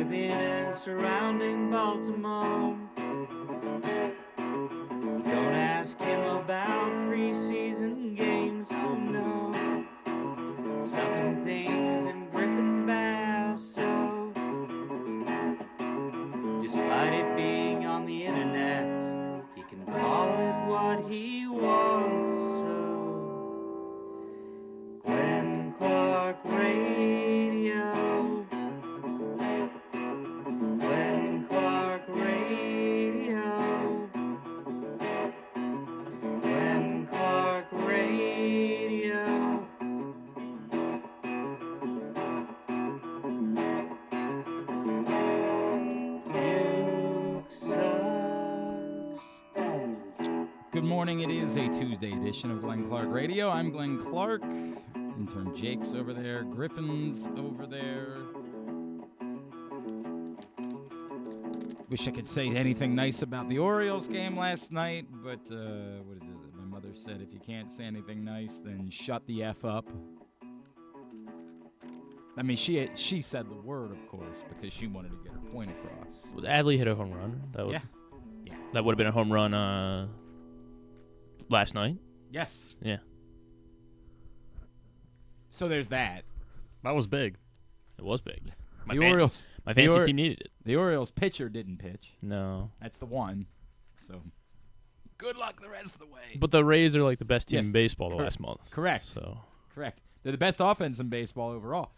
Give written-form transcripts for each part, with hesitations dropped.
within and surrounding Baltimore. Don't ask him about preseason games, oh no. Stuffing things in Griffin Basso. Despite it being on the internet, he can call it what he wants, so Glenn Clark Radio. Glenn Clark Radio. Glenn Clark Radio. Duke sucks. Good morning. It is a Tuesday edition of Glenn Clark Radio. I'm Glenn Clark. Intern Jake's over there. Griffin's over there. Wish I could say anything nice about the Orioles game last night, but what is it? My mother said, if you can't say anything nice, then shut the F up. I mean, she said the word, of course, because she wanted to get her point across. Well, Adley hit a home run. That would, Yeah. That would have been a home run last night. Yes. Yeah. So there's that. That was big. It was big. The Orioles. My fantasy team needed it. The Orioles pitcher didn't pitch. No. That's the one. So good luck the rest of the way. But the Rays are like the best team Yes. in baseball the last month. Correct. So Correct. They're the best offense in baseball overall.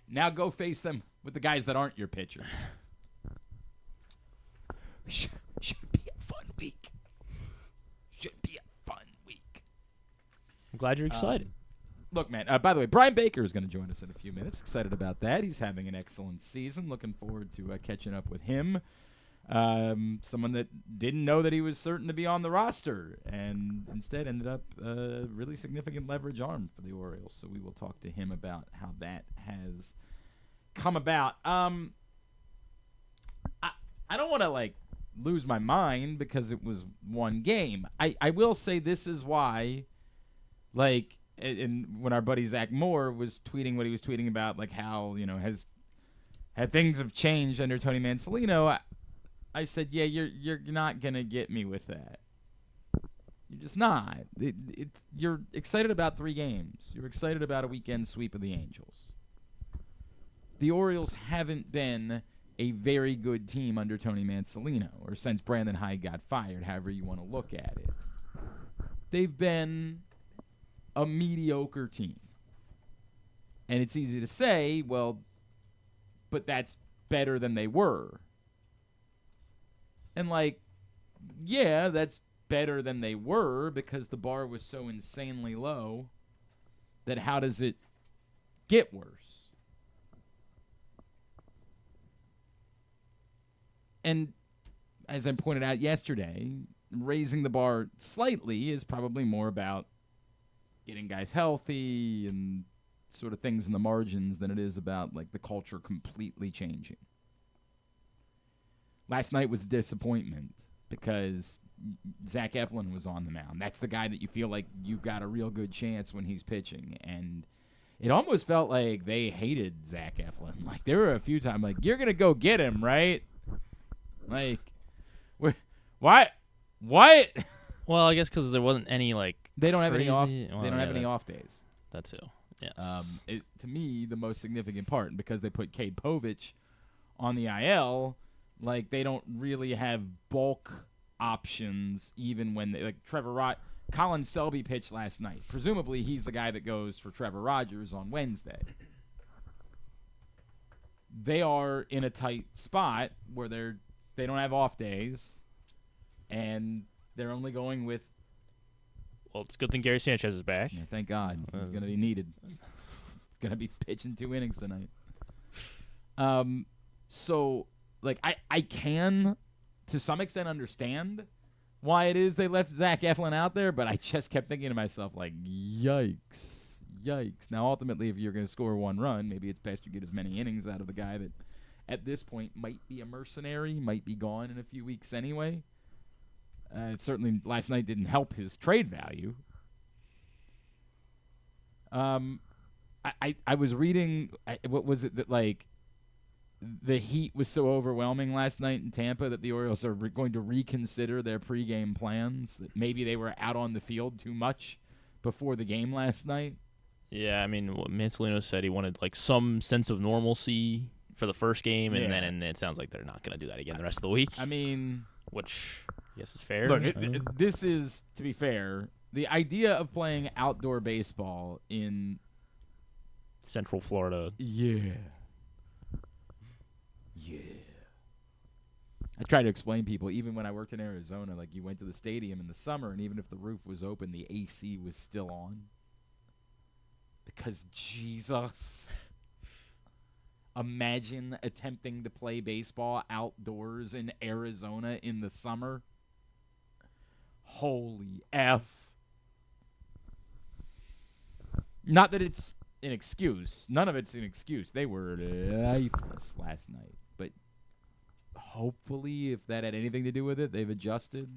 Now go face them with the guys that aren't your pitchers. Should be a fun week. Should be a fun week. I'm glad you're excited. Look, man, by the way, Bryan Baker is going to join us in a few minutes. Excited about that. He's having an excellent season. Looking forward to catching up with him. Someone that didn't know that he was certain to be on the roster and instead ended up a really significant leverage arm for the Orioles. So we will talk to him about how that has come about. I don't want to, lose my mind because it was one game. I will say this is why, and when our buddy Zach Moore was tweeting what he was tweeting about, how, had things have changed under Tony Mansolino, I said, yeah, you're not going to get me with that. You're just not. You're excited about 3 games. You're excited about a weekend sweep of the Angels. The Orioles haven't been a very good team under Tony Mansolino, or since Brandon Hyde got fired, however you want to look at it. They've been a mediocre team. And it's easy to say, well, but that's better than they were. And yeah, that's better than they were because the bar was so insanely low that how does it get worse? And as I pointed out yesterday, raising the bar slightly is probably more about getting guys healthy and sort of things in the margins than it is about the culture completely changing. Last night was a disappointment because Zach Eflin was on the mound. That's the guy that you feel like you've got a real good chance when he's pitching. And it almost felt like they hated Zach Eflin. There were a few times you're going to go get him, right? What? Well, I guess because there wasn't any They don't have any off. crazy- well, They don't yeah, have any off days. That too. Yes. To me, the most significant part, and because they put Cade Povich on the IL, they don't really have bulk options even when they Colin Selby pitched last night. Presumably, he's the guy that goes for Trevor Rogers on Wednesday. They are in a tight spot where they don't have off days, and they're only going with. Well, it's a good thing Gary Sanchez is back. Yeah, thank God. He's going to be needed. He's going to be pitching 2 innings tonight. So, I can, to some extent, understand why it is they left Zach Eflin out there, but I just kept thinking to myself, yikes. Now, ultimately, if you're going to score 1 run, maybe it's best you get as many innings out of the guy that, at this point, might be a mercenary, might be gone in a few weeks anyway. It certainly last night didn't help his trade value. I was reading, what was it that the heat was so overwhelming last night in Tampa that the Orioles are going to reconsider their pregame plans. That maybe they were out on the field too much before the game last night. Yeah, I mean, what Mansolino said, he wanted like some sense of normalcy for the first game, and then it sounds like they're not going to do that again the rest of the week. I mean, which I guess is fair. Look, this is, to be fair, the idea of playing outdoor baseball in Central Florida. Yeah. I try to explain people, even when I worked in Arizona, like you went to the stadium in the summer, and even if the roof was open, the AC was still on. Because Jesus. Imagine attempting to play baseball outdoors in Arizona in the summer. Holy F. Not that it's an excuse. None of it's an excuse. They were lifeless last night. But hopefully, if that had anything to do with it, they've adjusted.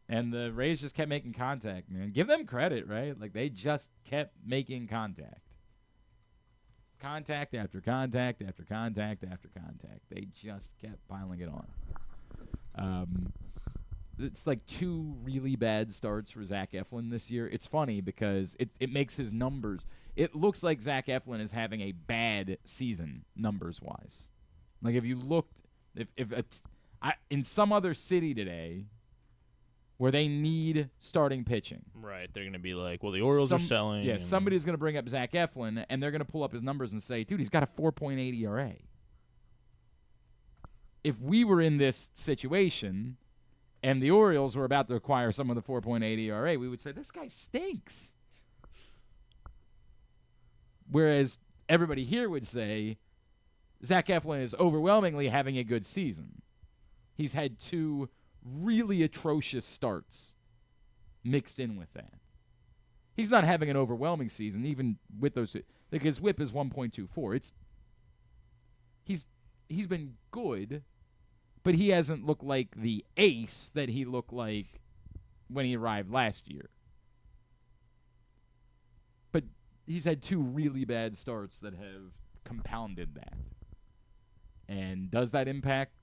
And the Rays just kept making contact, man. Give them credit, right? Like, they just kept making contact. Contact after contact after contact after contact. They just kept piling it on. It's like 2 really bad starts for Zach Eflin this year. It's funny because it makes his numbers. It looks like Zach Eflin is having a bad season numbers-wise. Like, if you looked, in some other city today where they need starting pitching. Right. They're going to be like, well, the Orioles are selling. Yeah, somebody's going to bring up Zach Eflin, and they're going to pull up his numbers and say, dude, he's got a 4.8 ERA. If we were in this situation and the Orioles were about to acquire someone with a 4.8 ERA, we would say, this guy stinks. Whereas everybody here would say, Zach Eflin is overwhelmingly having a good season. He's had 2 really atrocious starts mixed in with that. He's not having an overwhelming season, even with those 2. Like, his whip is 1.24. He's been good, but he hasn't looked like the ace that he looked like when he arrived last year. But he's had 2 really bad starts that have compounded that. And does that impact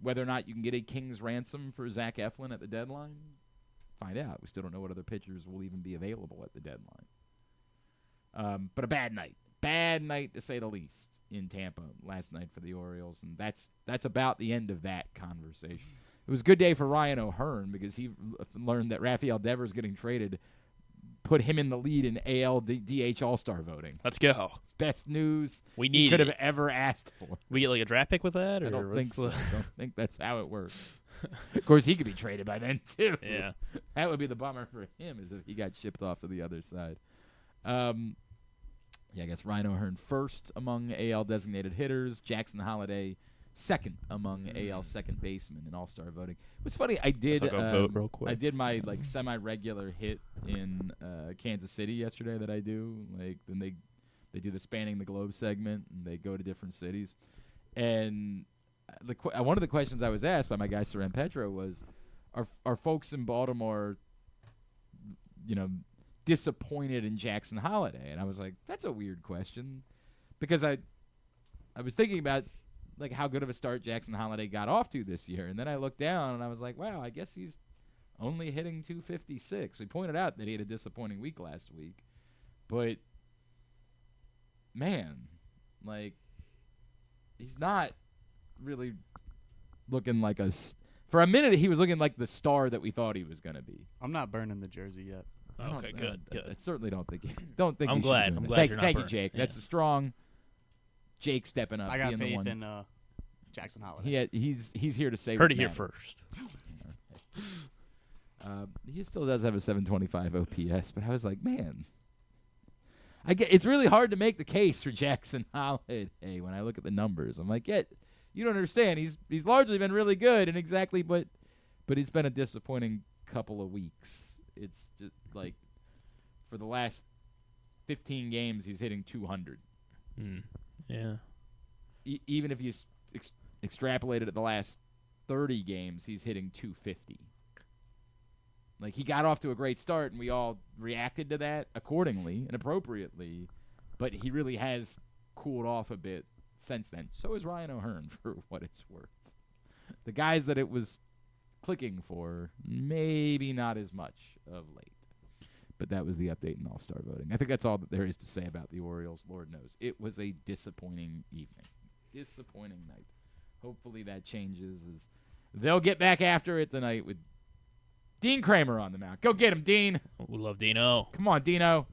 whether or not you can get a king's ransom for Zach Eflin at the deadline? Find out. We still don't know what other pitchers will even be available at the deadline. But a bad night. Bad night, to say the least, in Tampa last night for the Orioles. And that's about the end of that conversation. It was a good day for Ryan O'Hearn because he learned that Rafael Devers getting traded put him in the lead in AL DH All-Star voting. Let's go. Best news we could have ever asked for. We get like a draft pick with that? Or I don't think so. I don't think that's how it works. Of course, he could be traded by then, too. Yeah. That would be the bummer for him, is if he got shipped off to the other side. I guess Ryan O'Hearn first among AL designated hitters. Jackson Holliday second among AL second baseman in All-Star voting. It was funny. I did vote real quick. I did my semi-regular hit in Kansas City yesterday that I do. Like, then they do the Spanning the Globe segment, and they go to different cities. And one of the questions I was asked by my guy Seren Petro was, are folks in Baltimore, disappointed in Jackson Holliday? And I was like, that's a weird question, because I was thinking about like how good of a start Jackson Holliday got off to this year, and then I looked down and I was like, wow, I guess he's only hitting 256. We pointed out that he had a disappointing week last week, but man, like, he's not really looking like for a minute he was looking like the star that we thought he was going to be. I'm not burning the jersey yet. Okay, good. I certainly don't think. I'm glad. I'm glad thank, you're not thank you, burned. Jake. Yeah. That's a strong Jake stepping up. I got being faith the one. in Jackson Holliday. He's here to say. Heard what it here matters. first. He still does have a 725 OPS, but I was like, man, it's really hard to make the case for Jackson Holliday when I look at the numbers. I'm like, you don't understand. He's largely been really good, and but it's been a disappointing couple of weeks. It's just like for the last 15 games, he's hitting 200. Yeah. Even if you extrapolate it at the last 30 games, he's hitting 250. Like, he got off to a great start, and we all reacted to that accordingly and appropriately, but he really has cooled off a bit since then. So is Ryan O'Hearn, for what it's worth. The guys that it was clicking for, maybe not as much of late. But that was the update in All-Star voting. I think that's all that there is to say about the Orioles. Lord knows. It was a disappointing evening. Disappointing night. Hopefully that changes as they'll get back after it tonight with Dean Kramer on the mound. Go get him, Dean. We love Dino. Come on, Dino.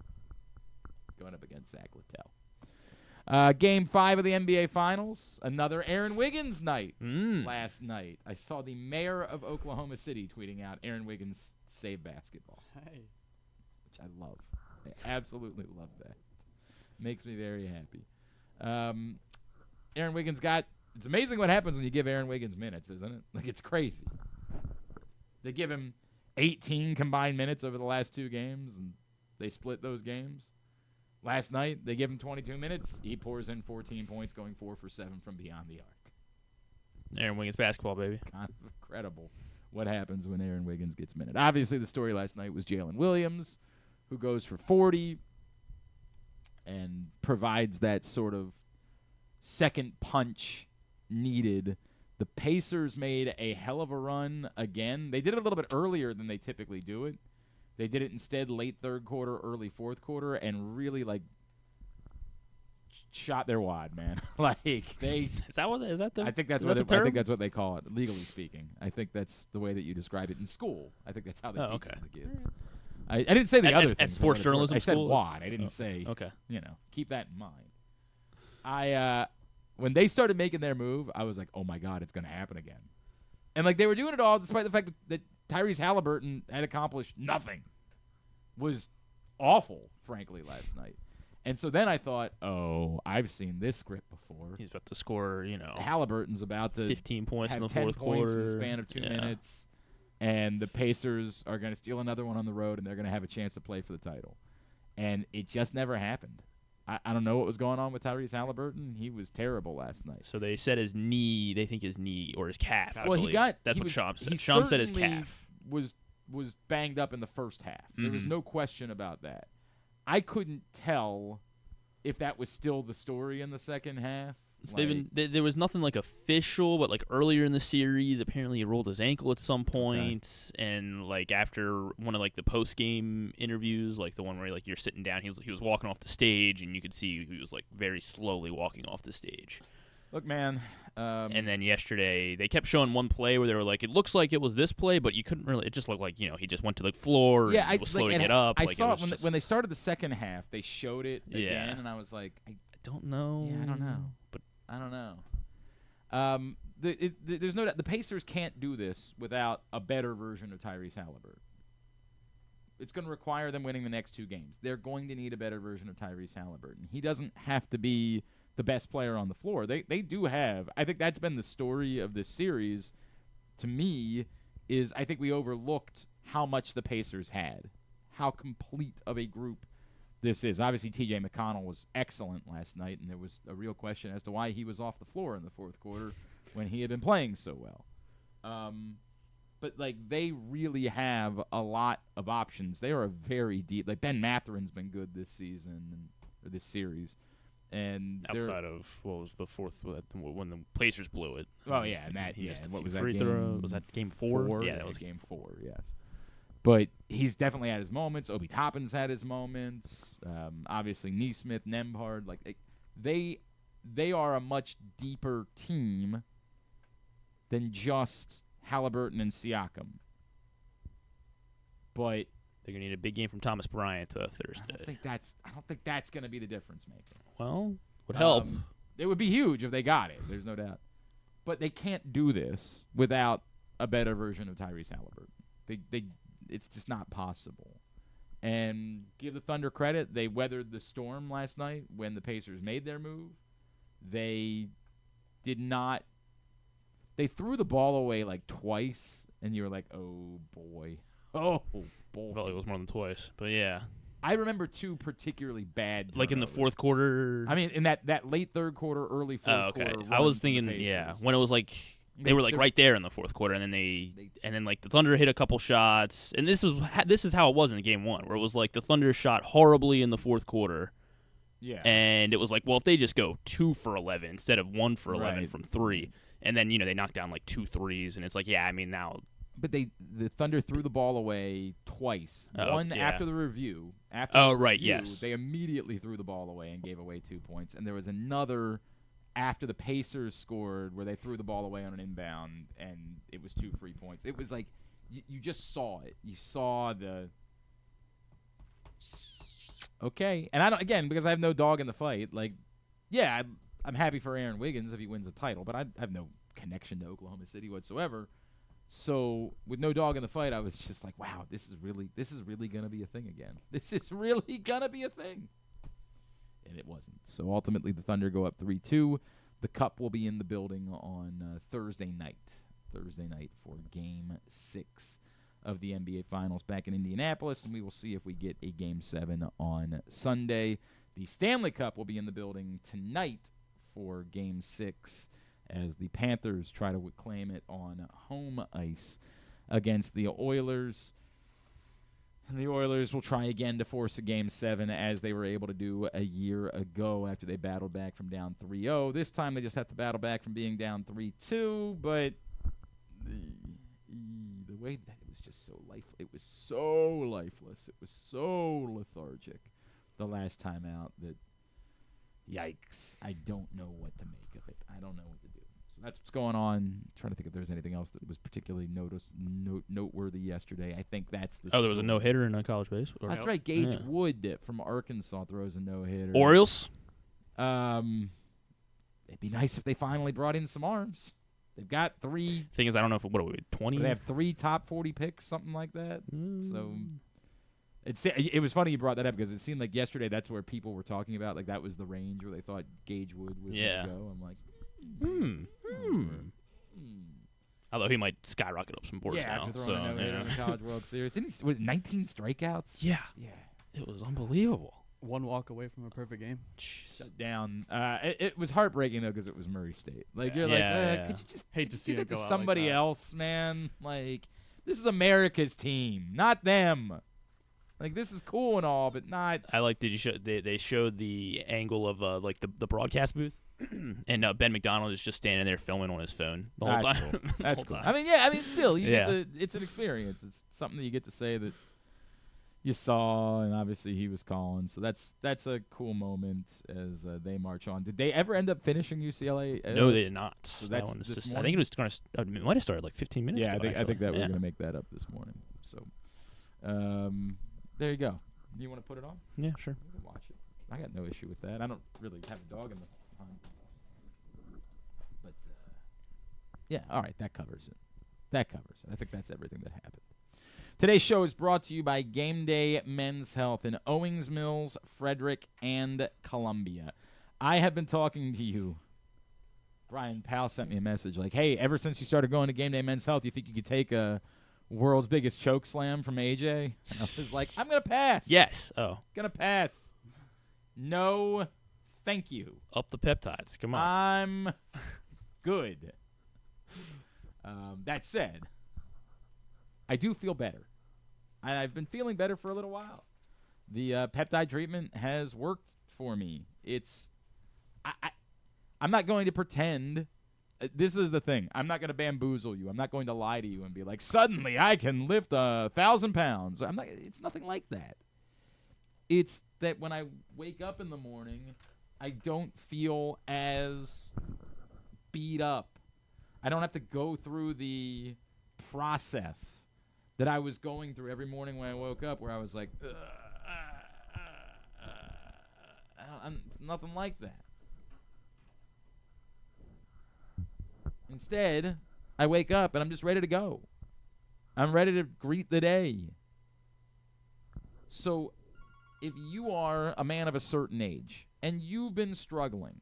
Going up against Zach Littell. Game 5 of the NBA Finals. Another Aaron Wiggins night last night. I saw the mayor of Oklahoma City tweeting out Aaron Wiggins save basketball. Hey. Which I love. I absolutely love that. Makes me very happy. Aaron Wiggins it's amazing what happens when you give Aaron Wiggins minutes, isn't it? Like, it's crazy. They give him 18 combined minutes over the last 2 games, and they split those games. Last night, they give him 22 minutes. He pours in 14 points, going 4 for 7 from beyond the arc. Aaron Wiggins basketball, baby. Kind of incredible what happens when Aaron Wiggins gets minutes. Obviously, the story last night was Jalen Williams, who goes for 40 and provides that sort of second punch needed. The Pacers made a hell of a run again. They did it a little bit earlier than they typically do it. They did it instead late third quarter, early fourth quarter, and really shot their wad, man. They I think that's what they call it, legally speaking. I think that's the way that you describe it in school. I think that's how they teach it to the kids. I didn't say the other thing. At sports journalism I said school, wad. I didn't say. Okay. Keep that in mind. When they started making their move, I was like, oh my God, it's going to happen again. And they were doing it all despite the fact that Tyrese Halliburton had accomplished nothing. Was awful, frankly, last night. And so then I thought, oh, I've seen this script before. He's about to score, Halliburton's about to 15 points have in the 10 fourth points quarter. in the span of 2 minutes. And the Pacers are going to steal another one on the road, and they're going to have a chance to play for the title. And it just never happened. I don't know what was going on with Tyrese Halliburton. He was terrible last night. So they said his knee. They think his knee or his calf. Well, That's what Sham said. Sham said his calf was banged up in the first half. There was no question about that. I couldn't tell if that was still the story in the second half. So there was nothing official, but earlier in the series, apparently he rolled his ankle at some point, and after one of the post game interviews, the one where you're sitting down, he was walking off the stage, and you could see he was very slowly walking off the stage. Look, man. And then yesterday they kept showing one play where they were it looks like it was this play, but you couldn't really. It just looked like he just went to the floor. Yeah, and was slow to get up. I saw it when they started the second half. They showed it again, and I was like, I don't know. Yeah, I don't know, but I don't know. There's no doubt the Pacers can't do this without a better version of Tyrese Halliburton. It's going to require them winning the next 2 games. They're going to need a better version of Tyrese Halliburton. He doesn't have to be the best player on the floor. They do have. I think that's been the story of this series. To me, is I think we overlooked how much the Pacers had, how complete of a group this is. Obviously, T.J. McConnell was excellent last night, and there was a real question as to why he was off the floor in the fourth quarter when he had been playing so well. But they really have a lot of options. They are a very deep. Ben Matherin's been good this season or this series. And outside of what was the fourth when the Pacers blew it. Oh yeah, and that what was that free game? Throw? Was that game 4? Yeah, that was game 4. Yes, but he's definitely had his moments. Obi Toppin's had his moments. Obviously, Nesmith, Nembhard, they are a much deeper team than just Halliburton and Siakam. But they're gonna need a big game from Thomas Bryant Thursday. I don't think that's gonna be the difference maker. Well, would help. It would be huge if they got it. There's no doubt. But they can't do this without a better version of Tyrese Halliburton. It's just not possible. And give the Thunder credit. They weathered the storm last night when the Pacers made their move. They did not. They threw the ball away twice, and you were like, oh, boy. Oh, boy. Well, it was more than twice, but yeah. I remember 2 particularly bad turnovers. In the fourth quarter? I mean, in that late third quarter, early fourth quarter. I was thinking, when it was they were right there in the fourth quarter, and then the Thunder hit a couple shots, and this is how it was in game 1, where it was the Thunder shot horribly in the fourth quarter, Yeah. And it was like, well, if they just go 2 for 11 instead of 1 for 11 Right. from 3, and then, they knock down like 2 threes, and it's like, yeah, I mean, now. But the Thunder threw the ball away twice. One yeah. after the review. Yes. They immediately threw the ball away and gave away 2 points. And there was another after the Pacers scored where they threw the ball away on an inbound, and it was 2 free points. It was like you just saw it. You saw the okay. And I don't, again, because I have no dog in the fight. Like, yeah, I'm happy for Aaron Wiggins if he wins a title, but I have no connection to Oklahoma City whatsoever. So with no dog in the fight, I was just like, wow, this is really gonna be a thing again. This is really gonna be a thing. And it wasn't. So ultimately the Thunder go up 3-2. The Cup will be in the building on Thursday night for Game 6 of the NBA Finals back in Indianapolis, and we will see if we get a Game 7 on Sunday. The Stanley Cup will be in the building tonight for Game 6 as the Panthers try to claim it on home ice against the Oilers. And the Oilers will try again to force a Game 7 as they were able to do a year ago after they battled back from down 3-0. This time they just have to battle back from being down 3-2, but the way that it was just so lifeless. It was so lifeless. It was so lethargic the last time out that, yikes, I don't know what to make of it. I don't know what to do. So that's what's going on. I'm trying to think if there's anything else that was particularly noteworthy yesterday. I think that's the there was a no-hitter in college baseball. That's right. Gage Wood from Arkansas throws a no-hitter. Orioles? It'd be nice if they finally brought in some arms. They've got 3. Thing is, I don't know if, what are we, 20? They have 3 top 40 picks, something like that. So it was funny you brought that up because it seemed like yesterday that's where people were talking about. Like, that was the range where they thought Gage Wood was going to go. I'm like, Although he might skyrocket up some boards now. After throwing a no-hitter in the College World Series. Was it 19 strikeouts? Yeah. Yeah. It was unbelievable. 1 walk away from a perfect game. Shut down. It was heartbreaking, though, because it was Murray State. Like, you're could you just hate to see give it it to go out somebody like that. else, man? Like, this is America's team, not them. Like, this is cool and all, but not. I like. Did you show? They showed the angle of like the broadcast booth, and Ben McDonald is just standing there filming on his phone the whole time. Cool. That's cool. Time. I mean, still, you Yeah. get it's an experience. It's something that you get to say that you saw, and obviously he was calling. So that's a cool moment as they march on. Did they ever end up finishing UCLA? No, they did not. So that's that one is this just, I morning? think it was going to. It might have started like 15 minutes Yeah, ago. I think that we're yeah. going to make that up this morning. So, there you go. You want to put it on? Yeah, sure. We can watch it. I got no issue with that. I don't really have a dog in the hunt. But, yeah, all right, that covers it. I think that's everything that happened. Today's show is brought to you by Game Day Men's Health in Owings Mills, Frederick, and Columbia. I have been talking to you. Brian Powell sent me a message like, hey, ever since you started going to Game Day Men's Health, you think you could take a world's biggest choke slam from AJ? And I was like, I'm going to pass. Yes. Oh. Going to pass. No, thank you. Up the peptides. Come on. I'm good. That said, I do feel better. I've been feeling better for a little while. The peptide treatment has worked for me. I'm not going to pretend. This is the thing. I'm not going to bamboozle you. I'm not going to lie to you and be like, suddenly I can lift 1,000 pounds. It's nothing like that. It's that when I wake up in the morning, I don't feel as beat up. I don't have to go through the process that I was going through every morning when I woke up, where I was like, it's nothing like that. Instead, I wake up and I'm just ready to go. I'm ready to greet the day. So, if you are a man of a certain age and you've been struggling,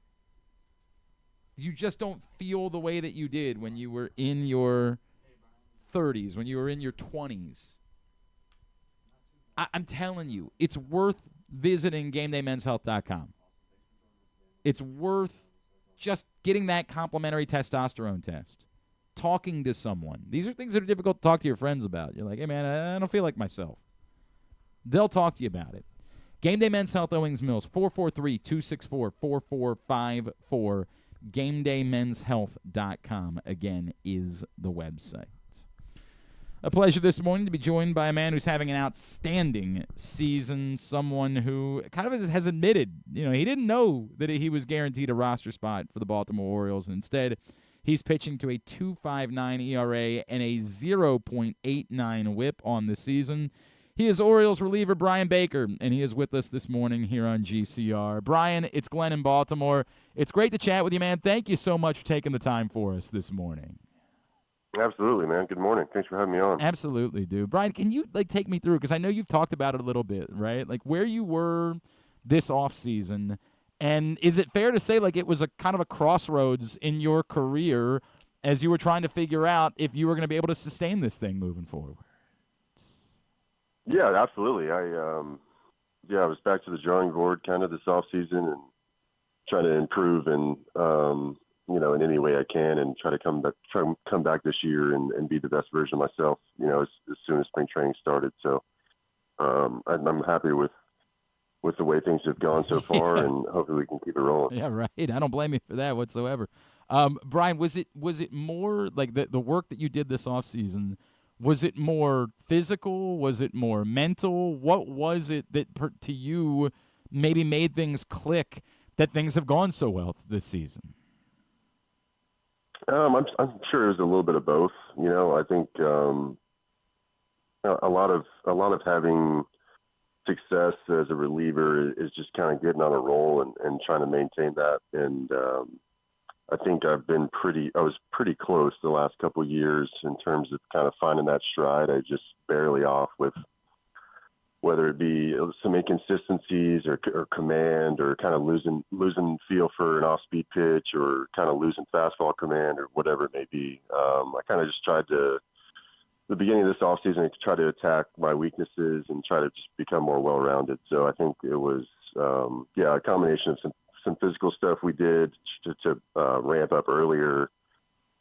you just don't feel the way that you did when you were in your 30s, when you were in your 20s. I'm telling you, it's worth visiting GameDayMen'sHealth.com. It's worth just getting that complimentary testosterone test, talking to someone. These are things that are difficult to talk to your friends about. You're like, hey, man, I don't feel like myself. They'll talk to you about it. Game Day Men's Health, Owings Mills, 443-264-4454. GameDayMen'sHealth.com, again, is the website. A pleasure this morning to be joined by a man who's having an outstanding season, someone who kind of has admitted, he didn't know that he was guaranteed a roster spot for the Baltimore Orioles, and instead he's pitching to a 2.59 ERA and a 0.89 whip on the season. He is Orioles reliever Bryan Baker, and he is with us this morning here on GCR. Bryan, it's Glenn in Baltimore. It's great to chat with you, man. Thank you so much for taking the time for us this morning. Absolutely, man. Good morning. Thanks for having me on. Absolutely, dude. Bryan, can you take me through, because I know you've talked about it a little bit, right? Like where you were this offseason, and is it fair to say it was a kind of a crossroads in your career as you were trying to figure out if you were going to be able to sustain this thing moving forward? Yeah, absolutely. I was back to the drawing board kind of this offseason and trying to improve and in any way I can, and try to come back this year and be the best version of myself, as soon as spring training started. So I'm happy with the way things have gone so far, and hopefully we can keep it rolling. Yeah, right. I don't blame you for that whatsoever. Bryan, was it more like the work that you did this offseason, was it more physical? Was it more mental? What was it that to you maybe made things click, that things have gone so well this season? I'm sure it was a little bit of both. I think a lot of having success as a reliever is just kind of getting on a roll and trying to maintain that. And I think I was pretty close the last couple of years in terms of kind of finding that stride. I just barely off with whether it be some inconsistencies or command, or kind of losing feel for an off-speed pitch, or kind of losing fastball command, or whatever it may be. I kind of just tried to, the beginning of this offseason, try to attack my weaknesses and try to just become more well-rounded. So I think it was, a combination of some physical stuff we did to ramp up earlier,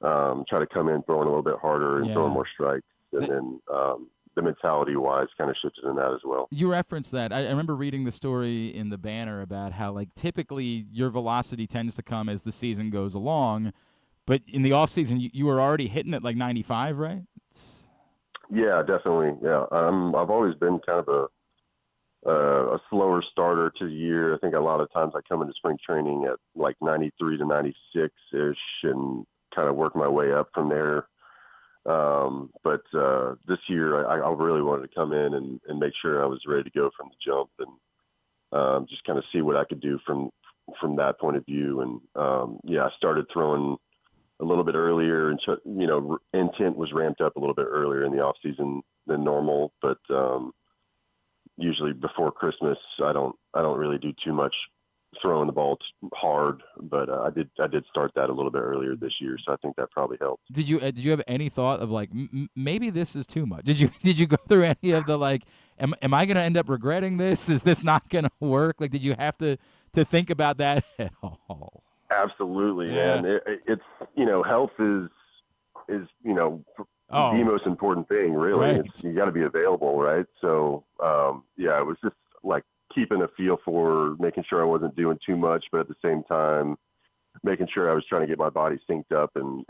try to come in throwing a little bit harder and throwing more strikes, and then the mentality-wise kind of shifted in that as well. You referenced that. I remember reading the story in the banner about how typically your velocity tends to come as the season goes along, but in the offseason you were already hitting it 95, right? Yeah, definitely. Yeah, I've always been kind of a slower starter to the year. I think a lot of times I come into spring training at 93 to 96-ish and kind of work my way up from there. But this year I really wanted to come in and make sure I was ready to go from the jump, and just kind of see what I could do from that point of view. And I started throwing a little bit earlier, and intent was ramped up a little bit earlier in the off season than normal, but usually before Christmas I don't really do too much throwing the ball hard, but I did start that a little bit earlier this year, so I think that probably helped. Did you have any thought of maybe this is too much? Did you go through any of the am I going to end up regretting this? Is this not going to work? Did you have to think about that at all? Absolutely, man. It's health is the most important thing, really. Right. You got to be available, right? So it was just keeping a feel for making sure I wasn't doing too much, but at the same time, making sure I was trying to get my body synced up and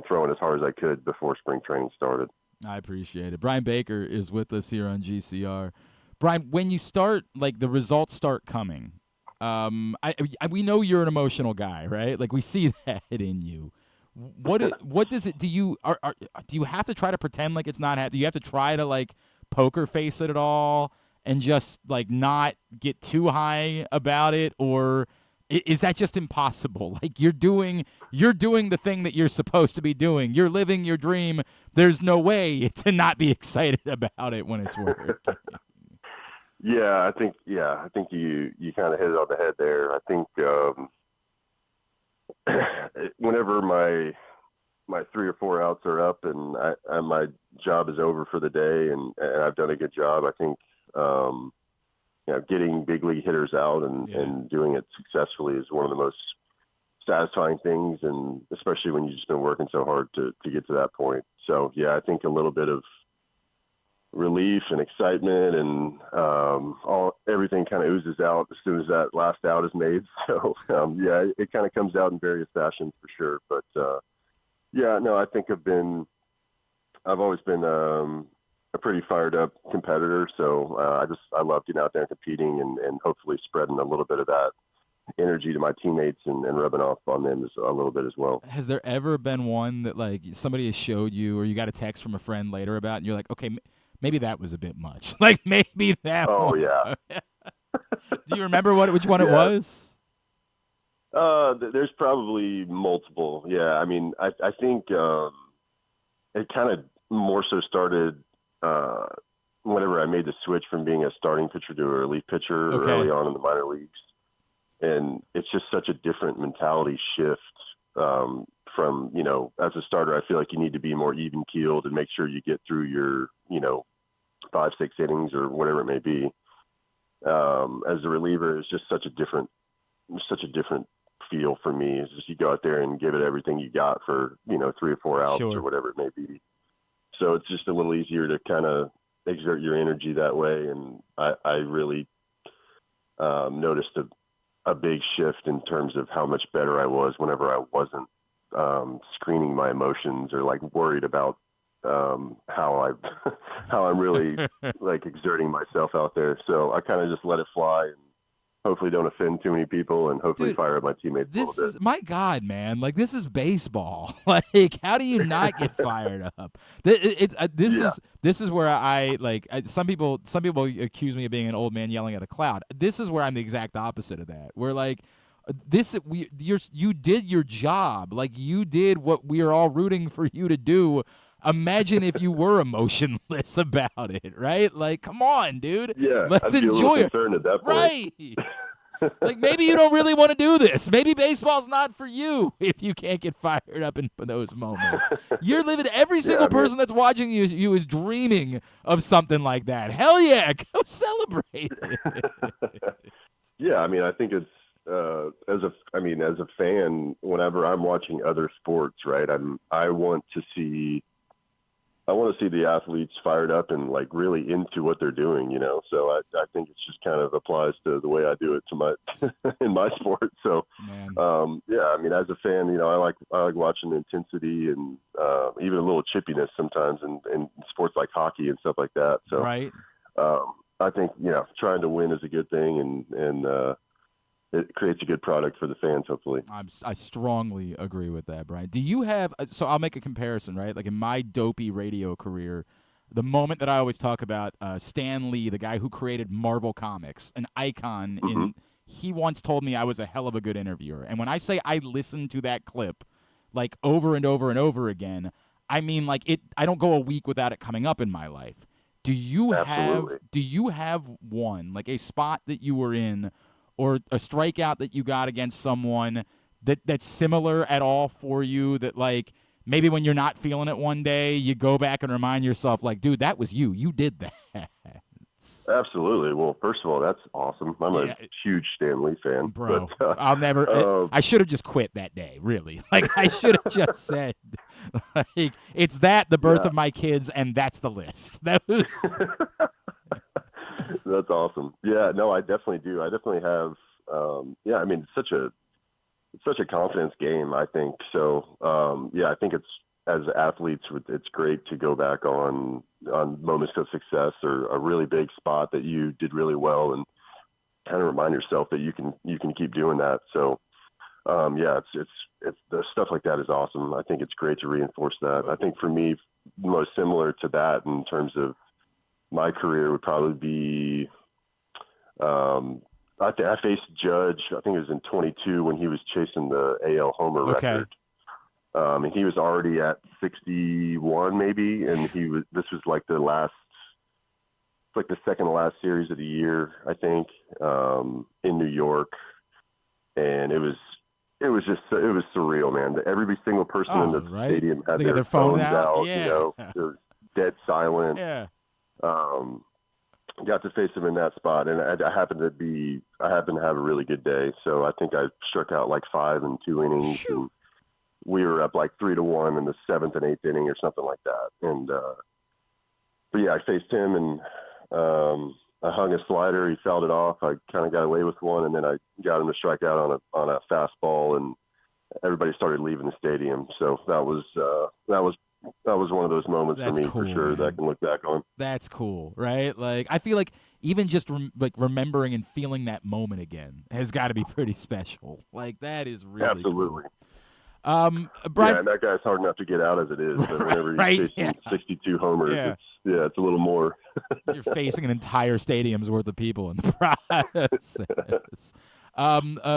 throwing as hard as I could before spring training started. I appreciate it. Bryan Baker is with us here on GCR. Bryan, when you start, the results start coming, we know you're an emotional guy, right? We see that in you. What does it? Do you have to try to pretend like it's not happening? Do you have to try to poker face it at all and just not get too high about it, or is that just impossible? You're doing the thing that you're supposed to be doing. You're living your dream. There's no way to not be excited about it when it's working. I think you kind of hit it on the head there. I think whenever my 3 or 4 outs are up and my job is over for the day and I've done a good job, I think getting big league hitters out and doing it successfully is one of the most satisfying things, and especially when you've just been working so hard to get to that point. So I think a little bit of relief and excitement, and everything kind of oozes out as soon as that last out is made. So yeah, it kind of comes out in various fashions for sure. But yeah, no, I think I've always been a pretty fired up competitor. So I love getting out there and competing, and hopefully spreading a little bit of that energy to my teammates and rubbing off on them a little bit as well. Has there ever been one that like somebody has showed you, or you got a text from a friend later about, and you're like, okay, maybe that was a bit much. Like maybe that. Oh yeah. Do you remember which one it was? There's probably multiple. Yeah, I mean, I think it kind of more so started whenever I made the switch from being a starting pitcher to a relief pitcher early on in the minor leagues. And it's just such a different mentality shift from, as a starter, I feel like you need to be more even keeled and make sure you get through your, 5-6 innings or whatever it may be. As a reliever, it's just such a different feel for me. It's just you go out there and give it everything you got for, 3 or 4 outs or whatever it may be. So it's just a little easier to kind of exert your energy that way. And I really noticed a big shift in terms of how much better I was whenever I wasn't screening my emotions or like worried about how I'm really like exerting myself out there. So I kind of just let it fly and hopefully don't offend too many people, and hopefully fire up my teammates a little bit. My God, man, like this is baseball. Like, how do you not get fired up? This is where some people accuse me of being an old man yelling at a cloud. This is where I'm the exact opposite of that. We're like, you did your job. Like you did what we are all rooting for you to do. Imagine if you were emotionless about it, right? Like, come on, dude. Yeah, let's I'd be enjoy it. Concerned at that point. Right. Like maybe you don't really want to do this. Maybe baseball's not for you if you can't get fired up in those moments. You're living. Every single person that's watching you is dreaming of something like that. Hell yeah, go celebrate it. Yeah, I mean, I think it's as a fan, whenever I'm watching other sports, right? I want to see the athletes fired up and like really into what they're doing, So I think it's just kind of applies to the way I do it to my in my sport. So yeah, I mean, as a fan, I like watching the intensity and even a little chippiness sometimes in sports like hockey and stuff like that. So right. I think trying to win is a good thing, and it creates a good product for the fans, hopefully. I strongly agree with that, Brian. Do you have – so I'll make a comparison, right? Like in my dopey radio career, the moment that I always talk about, Stan Lee, the guy who created Marvel Comics, an icon he once told me I was a hell of a good interviewer. And when I say I listened to that clip like over and over and over again, I mean like I don't go a week without it coming up in my life. Do you have one, like a spot that you were in or a strikeout that you got against someone that's similar at all for you, that like maybe when you're not feeling it one day, you go back and remind yourself like, dude, that was you. You did that. Absolutely. Well, first of all, that's awesome. I'm a huge Stan Lee fan. Bro, but, I'll never I should have just quit that day, really. Like I should have just said like it's the birth of my kids, and that's the list. That was That's awesome. Yeah, no, I definitely do. I definitely have. I mean, it's such a confidence game, I think. So, I think it's, as athletes, it's great to go back on moments of success or a really big spot that you did really well, and kind of remind yourself that you can keep doing that. So, it's the stuff like that is awesome. I think it's great to reinforce that. I think for me, most similar to that in terms of my career would probably be, I faced Judge, I think it was in 22 when he was chasing the AL homer record. And he was already at 61 maybe. And this was like the second to last series of the year, I think, in New York. And it was surreal, man. Every single person in the stadium had their phones out. Yeah. It was dead silent. Yeah. Got to face him in that spot, and I happened to have a really good day. So I think I struck out like 5 in 2 innings, and we were up like 3-1 in the 7th and 8th inning or something like that. And yeah, I faced him and I hung a slider. He fouled it off. I kind of got away with one, and then I got him to strike out on a fastball, and everybody started leaving the stadium. So that was one of those moments That's for me, cool, for sure, man. that I can look back on. That's cool, right? Like, I feel like even just remembering and feeling that moment again has got to be pretty special. Like, that is really Absolutely. cool. Brian, Yeah, and that guy's hard enough to get out as it is, but whenever he's right, facing 62 homers, Yeah. it's a little more. You're facing an entire stadium's worth of people in the process.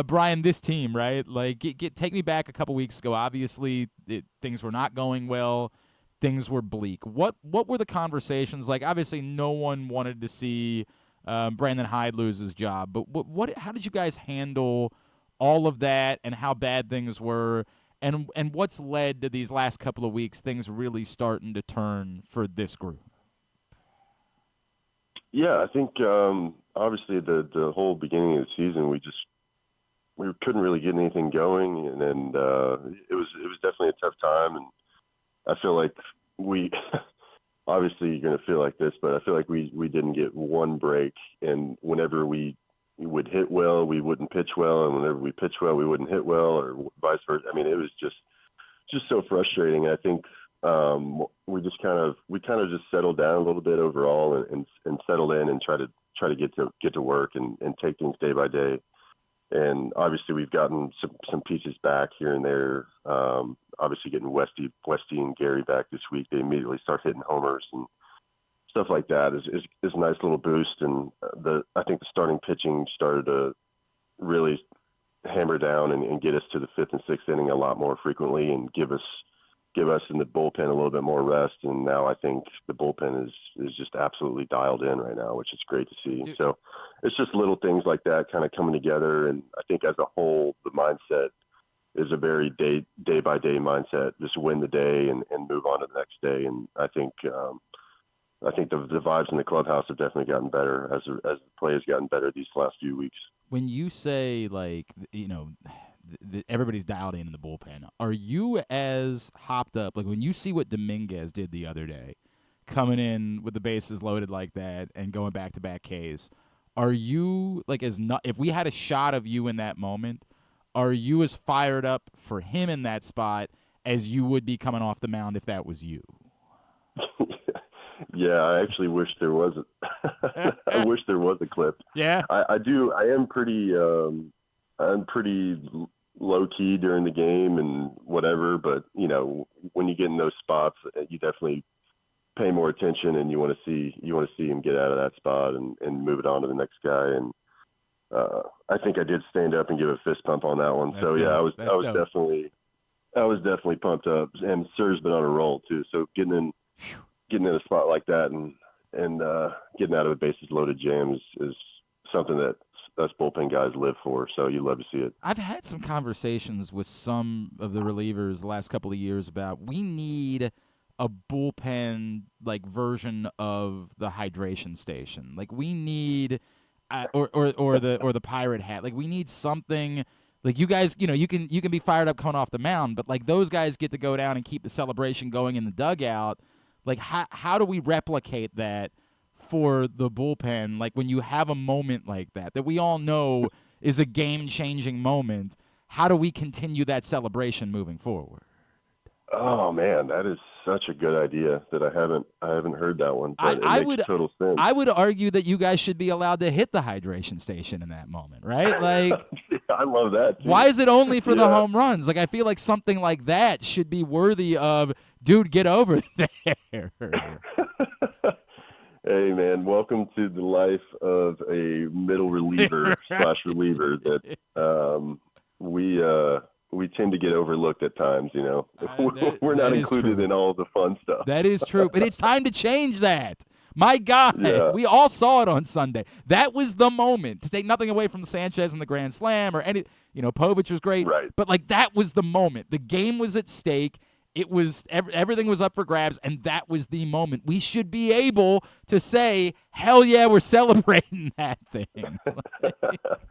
Brian, this team, right? Like, take me back a couple weeks ago. Obviously, things were not going well. Things were bleak. What were the conversations like? Obviously, no one wanted to see Brandon Hyde lose his job. But how did you guys handle all of that and how bad things were? And what's led to these last couple of weeks, things really starting to turn for this group? Yeah, I think obviously the whole beginning of the season, we couldn't really get anything going, and it was definitely a tough time, and I feel like we obviously you're going to feel like this, but I feel like we didn't get one break, and whenever we would hit well, we wouldn't pitch well, and whenever we pitch well, we wouldn't hit well, or vice versa. I mean, it was just so frustrating. I think we kind of just settled down a little bit overall and settled in and try to get to work and take things day by day. And obviously we've gotten some pieces back here and there. Obviously getting Westy and Gary back this week, they immediately start hitting homers and stuff like that is a nice little boost. And I think the starting pitching started to really hammer down and get us to the fifth and sixth inning a lot more frequently and give us in the bullpen a little bit more rest. And now I think the bullpen is just absolutely dialed in right now, which is great to see. Dude. So it's just little things like that kind of coming together. And I think as a whole, the mindset is a very day by day mindset, just win the day and move on to the next day. And I think the vibes in the clubhouse have definitely gotten better as the play has gotten better these last few weeks. When you say, like, everybody's dialed in the bullpen, are you as hopped up? Like, when you see what Dominguez did the other day, coming in with the bases loaded like that and going back-to-back Ks, are you, like, if we had a shot of you in that moment, are you as fired up for him in that spot as you would be coming off the mound if that was you? Yeah, I actually wish there was I wish there was a clip. Yeah. I do. I am pretty low key during the game and whatever, but when you get in those spots, you definitely pay more attention and you want to see him get out of that spot and move it on to the next guy. And I think I did stand up and give a fist pump on that one. That's so dope. Yeah, I was dope. definitely pumped up, and Sir's been on a roll too. So getting in a spot like that and getting out of a bases loaded jam is something that us bullpen guys live for. So you love to see it. I've had some conversations with some of the relievers the last couple of years about we need a bullpen like version of the hydration station. Like we need or the pirate hat. Like we need something. Like you guys, you can be fired up coming off the mound, but like those guys get to go down and keep the celebration going in the dugout. Like how do we replicate that for the bullpen? Like when you have a moment like that we all know is a game-changing moment, how do we continue that celebration moving forward? Oh man, that is such a good idea that I haven't heard that one. But it makes total sense. I would argue that you guys should be allowed to hit the hydration station in that moment, right? Like, I love that. Too. Why is it only for the home runs? Like, I feel like something like that should be worthy of, dude, get over there. Hey man, welcome to the life of a middle reliever / reliever that we tend to get overlooked at times, We're not included in all the fun stuff. That is true, but it's time to change that. My God, we all saw it on Sunday. That was the moment, to take nothing away from Sanchez and the Grand Slam or any, Povich was great, right. But like that was the moment. The game was at stake. It was everything was up for grabs, and that was the moment. We should be able to say, "Hell yeah, we're celebrating that thing."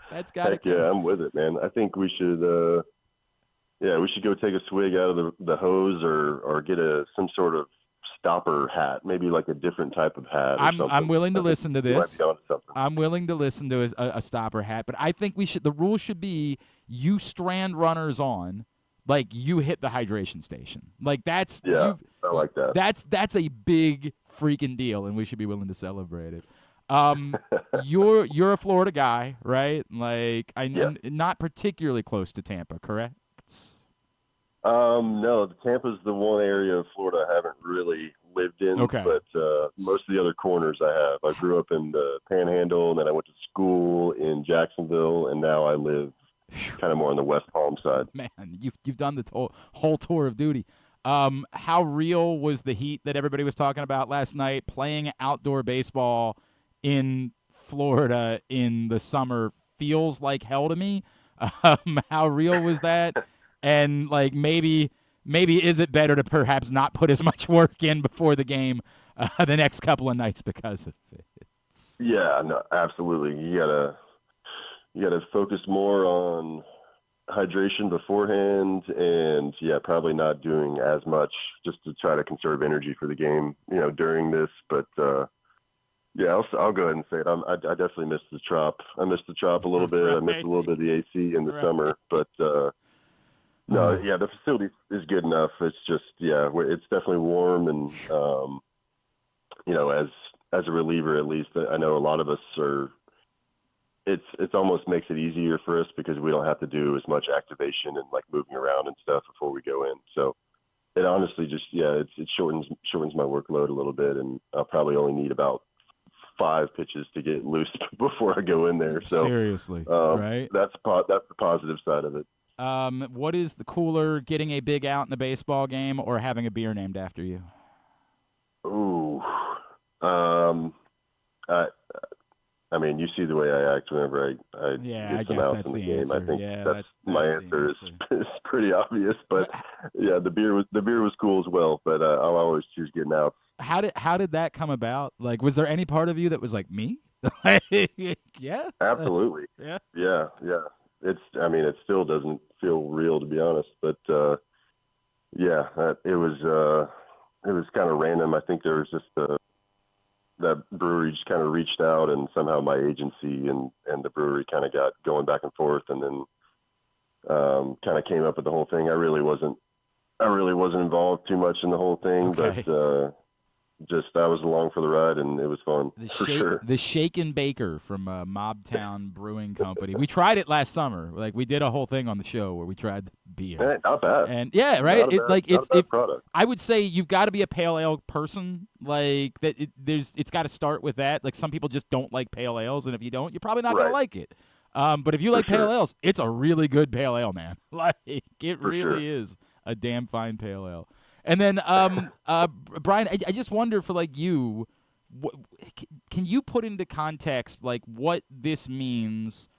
That's got to. Yeah, I'm with it, man. I think we should. We should go take a swig out of the hose or get some sort of stopper hat, maybe like a different type of hat. Or I'm something. willing to listen to You might this. be onto something. I'm willing to listen to a stopper hat, but I think the rule should be you strand runners on, like you hit the hydration station. Like that's I like that. That's a big freaking deal, and we should be willing to celebrate it. You're a Florida guy, right? Like I'm not particularly close to Tampa, correct? No, Tampa's the one area of Florida I haven't really lived in. Okay. But most of the other corners I have. I grew up in the Panhandle, and then I went to school in Jacksonville, and now I live kind of more on the West Palm side. Man, you've done the whole tour of duty. How real was the heat that everybody was talking about last night? Playing outdoor baseball in Florida in the summer feels like hell to me. How real was that? And like maybe is it better to perhaps not put as much work in before the game the next couple of nights because of it? Yeah, no, absolutely. You gotta focus more on hydration beforehand, and probably not doing as much just to try to conserve energy for the game, during this. But I'll go ahead and say it. I definitely missed the Trop. I missed the Trop a little bit. Right. I missed a little bit of the AC in the summer, but the facility is good enough. It's just it's definitely warm, and as a reliever, at least I know a lot of us are. It's almost makes it easier for us because we don't have to do as much activation and like moving around and stuff before we go in. So it honestly just it shortens my workload a little bit, and I'll probably only need about 5 pitches to get loose before I go in there. So seriously, right? That's the positive side of it. What is the cooler, getting a big out in the baseball game or having a beer named after you? Ooh, I mean, you see the way I act whenever I I get some guess outs that's in the the game. answer. I think That's my the answer answer. is pretty obvious, but the beer was cool as well. But I'll always choose getting out. How did that come about? Like, was there any part of you that was like me? Yeah, Absolutely. Yeah. It still doesn't feel real, to be honest, but it was kind of random. I think there was just that brewery just kind of reached out, and somehow my agency and the brewery kind of got going back and forth, and then kind of came up with the whole thing. I really wasn't involved too much in the whole thing, but just I was along for the ride, and it was fun. The Shaken Baker from Mobtown Brewing Company. We tried it last summer. Like we did a whole thing on the show where we tried the beer. Hey, not bad. And right. It's a product. I would say you've got to be a pale ale person. Like that. It's got to start with that. Like some people just don't like pale ales, and if you don't, you're probably not gonna like it. But if you like pale ales, it's a really good pale ale, man. Like it really is a damn fine pale ale. And then, Bryan, I just wonder for like you, can you put into context like what this means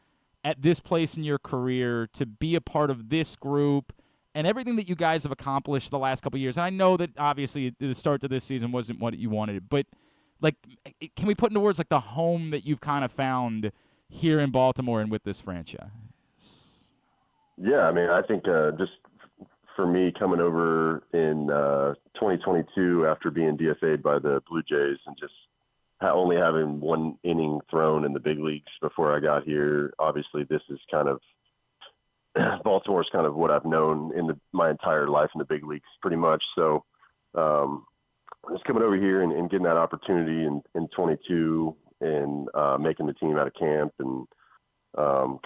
at this place in your career to be a part of this group and everything that you guys have accomplished the last couple of years? And I know that obviously the start to this season wasn't what you wanted, but like, can we put into words like the home that you've kind of found here in Baltimore and with this franchise? Yeah, I mean, I think just for me coming over in 2022 after being DFA'd by the Blue Jays and just only having one inning thrown in the big leagues before I got here, obviously this is kind of Baltimore's kind of what I've known in my entire life in the big leagues pretty much. So just coming over here and getting that opportunity in 22 and making the team out of camp and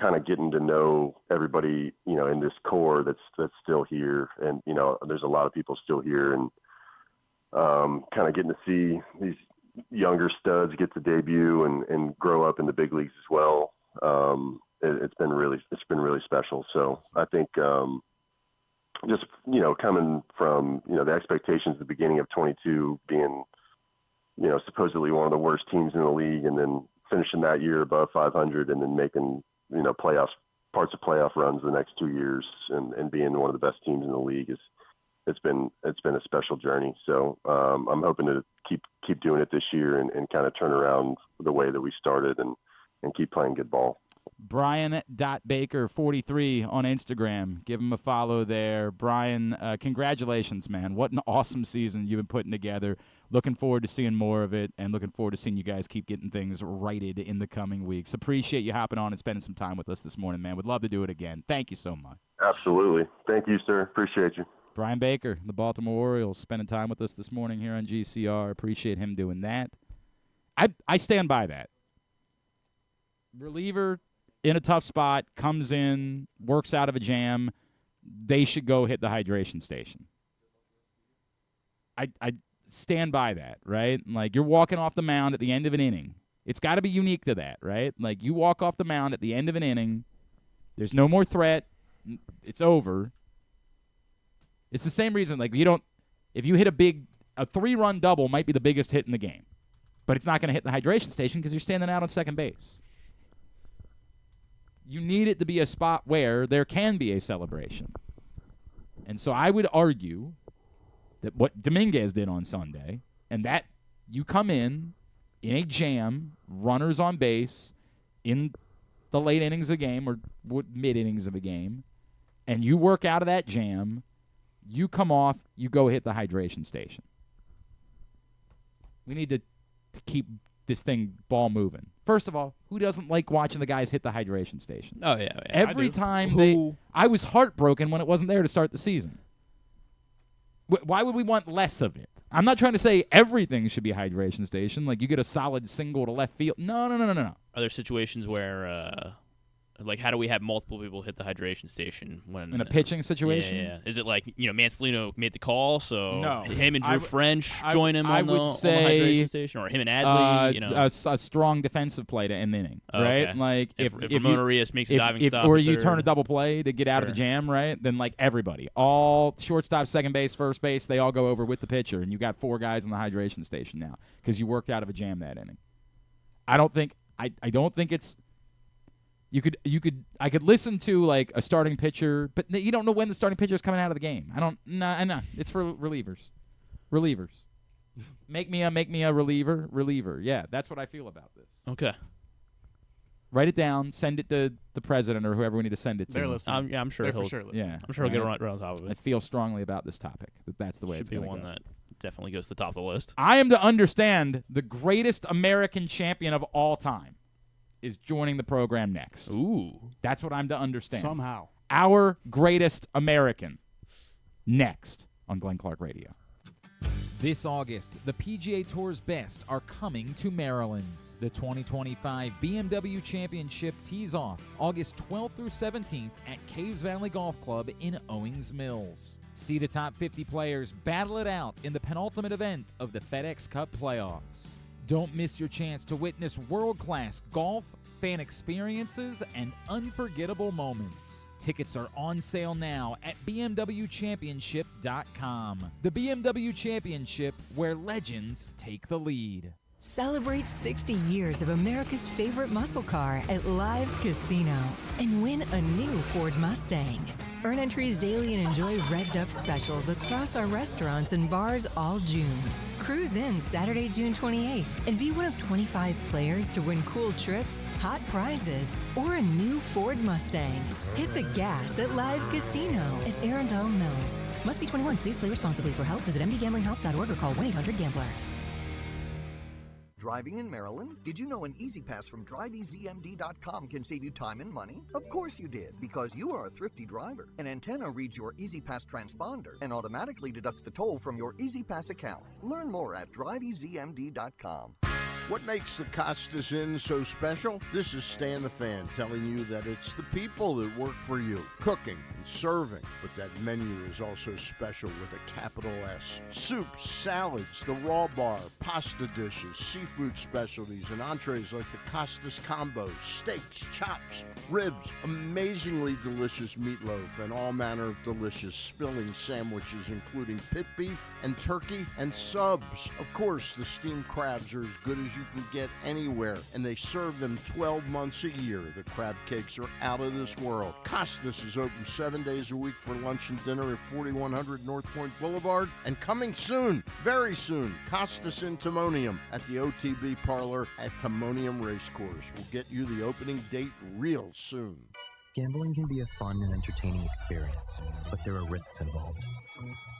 kind of getting to know everybody, in this core that's still here. And, there's a lot of people still here, and kind of getting to see these younger studs get to debut and grow up in the big leagues as well. It's been really special. So I think just, coming from, the expectations at the beginning of 22 being, supposedly one of the worst teams in the league, and then finishing that year above 500 and then making, parts of playoff runs the next 2 years and being one of the best teams in the league it's been a special journey. So I'm hoping to keep doing it this year and kind of turn around the way that we started and keep playing good ball. Bryan.Baker43 on Instagram. Give him a follow there. Bryan, congratulations, man. What an awesome season you've been putting together. Looking forward to seeing more of it and looking forward to seeing you guys keep getting things righted in the coming weeks. Appreciate you hopping on and spending some time with us this morning, man. Would love to do it again. Thank you so much. Absolutely. Thank you, sir. Appreciate you. Bryan Baker, the Baltimore Orioles, spending time with us this morning here on GCR. Appreciate him doing that. I stand by that. Reliever in a tough spot, comes in, works out of a jam, they should go hit the hydration station. I stand by that, right? Like, you're walking off the mound at the end of an inning. It's got to be unique to that, right? Like, you walk off the mound at the end of an inning, there's no more threat, it's over. It's the same reason, like, if you hit a 3-run double might be the biggest hit in the game, but it's not going to hit the hydration station because you're standing out on second base. You need it to be a spot where there can be a celebration. And so I would argue that what Dominguez did on Sunday, and that you come in a jam, runners on base, in the late innings of a game or mid-innings of a game, and you work out of that jam, you come off, you go hit the hydration station. We need to keep this ball moving. First of all, who doesn't like watching the guys hit the hydration station? Oh, yeah. Every time I was heartbroken when it wasn't there to start the season. Why would we want less of it? I'm not trying to say everything should be a hydration station. Like, you get a solid single to left field. No. Are there situations where, how do we have multiple people hit the hydration station when in a pitching situation? Yeah. Is it like, Mancelino made the call, so no. him and Drew French join him on the hydration station, or him and Adley? A strong defensive play to end the inning, right? Okay. Like if Ramon Arias makes a diving stop, or you turn a double play to get out of the jam, right? Then like everybody, all shortstop, second base, first base, they all go over with the pitcher, and you got 4 guys in the hydration station now because you worked out of a jam that inning. I don't think it's. I could listen to like a starting pitcher, but you don't know when the starting pitcher is coming out of the game. No. It's for relievers. Make me a reliever. Yeah, that's what I feel about this. Okay. Write it down. Send it to the president or whoever we need to send it to. They're listening. I'm sure They're he'll. for sure listening. Yeah, I'm sure he'll get right on top of it. I feel strongly about this topic. That's the way Should it's be going to one go. that definitely goes to the top of the list. I am to understand the greatest American champion of all time is joining the program next. Ooh. That's what I'm to understand. Somehow. Our greatest American next on Glenn Clark Radio. This August, the PGA Tour's best are coming to Maryland. The 2025 BMW Championship tees off August 12th through 17th at Caves Valley Golf Club in Owings Mills. See the top 50 players battle it out in the penultimate event of the FedEx Cup playoffs. Don't miss your chance to witness world-class golf, fan experiences, and unforgettable moments. Tickets are on sale now at bmwchampionship.com. The BMW Championship, where legends take the lead. Celebrate 60 years of America's favorite muscle car at Live Casino and win a new Ford Mustang. Earn entries daily and enjoy revved-up specials across our restaurants and bars all June. Cruise in Saturday, June 28th, and be one of 25 players to win cool trips, hot prizes, or a new Ford Mustang. Hit the gas at Live Casino at Arundel Mills. Must be 21. Please play responsibly. For help, visit mdgamblinghelp.org or call 1-800-GAMBLER. Driving in Maryland? Did you know an Easy Pass from DriveEasyMD.com can save you time and money? Of course you did, because you are a thrifty driver. An antenna reads your Easy Pass transponder and automatically deducts the toll from your Easy Pass account. Learn more at DriveEasyMD.com. What makes the Costas Inn so special? This is Stan the Fan telling you that it's the people that work for you, cooking and serving. But that menu is also special with a capital S. Soups, salads, the raw bar, pasta dishes, seafood specialties, and entrees like the Costas combos, steaks, chops, ribs, amazingly delicious meatloaf, and all manner of delicious filling sandwiches including pit beef and turkey and subs. Of course, the steamed crabs are as good as you you can get anywhere, and they serve them 12 months a year. The crab cakes are out of this world. Costas is open 7 days a week for lunch and dinner at 4100 North Point Boulevard. And coming soon, very soon, Costas in Timonium at the OTB Parlor at Timonium Racecourse. We'll get you the opening date real soon. Gambling can be a fun and entertaining experience, but there are risks involved.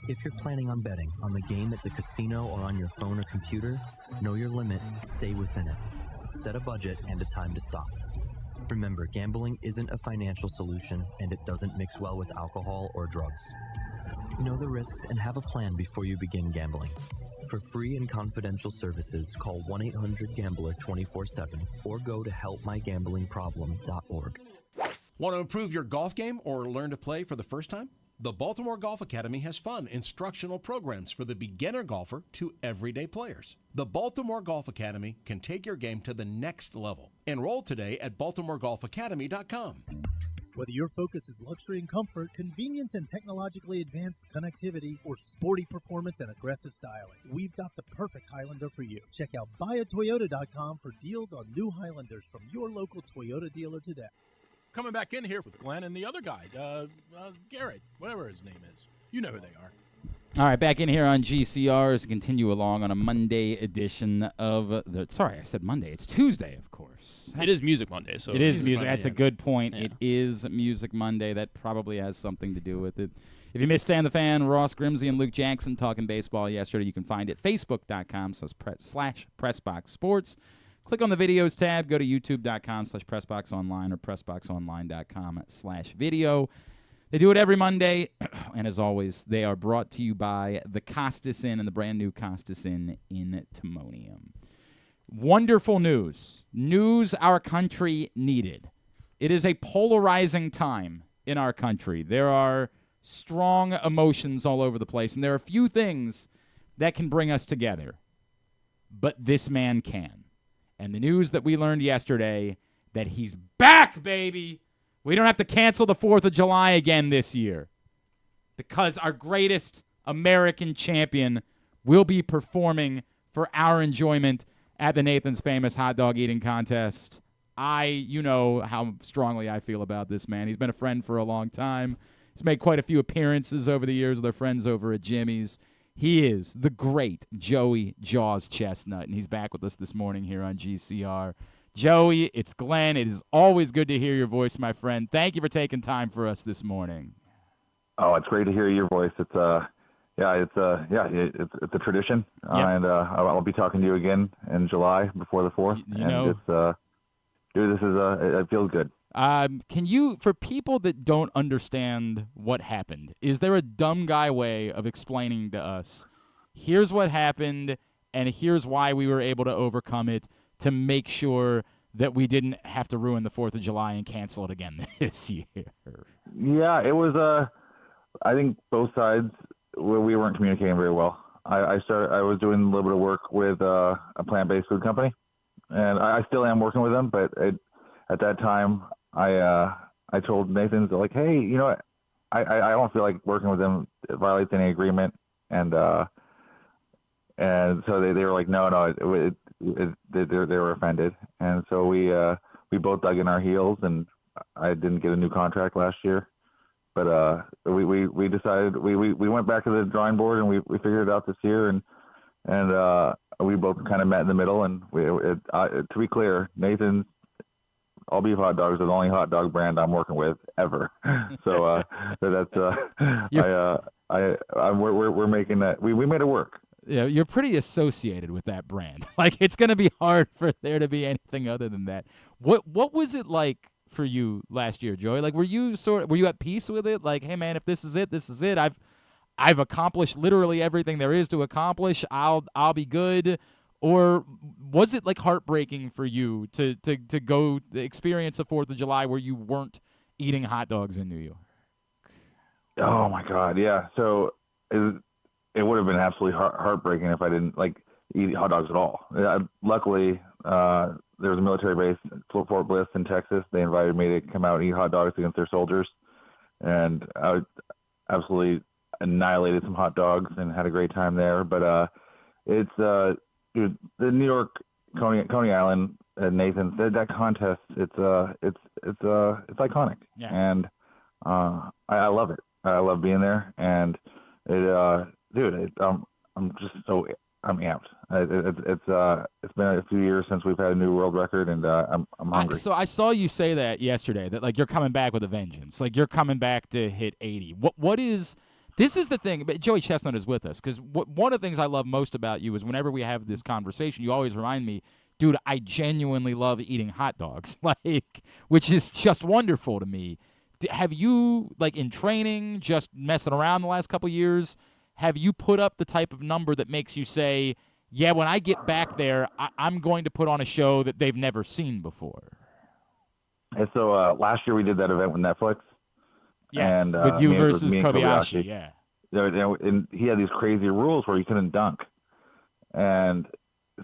If you're planning on betting on the game at the casino or on your phone or computer, know your limit, stay within it. Set a budget and a time to stop. Remember, gambling isn't a financial solution, and it doesn't mix well with alcohol or drugs. Know the risks and have a plan before you begin gambling. For free and confidential services, call 1-800-GAMBLER 24/7 or go to helpmygamblingproblem.org. Want to improve your golf game or learn to play for the first time? The Baltimore Golf Academy has fun, instructional programs for the beginner golfer to everyday players. The Baltimore Golf Academy can take your game to the next level. Enroll today at baltimoregolfacademy.com. Whether your focus is luxury and comfort, convenience and technologically advanced connectivity, or sporty performance and aggressive styling, we've got the perfect Highlander for you. Check out buyatoyota.com for deals on new Highlanders from your local Toyota dealer today. Coming back in here with Glenn and the other guy, Garrett, whatever his name is. You know who they are. All right, back in here on GCR as we continue along on a Monday edition of the. Sorry, I said Monday. It's Tuesday, of course. It is Music Monday. So it is music. Monday, That's a good point. Yeah. It is Music Monday. That probably has something to do with it. If you missed Stan the Fan, Ross Grimsey and Luke Jackson talking baseball yesterday, you can find it facebook.com/PressBoxSports. Click on the videos tab. Go to youtube.com/PressBoxOnline or PressBoxOnline.com/video. They do it every Monday, and as always, they are brought to you by the Costas Inn and the brand new Costas Inn in Timonium. Wonderful news. News our country needed. It is a polarizing time in our country. There are strong emotions all over the place, and there are few things that can bring us together. But this man can. And the news that we learned yesterday, that he's back, baby. We don't have to cancel the 4th of July again this year because our greatest American champion will be performing for our enjoyment at the Nathan's Famous Hot Dog Eating Contest. You know how strongly I feel about this man. He's been a friend for a long time. He's made quite a few appearances over the years with our friends over at Jimmy's. He is the great Joey Jaws Chestnut, and he's back with us this morning here on GCR. Joey, it's Glenn. It is always good to hear your voice, my friend. Thank you for taking time for us this morning. Oh, it's great to hear your voice. It's a tradition, and I'll be talking to you again in July before the 4th. It feels good. Can you, for people that don't understand what happened, is there a dumb guy way of explaining to us, here's what happened, and here's why we were able to overcome it, to make sure that we didn't have to ruin the 4th of July and cancel it again this year? Yeah, it was, I think both sides, we weren't communicating very well. I was doing a little bit of work with a plant-based food company, and I still am working with them, but at that time, I told Nathan, like, hey, you know what? I don't feel like working with them. It violates any agreement. And so they were like, no, they were offended. And so we both dug in our heels, and I didn't get a new contract last year. But we decided we went back to the drawing board, and we figured it out this year, and we both kind of met in the middle. And to be clear, Nathan's all beef hot dogs are the only hot dog brand I'm working with ever. So that's we're making that. We made it work. Yeah, you're pretty associated with that brand. Like, it's going to be hard for there to be anything other than that. What was it like for you last year, Joey? Like, were you at peace with it? Like, hey man, if this is it, this is it. I've accomplished literally everything there is to accomplish. I'll be good. Or was it like heartbreaking for you to go experience the 4th of July where you weren't eating hot dogs in New York? Oh my God, yeah. So it would have been absolutely heartbreaking if I didn't eat hot dogs at all. Luckily, there was a military base at Fort Bliss in Texas. They invited me to come out and eat hot dogs against their soldiers, and I absolutely annihilated some hot dogs and had a great time there. But it's the New York Coney Island, Nathan said that contest. It's iconic, and I love it. I love being there, and I'm just so I'm amped. It's been a few years since we've had a new world record, and I'm hungry. So I saw you say that yesterday, that like you're coming back with a vengeance, like you're coming back to hit 80. What is? This is the thing. But Joey Chestnut is with us because one of the things I love most about you is whenever we have this conversation, you always remind me, dude, I genuinely love eating hot dogs, like, which is just wonderful to me. Have you, like, in training, just messing around the last couple years, have you put up the type of number that makes you say, yeah, when I get back there, I'm going to put on a show that they've never seen before? And so last year we did that event with Netflix. Yes, and, with you versus Kobayashi, yeah. And he had these crazy rules where he couldn't dunk. And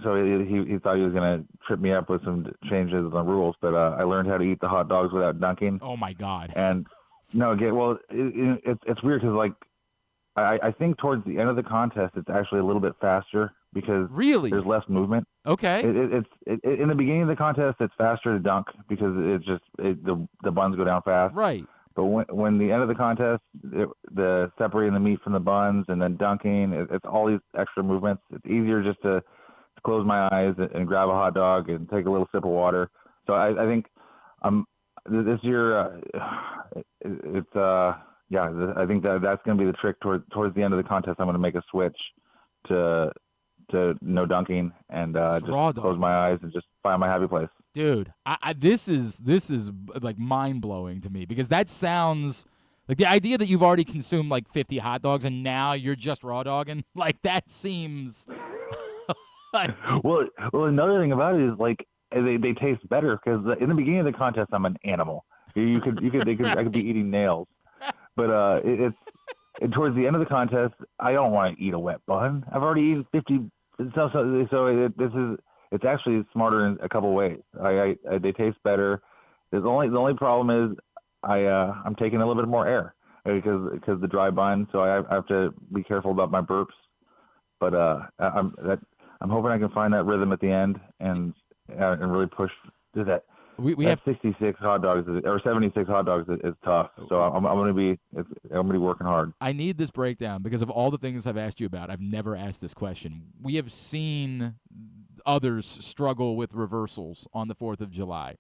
so he thought he was going to trip me up with some changes in the rules, but I learned how to eat the hot dogs without dunking. Oh, my God. And, no, it's weird because, like, I think towards the end of the contest, it's actually a little bit faster because there's less movement. Okay. It's in the beginning of the contest, it's faster to dunk because the buns go down fast. Right. But when the end of the contest, the separating the meat from the buns and then dunking, it's all these extra movements. It's easier just to close my eyes and grab a hot dog and take a little sip of water. So I think this year I think that's going to be the trick towards the end of the contest. I'm going to make a switch to no dunking and just close my eyes and just find my happy place. Dude, this is like mind blowing to me because that sounds like the idea that you've already consumed like 50 hot dogs and now you're just raw dogging, like that seems. Well, another thing about it is like they taste better because in the beginning of the contest I'm an animal. I could be eating nails, but it's towards the end of the contest I don't want to eat a wet bun. I've already eaten 50. It's actually smarter in a couple ways. They taste better. The only problem is I'm taking a little bit more air because the dry bun. So I have to be careful about my burps. But I'm hoping I can find that rhythm at the end and really push to that. We have 66 hot dogs or 76 hot dogs is tough. So I'm going to be working hard. I need this breakdown because of all the things I've asked you about. I've never asked this question. We have seen others struggle with reversals on the 4th of July.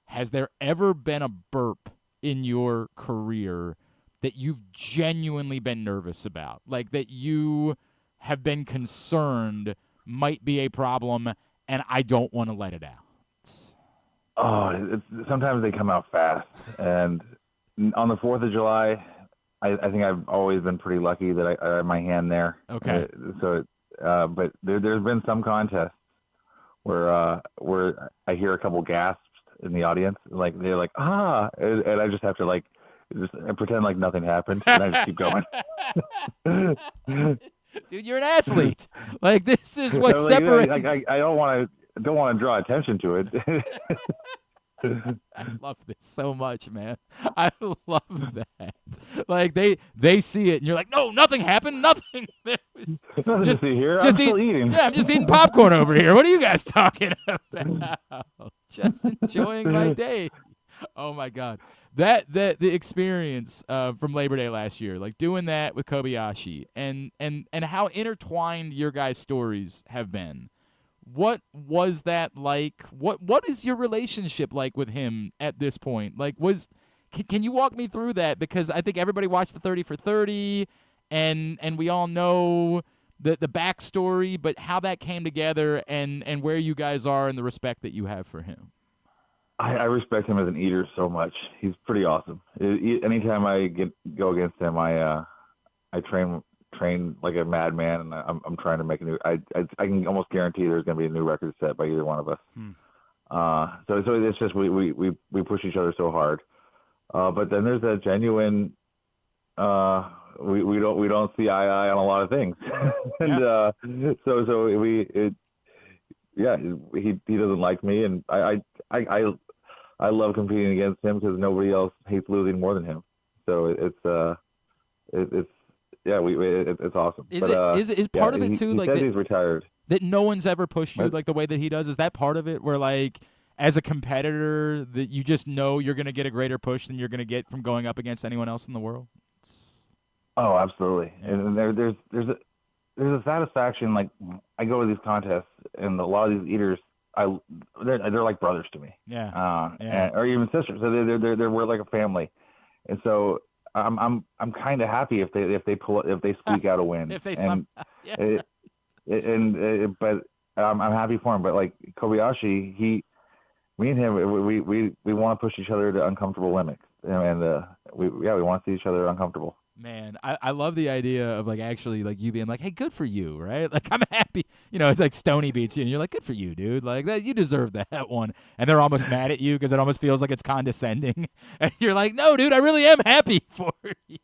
Has there ever been a burp in your career that you've genuinely been nervous about? Like that you have been concerned might be a problem and I don't want to let it out? Oh, sometimes they come out fast. And on the 4th of July, I think I've always been pretty lucky that I have my hand there. Okay. But there's been some contests where I hear a couple gasps in the audience, like they're like and I just have to I pretend like nothing happened, and I just keep going. Dude, you're an athlete. Like this is what separates. I don't want to draw attention to it. I love this so much, man. I love that. Like they see it, and you're like, no, nothing happened, nothing. Nothing to see here. I'm still eating. Yeah, I'm just eating popcorn over here. What are you guys talking about? Just enjoying my day. Oh my God, the experience from Labor Day last year, like doing that with Kobayashi, and how intertwined your guys' stories have been. What was that like? What is your relationship like with him at this point? Like, can you walk me through that? Because I think everybody watched the 30 for 30, and we all know the backstory, but how that came together and where you guys are and the respect that you have for him. I respect him as an eater so much. He's pretty awesome. Anytime I go against him, I train like a madman, and I'm trying to make a new. I can almost guarantee there's going to be a new record set by either one of us. So it's just we push each other so hard. But then there's that genuine. We don't see eye on a lot of things, and he doesn't like me, and I love competing against him because nobody else hates losing more than him. So it's awesome. Is part of it too? He like says he's retired. That no one's ever pushed you But- like the way that he does? Is that part of it where, like, as a competitor, that you just know you're going to get a greater push than you're going to get from going up against anyone else in the world? Oh, absolutely. Yeah. And there's a satisfaction. Like, I go to these contests, and a lot of these eaters, they're like brothers to me. Yeah. Or even sisters. So we're like a family, and so I'm kind of happy if they squeak out a win. If they but I'm happy for him. But like Kobayashi, me and him, we want to push each other to uncomfortable limits, and we want to see each other uncomfortable. Man, I love the idea of, like, actually, like, you being like, hey, good for you, right? Like, I'm happy. You know, it's like Stoney beats you, and you're like, good for you, dude. Like, that, you deserve that one. And they're almost mad at you because it almost feels like it's condescending. And you're like, no, dude, I really am happy for you.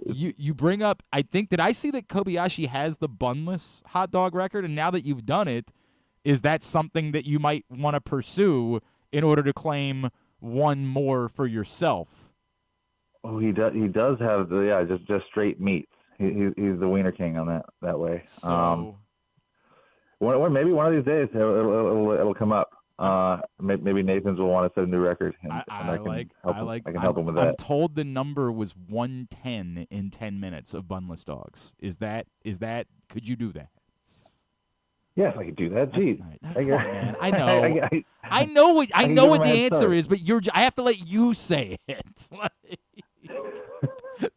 You bring up, I think, did I see that Kobayashi has the bunless hot dog record? And now that you've done it, is that something that you might want to pursue in order to claim one more for yourself? Oh, he does have just straight meats. He's the wiener king on that way. So Maybe one of these days it'll come up. Maybe Nathan's will want to set a new record. And I can help him with that. I'm told the number was 110 in 10 minutes of bunless dogs. Is that? Could you do that? Yes, I could do that. Jeez, come on, man. I know. I know what the answer is, but I have to let you say it.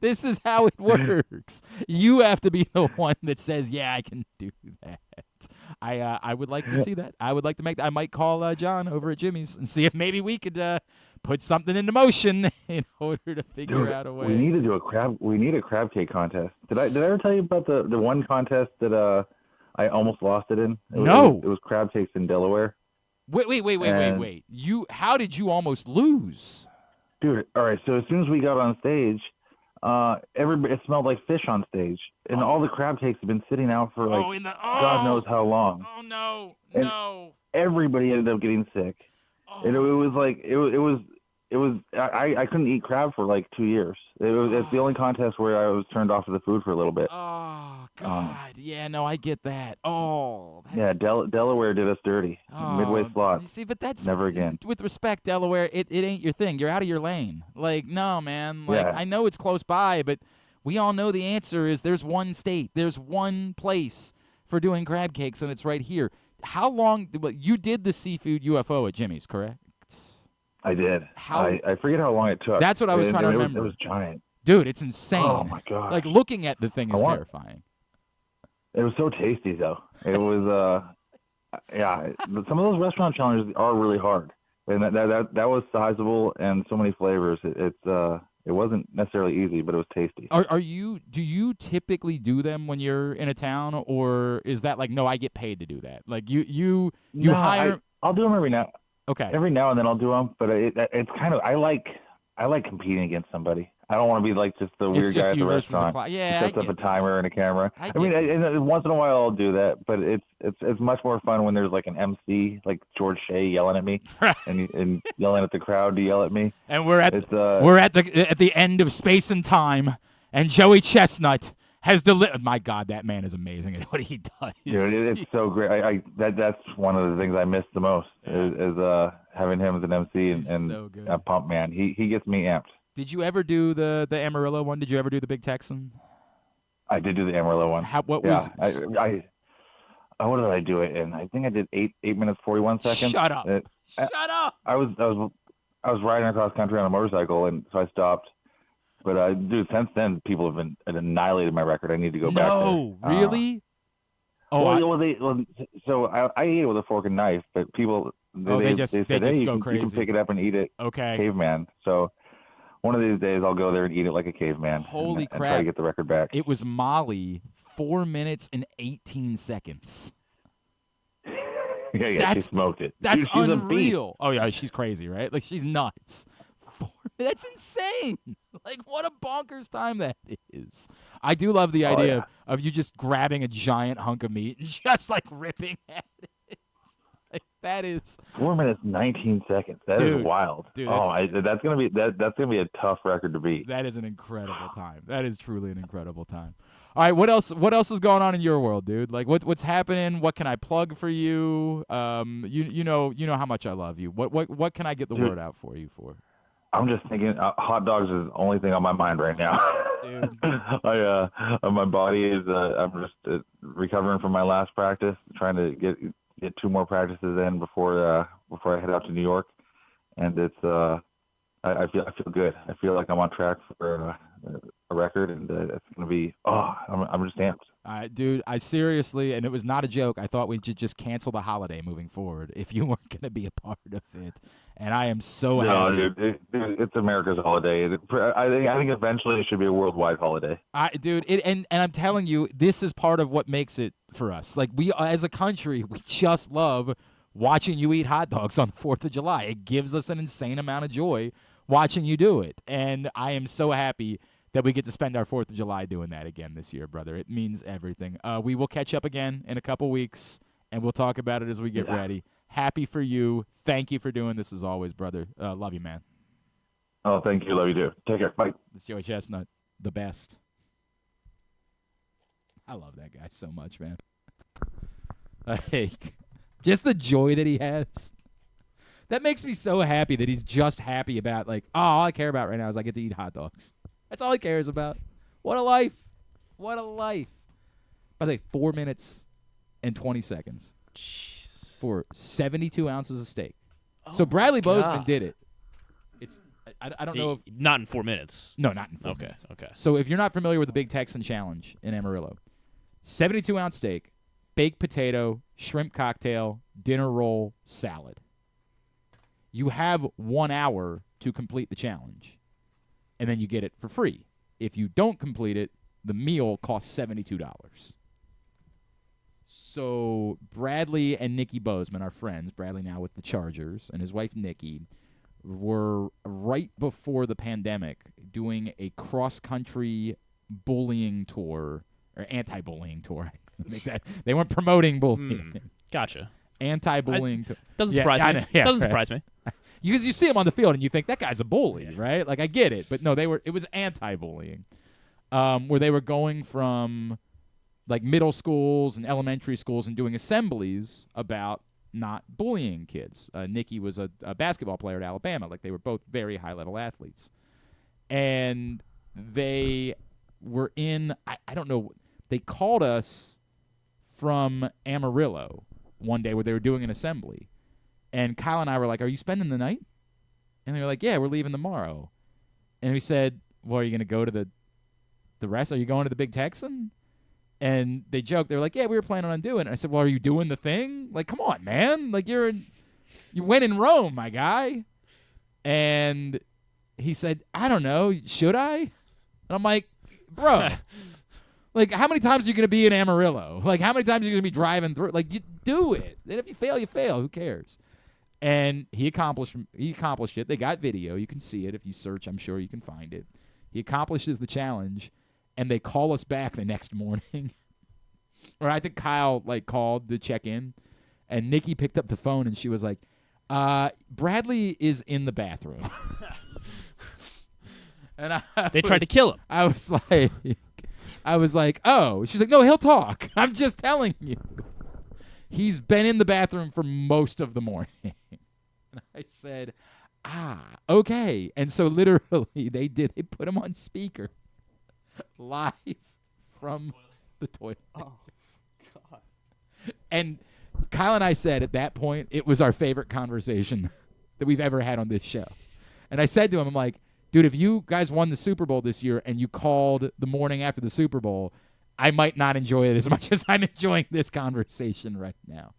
This is how it works. You have to be the one that says, "Yeah, I can do that." I would like to see that. I would like to make that. I might call John over at Jimmy's and see if maybe we could put something into motion in order to figure out a way. We need to do We need a crab cake contest. Did I ever tell you about the one contest that I almost lost it in? It was crab cakes in Delaware. Wait. How did you almost lose? Dude, all right. So as soon as we got on stage, it smelled like fish on stage, and all the crab cakes have been sitting out for God knows how long. Oh no, and no! Everybody ended up getting sick, and it was I couldn't eat crab for like 2 years. It's the only contest where I was turned off of the food for a little bit. Oh God, yeah, no, I get that. Oh, yeah, Delaware did us dirty. Midway slot. See, but that's never again. With respect, Delaware, it ain't your thing. You're out of your lane. Like, no, man. Like, Yeah. I know it's close by, but we all know the answer is there's one state, there's one place for doing crab cakes, and it's right here. How long? You did the seafood UFO at Jimmy's, correct? I did. I forget how long it took. That's what I was trying to remember. It was giant. Dude, it's insane. Oh my god! Like, looking at the thing is terrifying. It was so tasty, though. It was, yeah. Some of those restaurant challenges are really hard, and that was sizable and so many flavors. It wasn't necessarily easy, but it was tasty. Do you typically do them when you're in a town, or is that like, no, I get paid to do that? Like you hire? I'll do them every now. Okay. Every now and then I'll do them, but it's kind of I like competing against somebody. I don't want to be like just the weird guy at the restaurant. Yeah, who sets up a timer and a camera. I mean, once in a while I'll do that, but it's much more fun when there's like an MC, like George Shea, yelling at me and yelling at the crowd to yell at me. And we're at the end of space and time, and Joey Chestnut has delivered. My God, that man is amazing at what he does. Dude, it's so great. That's one of the things I miss the most is having him as an MC and so good. A pump man. He gets me amped. Did you ever do the Amarillo one? Did you ever do the Big Texan? I did do the Amarillo one. What was? What did I do it in? I think I did 8 minutes 41 seconds. Shut up! Shut up! I was riding across country on a motorcycle, and so I stopped. But dude, since then people have been annihilated my record. I need to go back. No, really? So I ate it with a fork and knife, but people they said, hey, you can pick it up and eat it. Okay, caveman. So one of these days I'll go there and eat it like a caveman. Holy crap! And try to get the record back. It was Molly, 4 minutes and 18 seconds. Yeah, she smoked it. That's Dude, she's unreal. Oh yeah, she's crazy, right? Like, she's nuts. That's insane. Like, what a bonkers time that is. I do love the idea of you just grabbing a giant hunk of meat and just like ripping at it. Like, that is 4 minutes 19 seconds. That is wild. Dude, that's gonna be a tough record to beat. That is an incredible time. That is truly an incredible time. All right, what else is going on in your world, dude? Like, what's happening? What can I plug for you? You know how much I love you. What can I get the word out for you for? I'm just thinking, hot dogs is the only thing on my mind right now. Dude. My body is. I'm just recovering from my last practice, trying to get 2 more practices in before I head out to New York, and it's. I feel good. I feel like I'm on track for a record, and it's gonna be. I'm just amped. Dude, I seriously, and it was not a joke. I thought we should just cancel the holiday moving forward if you weren't gonna be a part of it. And I am so happy. Dude, it's America's holiday. I think eventually it should be a worldwide holiday. And I'm telling you, this is part of what makes it for us. Like, we, as a country, we just love watching you eat hot dogs on the 4th of July. It gives us an insane amount of joy watching you do it. And I am so happy that we get to spend our 4th of July doing that again this year, brother. It means everything. We will catch up again in a couple weeks, and we'll talk about it as we get ready. Happy for you. Thank you for doing this as always, brother. Love you, man. Oh, thank you. Love you, too. Take care. Bye. It's Joey Chestnut, the best. I love that guy so much, man. Like, just the joy that he has. That makes me so happy that he's just happy about, like, all I care about right now is I get to eat hot dogs. That's all he cares about. What a life. What a life. By the way, 4 minutes and 20 seconds. Jeez. For 72 ounces of steak. So Bradley Bozeman did it. It's I don't know if not in 4 minutes. No, not in 4 minutes. Okay. So if you're not familiar with the Big Texan Challenge in Amarillo, 72-ounce steak, baked potato, shrimp cocktail, dinner roll, salad. You have 1 hour to complete the challenge, and then you get it for free. If you don't complete it, the meal costs $72. So Bradley and Nikki Bozeman, our friends, Bradley now with the Chargers, and his wife Nikki, were right before the pandemic doing a cross-country bullying tour, or anti-bullying tour. They weren't promoting bullying. Gotcha. Anti-bullying tour. Doesn't surprise me. Doesn't surprise me. Because you see him on the field and you think, that guy's a bully, right? Like, I get it. But no, it was anti-bullying, where they were going from like middle schools and elementary schools and doing assemblies about not bullying kids. Nikki was a basketball player at Alabama. Like, they were both very high-level athletes. And they were in, I don't know, they called us from Amarillo one day where they were doing an assembly. And Kyle and I were like, are you spending the night? And they were like, yeah, we're leaving tomorrow. And we said, well, are you going to go to the rest? Are you going to the Big Texan? And they joked. They were like, yeah, we were planning on doing it. And I said, well, are you doing the thing? Like, come on, man. Like, you went in Rome, my guy. And he said, I don't know. Should I? And I'm like, bro, like, how many times are you going to be in Amarillo? Like, how many times are you going to be driving through? Like, you do it. And if you fail, you fail. Who cares? And he accomplished it. They got video. You can see it. If you search, I'm sure you can find it. He accomplishes the challenge. And they call us back the next morning. Or I think Kyle, like, called to check in. And Nikki picked up the phone, and she was like, Bradley is in the bathroom. And they tried to kill him. I was like, oh. She's like, no, he'll talk. I'm just telling you. He's been in the bathroom for most of the morning. And I said, okay. And so literally they put him on speaker. Live from the toilet. Oh, God. And Kyle and I said at that point it was our favorite conversation that we've ever had on this show. And I said to him, I'm like, dude, if you guys won the Super Bowl this year and you called the morning after the Super Bowl, I might not enjoy it as much as I'm enjoying this conversation right now.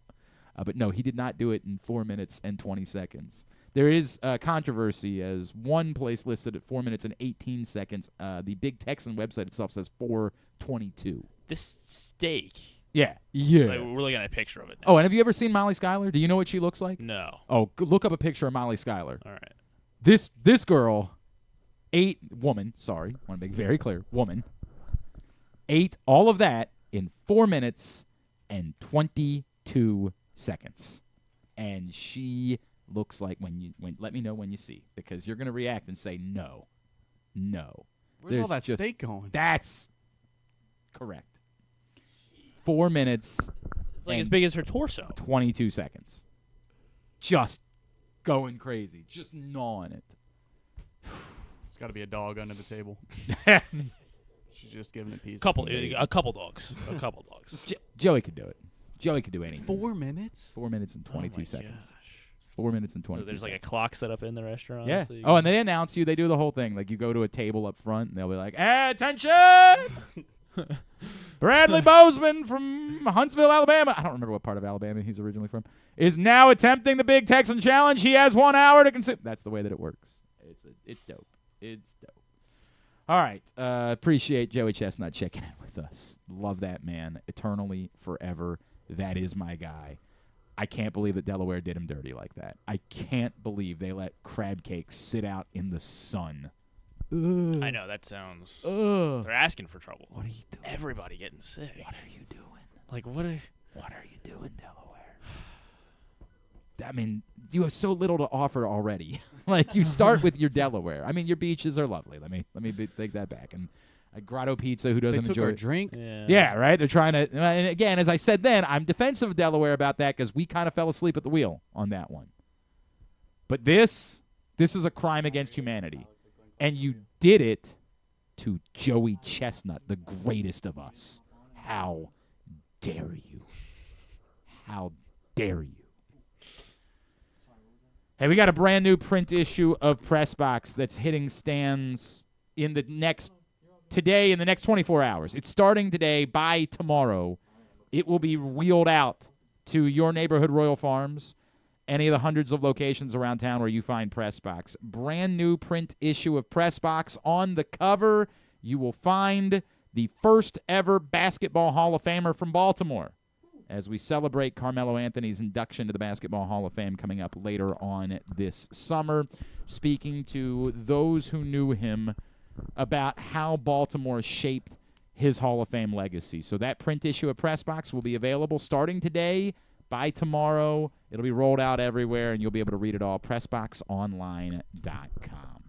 But no, he did not do it in 4 minutes and 20 seconds. There is controversy as one place listed at 4 minutes and 18 seconds. The Big Texan website itself says 4:22. This steak. Yeah. Like, we're looking at a picture of it now. Oh, and have you ever seen Molly Schuyler? Do you know what she looks like? No. Oh, look up a picture of Molly Schuyler. All right. This girl, woman, sorry, want to make very clear, woman, ate all of that in 4 minutes and 22 seconds. and she looks like let me know when you see, because you're gonna react and say no. Where's all that steak going? That's correct. 4 minutes. It's like as big as her torso. 22 seconds. Just going crazy. Just gnawing it. It's got to be a dog under the table. She's just giving it pieces. A couple dogs. Joey could do it. Joey could do anything. 4 minutes? 4 minutes and 22 seconds. 4 minutes and 22 There's seconds. like a clock set up in the restaurant. Yeah. So And they announce you. They do the whole thing. Like, you go to a table up front, and they'll be like, attention! Bradley Bozeman from Huntsville, Alabama. I don't remember what part of Alabama he's originally from. Is now attempting the Big Texan Challenge. He has 1 hour to consume. That's the way that it works. It's dope. It's dope. All right. Appreciate Joey Chestnut checking in with us. Love that man. Eternally, forever. That is my guy. I can't believe that Delaware did him dirty like that. I can't believe they let crab cakes sit out in the sun. Ugh. I know, that sounds... Ugh. They're asking for trouble. What are you doing? Everybody getting sick. What are you doing? Like, what are you doing, Delaware? I mean, you have so little to offer already. Like, you start with your Delaware. I mean, your beaches are lovely. Let me take that back. And a Grotto Pizza, who doesn't they took enjoy our drink? Yeah, right? They're trying to... And again, as I said then, I'm defensive of Delaware about that because we kind of fell asleep at the wheel on that one. But this is a crime against humanity. And you did it to Joey Chestnut, the greatest of us. How dare you? How dare you? Hey, we got a brand new print issue of Press Box that's hitting stands in the next 24 hours. It's starting today. By tomorrow, it will be wheeled out to your neighborhood Royal Farms, any of the hundreds of locations around town where you find Press Box. Brand new print issue of Press Box. On the cover, you will find the first ever Basketball Hall of Famer from Baltimore, as we celebrate Carmelo Anthony's induction to the Basketball Hall of Fame coming up later on this summer. Speaking to those who knew him about how Baltimore shaped his Hall of Fame legacy. So that print issue of Press Box will be available starting today. By tomorrow, it'll be rolled out everywhere, and you'll be able to read it all. PressBoxOnline.com.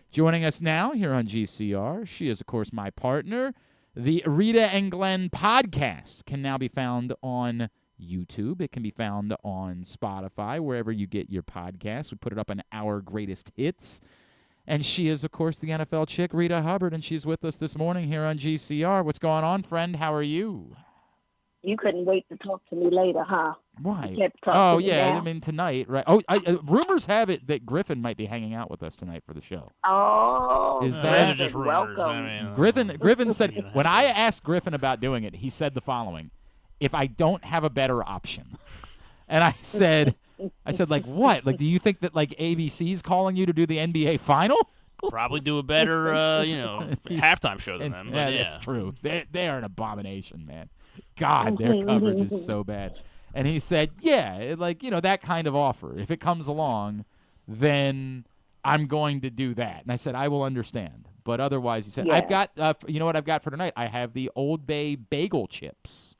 Joining us now here on GCR, she is, of course, my partner. The Reeta and Glenn podcast can now be found on YouTube. It can be found on Spotify, wherever you get your podcasts. We put it up on Our Greatest Hits. And she is, of course, the NFL chick, Reeta Hubbard, and she's with us this morning here on GCR. What's going on, friend? How are you? You couldn't wait to talk to me later, huh? Why? You kept talking to me yeah. now. I mean, tonight, right? Oh, rumors have it that Griffin might be hanging out with us tonight for the show. Oh, is those that are just rumors? welcome. I mean, Griffin said when I asked Griffin about doing it, he said the following: "If I don't have a better option," and I said, like, what? Like, do you think that like ABC's calling you to do the NBA final? Probably do a better, halftime show than them. Yeah, that's true. They are an abomination, man. God, their coverage is so bad. And he said, yeah, that kind of offer. If it comes along, then I'm going to do that. And I said, I will understand. But otherwise, he said, Yeah. I've got, you know what I've got for tonight? I have the Old Bay bagel chips.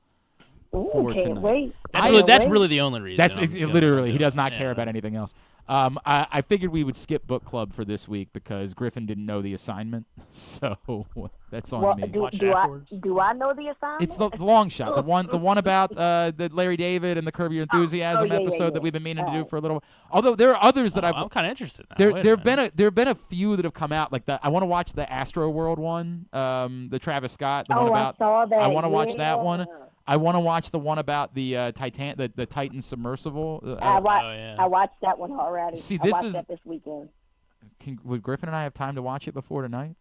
Ooh, for can't tonight. wait. That's really the only reason. That's I'm gonna literally, do he does not it. care about anything else. I figured we would skip book club for this week because Griffin didn't know the assignment, so that's on Well, me. do I know the assignment? It's the long shot, the one about the Larry David and the Curb Your Enthusiasm yeah, episode yeah. that we've been meaning to do for a little while. Although there are others that I'm kind of interested. Now. there have been a few that have come out. Like I want to watch the Astro World one, the Travis Scott, the one about. I saw that. I want to watch that Yeah. one. I want to watch the one about the Titan submersible. I watched that one already. See, I watched that this weekend. Would Griffin and I have time to watch it before tonight?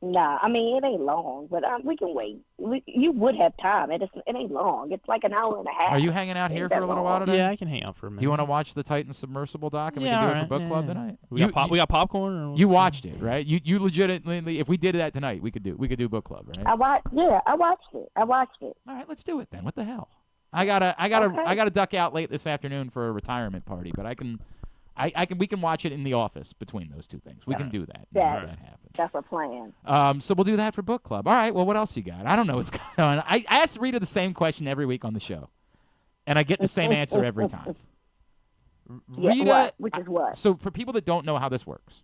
Nah, I mean, it ain't long, but we can wait. You would have time. It ain't long. It's like an hour and a half. Are you hanging out here for a little while today? Yeah, I can hang out for a minute. Do you want to watch the Titan submersible doc and we Yeah, can do it all for book right. club Yeah, tonight? We got popcorn. Or You watched it, right? You legitimately, if we did that tonight, we could do book club, right? I watched it. All right, let's do it then. What the hell? I gotta duck out late this afternoon for a retirement party, but we can watch it in the office between those two things. We can do that. Yeah. That happens. That's a plan. So we'll do that for book club. All right. Well, what else you got? I don't know what's going on. I ask Reeta the same question every week on the show, and I get the same answer every time. Reeta, which is what? So for people that don't know how this works,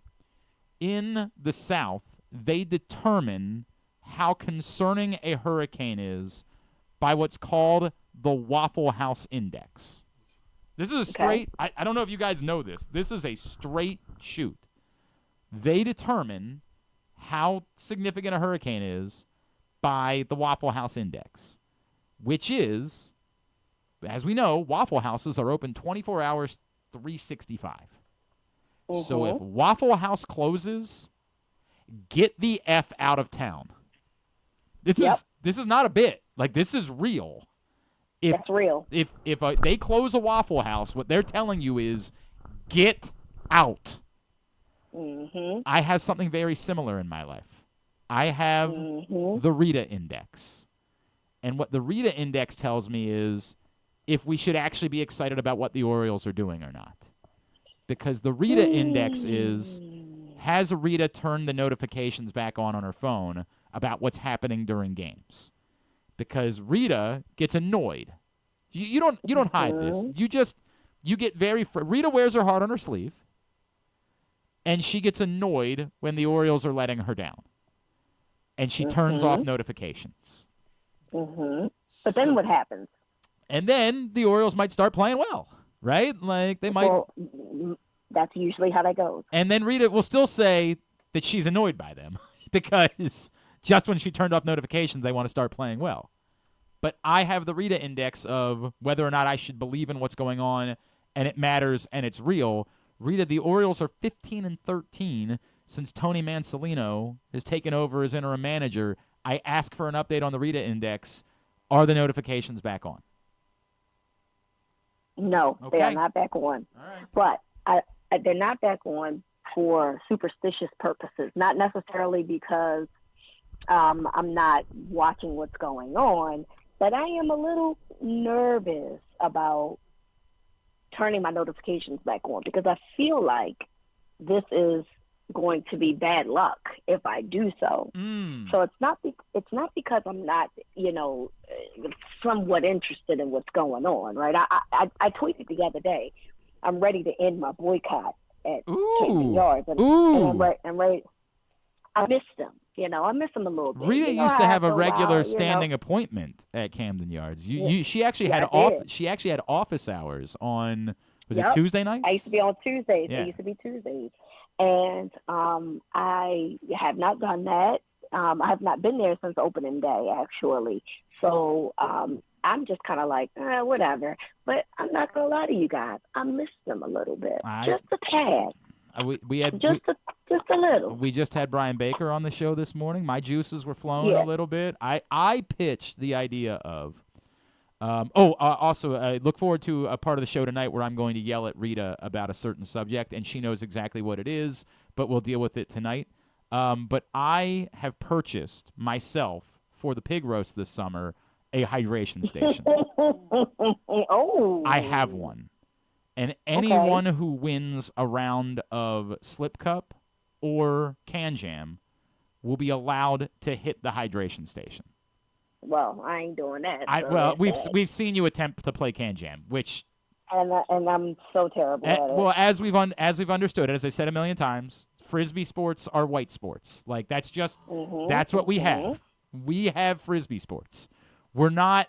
in the South, they determine how concerning a hurricane is by what's called the Waffle House Index. This is a straight, I don't know if you guys know this. This is a straight shoot. They determine how significant a hurricane is by the Waffle House Index, which is, as we know, Waffle Houses are open 24 hours, 365. So if Waffle House closes, get the F out of town. This is not a bit. Like, this is real. That's real. If they close a Waffle House, what they're telling you is get out. I have something very similar in my life. I have the Reeta Index. And what the Reeta Index tells me is if we should actually be excited about what the Orioles are doing or not. Because the Reeta Index is, has Reeta turned the notifications back on her phone about what's happening during games? Because Reeta gets annoyed. You don't hide this. You get very Reeta wears her heart on her sleeve, and she gets annoyed when the Orioles are letting her down, and she turns off notifications. But then what happens? And then the Orioles might start playing well, right? Like they might. Well, that's usually how that goes. And then Reeta will still say that she's annoyed by them because just when she turned off notifications, they want to start playing well. But I have the Reeta Index of whether or not I should believe in what's going on, and it matters and it's real. Reeta, the Orioles are 15-13 since Tony Mansolino has taken over as interim manager. I ask for an update on the Reeta Index. Are the notifications back on? No, Okay. they are not back on. All right. But they're not back on for superstitious purposes, not necessarily because I'm not watching what's going on, but I am a little nervous about turning my notifications back on because I feel like this is going to be bad luck if I do so. So it's not because I'm not, somewhat interested in what's going on, right? I tweeted the other day, I'm ready to end my boycott at Camden Yards, and I'm ready. I miss them. I miss them a little bit. Reeta used to have a regular standing appointment at Camden Yards. She actually had office hours on it Tuesday nights? I used to be on Tuesdays. Yeah. It used to be Tuesdays. And I have not done that. I have not been there since opening day, actually. So I'm just kind of like, whatever. But I'm not going to lie to you guys. I miss them a little bit. Just a tad. Just a little. We just had Bryan Baker on the show this morning. My juices were flowing a little bit. I pitched the idea of also, I look forward to a part of the show tonight where I'm going to yell at Reeta about a certain subject, and she knows exactly what it is, but we'll deal with it tonight. But I have purchased myself, for the pig roast this summer, a hydration station. I have one. And anyone who wins a round of Slip Cup or Can Jam will be allowed to hit the hydration station. Well, I ain't doing that. We've seen you attempt to play Can Jam, which and I'm so terrible at it. Well, as we've understood it, as I said a million times, Frisbee sports are white sports. Like that's just that's what we have. We have Frisbee sports. We're not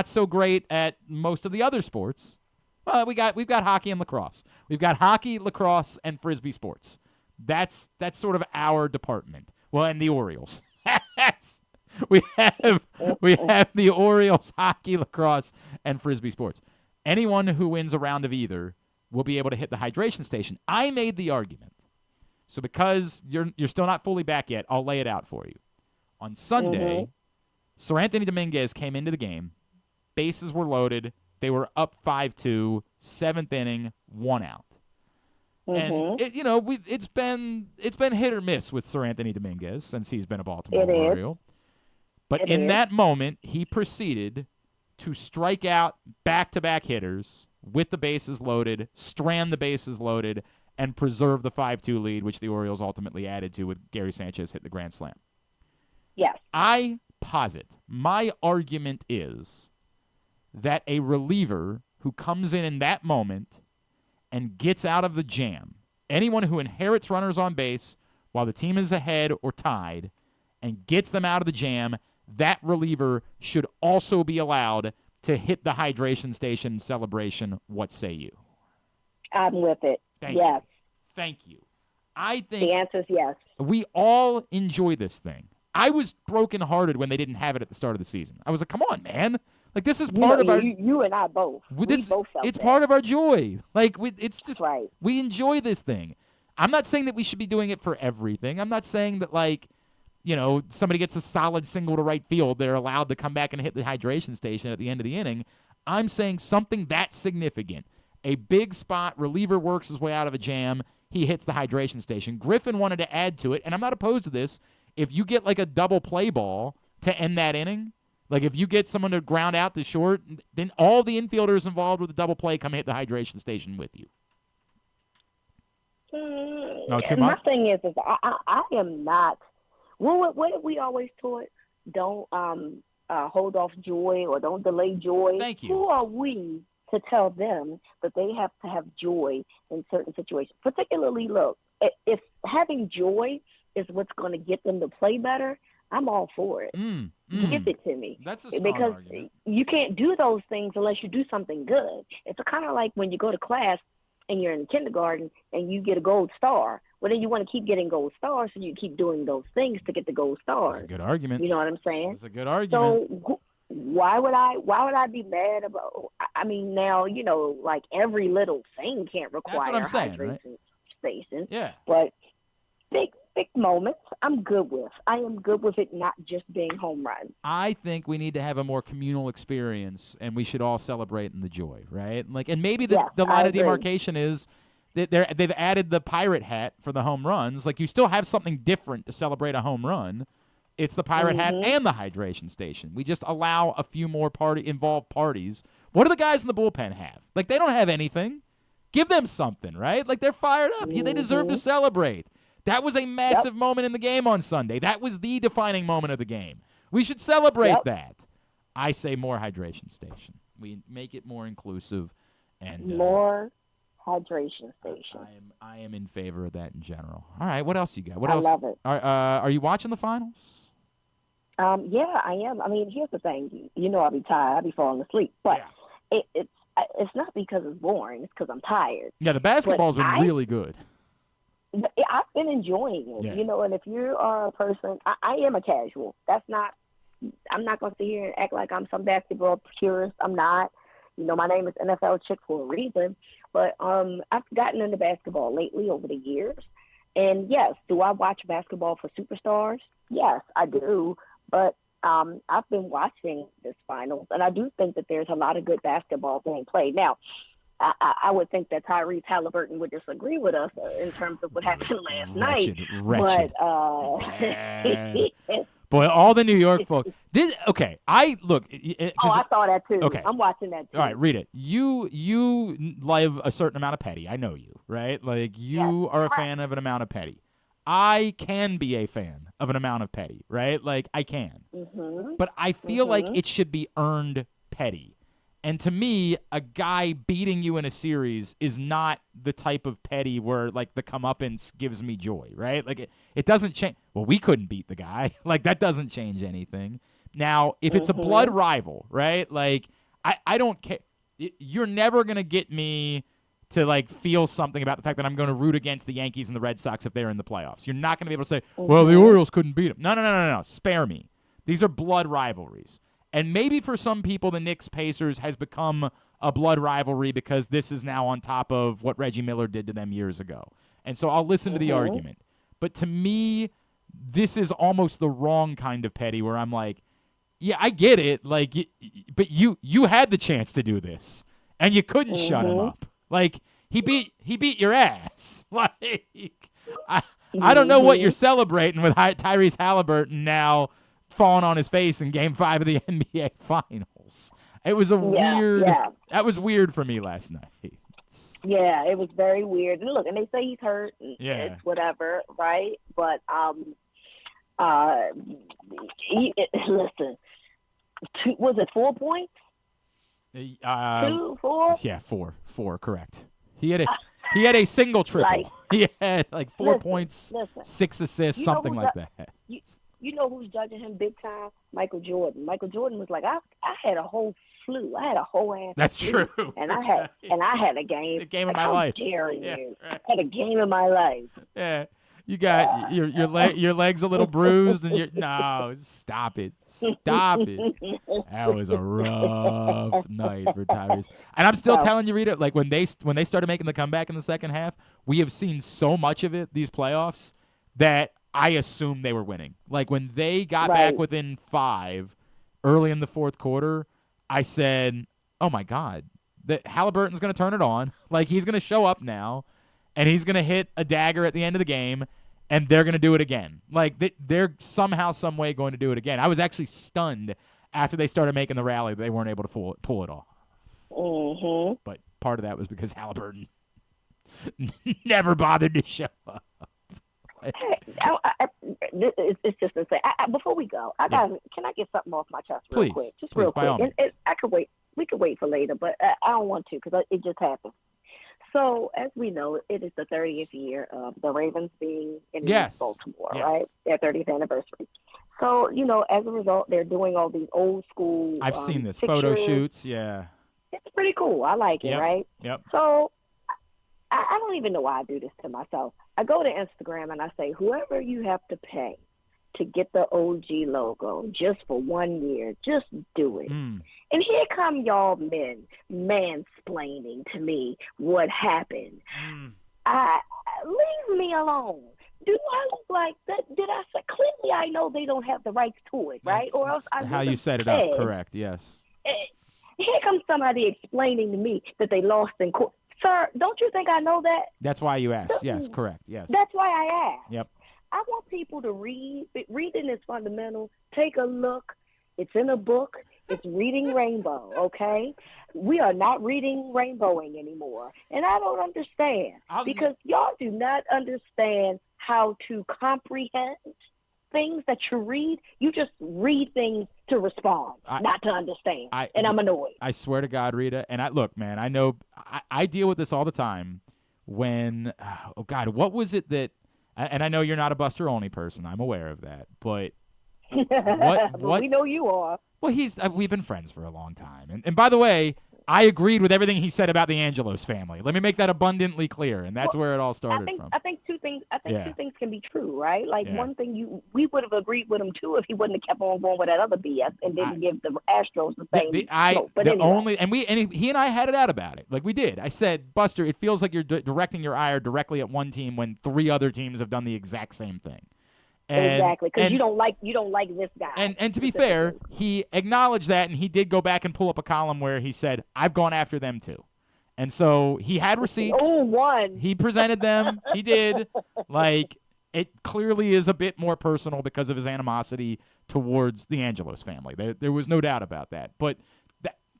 so great at most of the other sports. Well, we've got hockey and lacrosse. We've got hockey, lacrosse, and Frisbee sports. That's sort of our department. Well, and the Orioles. We have the Orioles, hockey, lacrosse, and Frisbee sports. Anyone who wins a round of either will be able to hit the hydration station. I made the argument. So because you're still not fully back yet, I'll lay it out for you. On Sunday, Sir Anthony Dominguez came into the game. Bases were loaded. They were up 5-2, 7th inning, 1 out. And it's been hit or miss with Sir Anthony Dominguez since he's been a Baltimore Oriole. But in that moment, he proceeded to strike out back-to-back hitters with the bases loaded, strand the bases loaded, and preserve the 5-2 lead, which the Orioles ultimately added to with Gary Sanchez hit the grand slam. Yes. I posit, my argument is that a reliever who comes in that moment and gets out of the jam, anyone who inherits runners on base while the team is ahead or tied and gets them out of the jam, that reliever should also be allowed to hit the hydration station celebration. What say you? I'm with it. Thank yes. you. Thank you. I think the answer is yes. We all enjoy this thing. I was brokenhearted when they didn't have it at the start of the season. I was like, come on, man. Like, this is part of our... You and I both. We both felt it's that. part of our joy. Like, it's just... Right. We enjoy this thing. I'm not saying that we should be doing it for everything. I'm not saying that, like, you know, somebody gets a solid single to right field, they're allowed to come back and hit the hydration station at the end of the inning. I'm saying something that significant. A big spot, reliever works his way out of a jam, he hits the hydration station. Griffin wanted to add to it, and I'm not opposed to this. If you get, like, a double play ball to end that inning, like if you get someone to ground out the short, then all the infielders involved with the double play come hit the hydration station with you. No, too much? My thing is I am not. What have we always taught? Don't hold off joy or don't delay joy. Thank you. Who are we to tell them that they have to have joy in certain situations? Particularly, look, if having joy is what's going to get them to play better, I'm all for it. Give it to me. That's a strong because argument. You can't do those things unless you do something good. It's kind of like when you go to class and you're in kindergarten and you get a gold star. Well, then you want to keep getting gold stars, so you keep doing those things to get the gold stars. That's a good argument. You know what I'm saying? That's a good argument. So why would I be mad about? I mean, now you know, like every little thing can't require That's what I'm saying, hydration right? station. Yeah. But big moments, I'm good with. I am good with it not just being home run. I think we need to have a more communal experience, and we should all celebrate in the joy, right? Like, and maybe the line of demarcation is that they've added the pirate hat for the home runs. Like, you still have something different to celebrate a home run. It's the pirate hat and the hydration station. We just allow a few more involved parties. What do the guys in the bullpen have? Like, they don't have anything. Give them something, right? Like, they're fired up. They deserve to celebrate. That was a massive moment in the game on Sunday. That was the defining moment of the game. We should celebrate that. I say more hydration station. We make it more inclusive and more hydration station. I am in favor of that in general. All right, what else you got? What I else? love it. Are you watching the finals? Yeah, I am. I mean, here's the thing. You know, I'll be tired. I'll be falling asleep. But it's not because it's boring. It's because I'm tired. Yeah, the basketball's been really good. I've been enjoying it, you know, and if you are a person, I am a casual. I'm not going to sit here and act like I'm some basketball purist. I'm not. You know, my name is NFL Chick for a reason. But I've gotten into basketball lately over the years. And, yes, do I watch basketball for superstars? Yes, I do. But I've been watching this finals, and I do think that there's a lot of good basketball being played. Now, I would think that Tyrese Halliburton would disagree with us in terms of what happened last night. Wretched. But boy, all the New York folks. I saw that too. Okay. I'm watching that too. All right, read it. You live a certain amount of petty. I know you, right? Like, you are a fan of an amount of petty. I can be a fan of an amount of petty, right? Like, I can. But I feel like it should be earned petty. And to me, a guy beating you in a series is not the type of petty where, like, the comeuppance gives me joy, right? Like, it doesn't change. Well, we couldn't beat the guy. Like, that doesn't change anything. Now, if it's a blood rival, right? Like, I don't care. You're never going to get me to, like, feel something about the fact that I'm going to root against the Yankees and the Red Sox if they're in the playoffs. You're not going to be able to say, well, the Orioles couldn't beat them. No. Spare me. These are blood rivalries. And maybe for some people, the Knicks-Pacers has become a blood rivalry because this is now on top of what Reggie Miller did to them years ago. And so I'll listen to the argument. But to me, this is almost the wrong kind of petty where I'm like, yeah, I get it. Like, but you had the chance to do this, and you couldn't shut him up. Like, he beat your ass. Like, I don't know what you're celebrating with Tyrese Halliburton now falling on his face in Game 5 of the NBA Finals. It was that was weird for me last night. Yeah, it was very weird. And look, and they say he's hurt. And it's whatever, right? But listen, was it 4 points? 2, 4? Yeah, four, correct. He had a single triple. Like, he had like 4 listen, points, listen. 6 assists, You know something who's like up- that. You know who's judging him big time? Michael Jordan. Michael Jordan was like, I had a whole flu. I had a whole ass. That's flu, true. And I had a game. The game of Like, my how life. Dare Yeah, you? right. I had a game of my life. Yeah. You got your legs a little bruised, and no, stop it. That was a rough night for Tyrese. And I'm still telling you, Reeta, like when they started making the comeback in the second half, we have seen so much of it these playoffs that I assumed they were winning. Like when they got back within 5 early in the fourth quarter, I said, "Oh my God, that Halliburton's going to turn it on. Like he's going to show up now, and he's going to hit a dagger at the end of the game." And they're going to do it again. Like, they're somehow, some way going to do it again. I was actually stunned after they started making the rally that they weren't able to pull it off. Mm-hmm. But part of that was because Halliburton never bothered to show up. It's just insane. Before we go, can I get something off my chest real quick? Just please, real by all quick. means. I could wait. We could wait for later, but I don't want to because it just happened. So, as we know, it is the 30th year of the Ravens being in Baltimore, right? Their 30th anniversary. So, as a result, they're doing all these old school I've seen this. pictures. Photo shoots, yeah. It's pretty cool. I like it, right? Yep. So, I don't even know why I do this to myself. I go to Instagram and I say, whoever you have to pay to get the OG logo just for 1 year, just do it. And here come y'all men mansplaining to me what happened. Leave me alone. Do I look like that? Did I say? Clearly, I know they don't have the rights to it, right? Or else I how you would've set it said. up, correct? Yes. Here comes somebody explaining to me that they lost in court. Sir, don't you think I know that? That's why you asked. Yes, correct. Yes. That's why I asked. Yep. I want people to read. Reading is fundamental. Take a look. It's in a book. It's reading Rainbow, okay? We are not reading Rainbowing anymore. And I don't understand because y'all do not understand how to comprehend things that you read. You just read things to respond, not to understand. And I'm annoyed. I swear to God, Reeta, and look, man, I know I deal with this all the time when, oh God, what was it that, and I know you're not a Buster Olney person. I'm aware of that. But what we know you are. Well, we've been friends for a long time. And by the way, I agreed with everything he said about the Angelos family. Let me make that abundantly clear, and that's where it all started from. I think two things. Two things can be true, right? Like one thing, we would have agreed with him too if he wouldn't have kept on going with that other BS and didn't give the Astros the same. He and I had it out about it. Like we did. I said, Buster, it feels like you're directing your ire directly at one team when 3 other teams have done the exact same thing. Exactly, because you don't like this guy. And to be fair, he acknowledged that, and he did go back and pull up a column where he said, "I've gone after them too," and so he had receipts. Oh, one. He presented them. He did. Like it clearly is a bit more personal because of his animosity towards the Angelos family. There was no doubt about that. But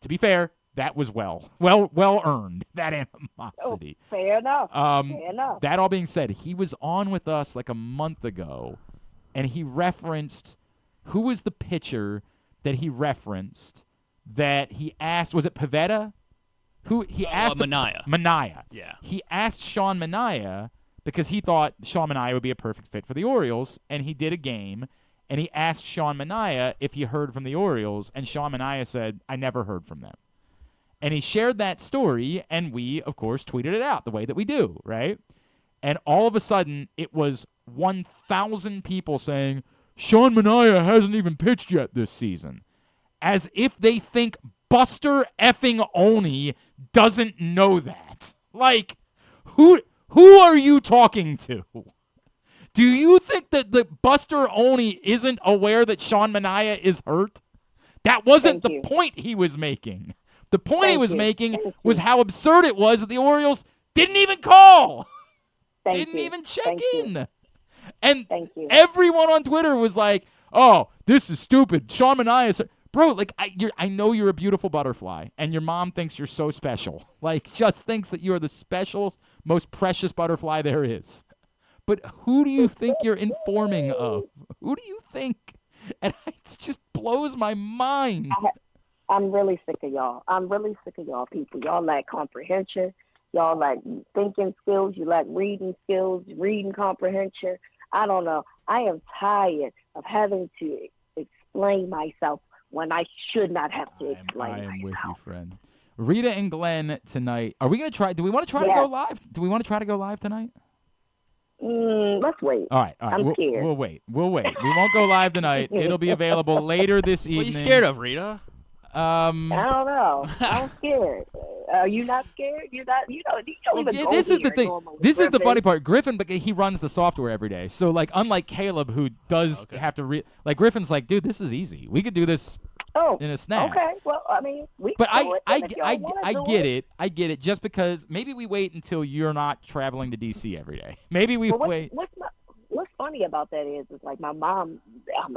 to be fair, that was well earned, that animosity. Oh, fair enough. Fair enough. That all being said, he was on with us like a month ago, and he referenced who was the pitcher that he referenced that he asked, was it Pivetta? Who he asked? Manaea. Manaea. Yeah. He asked Sean Manaea because he thought Sean Manaea would be a perfect fit for the Orioles, and he did a game, and he asked Sean Manaea if he heard from the Orioles, and Sean Manaea said, "I never heard from them." And he shared that story, and we, of course, tweeted it out the way that we do, right? And all of a sudden, it was 1,000 people saying, Sean Manaea hasn't even pitched yet this season. As if they think Buster effing Olney doesn't know that. Like, who are you talking to? Do you think that Buster Olney isn't aware that Sean Manaea is hurt? That wasn't the point he was making. The point he was making was how absurd it was that the Orioles didn't even call. Didn't even check in. And everyone on Twitter was like, oh, this is stupid. Sean Manaea. Bro, like, I know you're a beautiful butterfly, and your mom thinks you're so special. Like, just thinks that you're the special, most precious butterfly there is. But who do you think you're informing of? Who do you think? And it just blows my mind. I'm really sick of y'all. I'm really sick of y'all people. Y'all lack comprehension. y'all lack thinking skills, you lack reading skills, reading comprehension. I don't know. I am tired of having to explain myself when I should not have to explain I am myself. with you, friend. Reeta and Glenn tonight. Are we going to try? Do we want to try to go live? Do we want to try to go live tonight? Let's wait. All right. I'm scared. We'll wait. We won't go live tonight. It'll be available later this evening. What are you scared of, Reeta? I don't know. I'm scared. Are you not scared? You don't even go This is the here thing. normally, This is the Griffin. funny part. Griffin, but he runs the software every day. So, like, unlike Caleb, who does have to read, like, Griffin's like, dude, this is easy. We could do this in a snap. Okay. Well, I mean, we But can do it then if y'all wanna I do get it. I get it. Just because maybe we wait until you're not traveling to DC every day. Maybe we Well, wait. What's funny about that is like my mom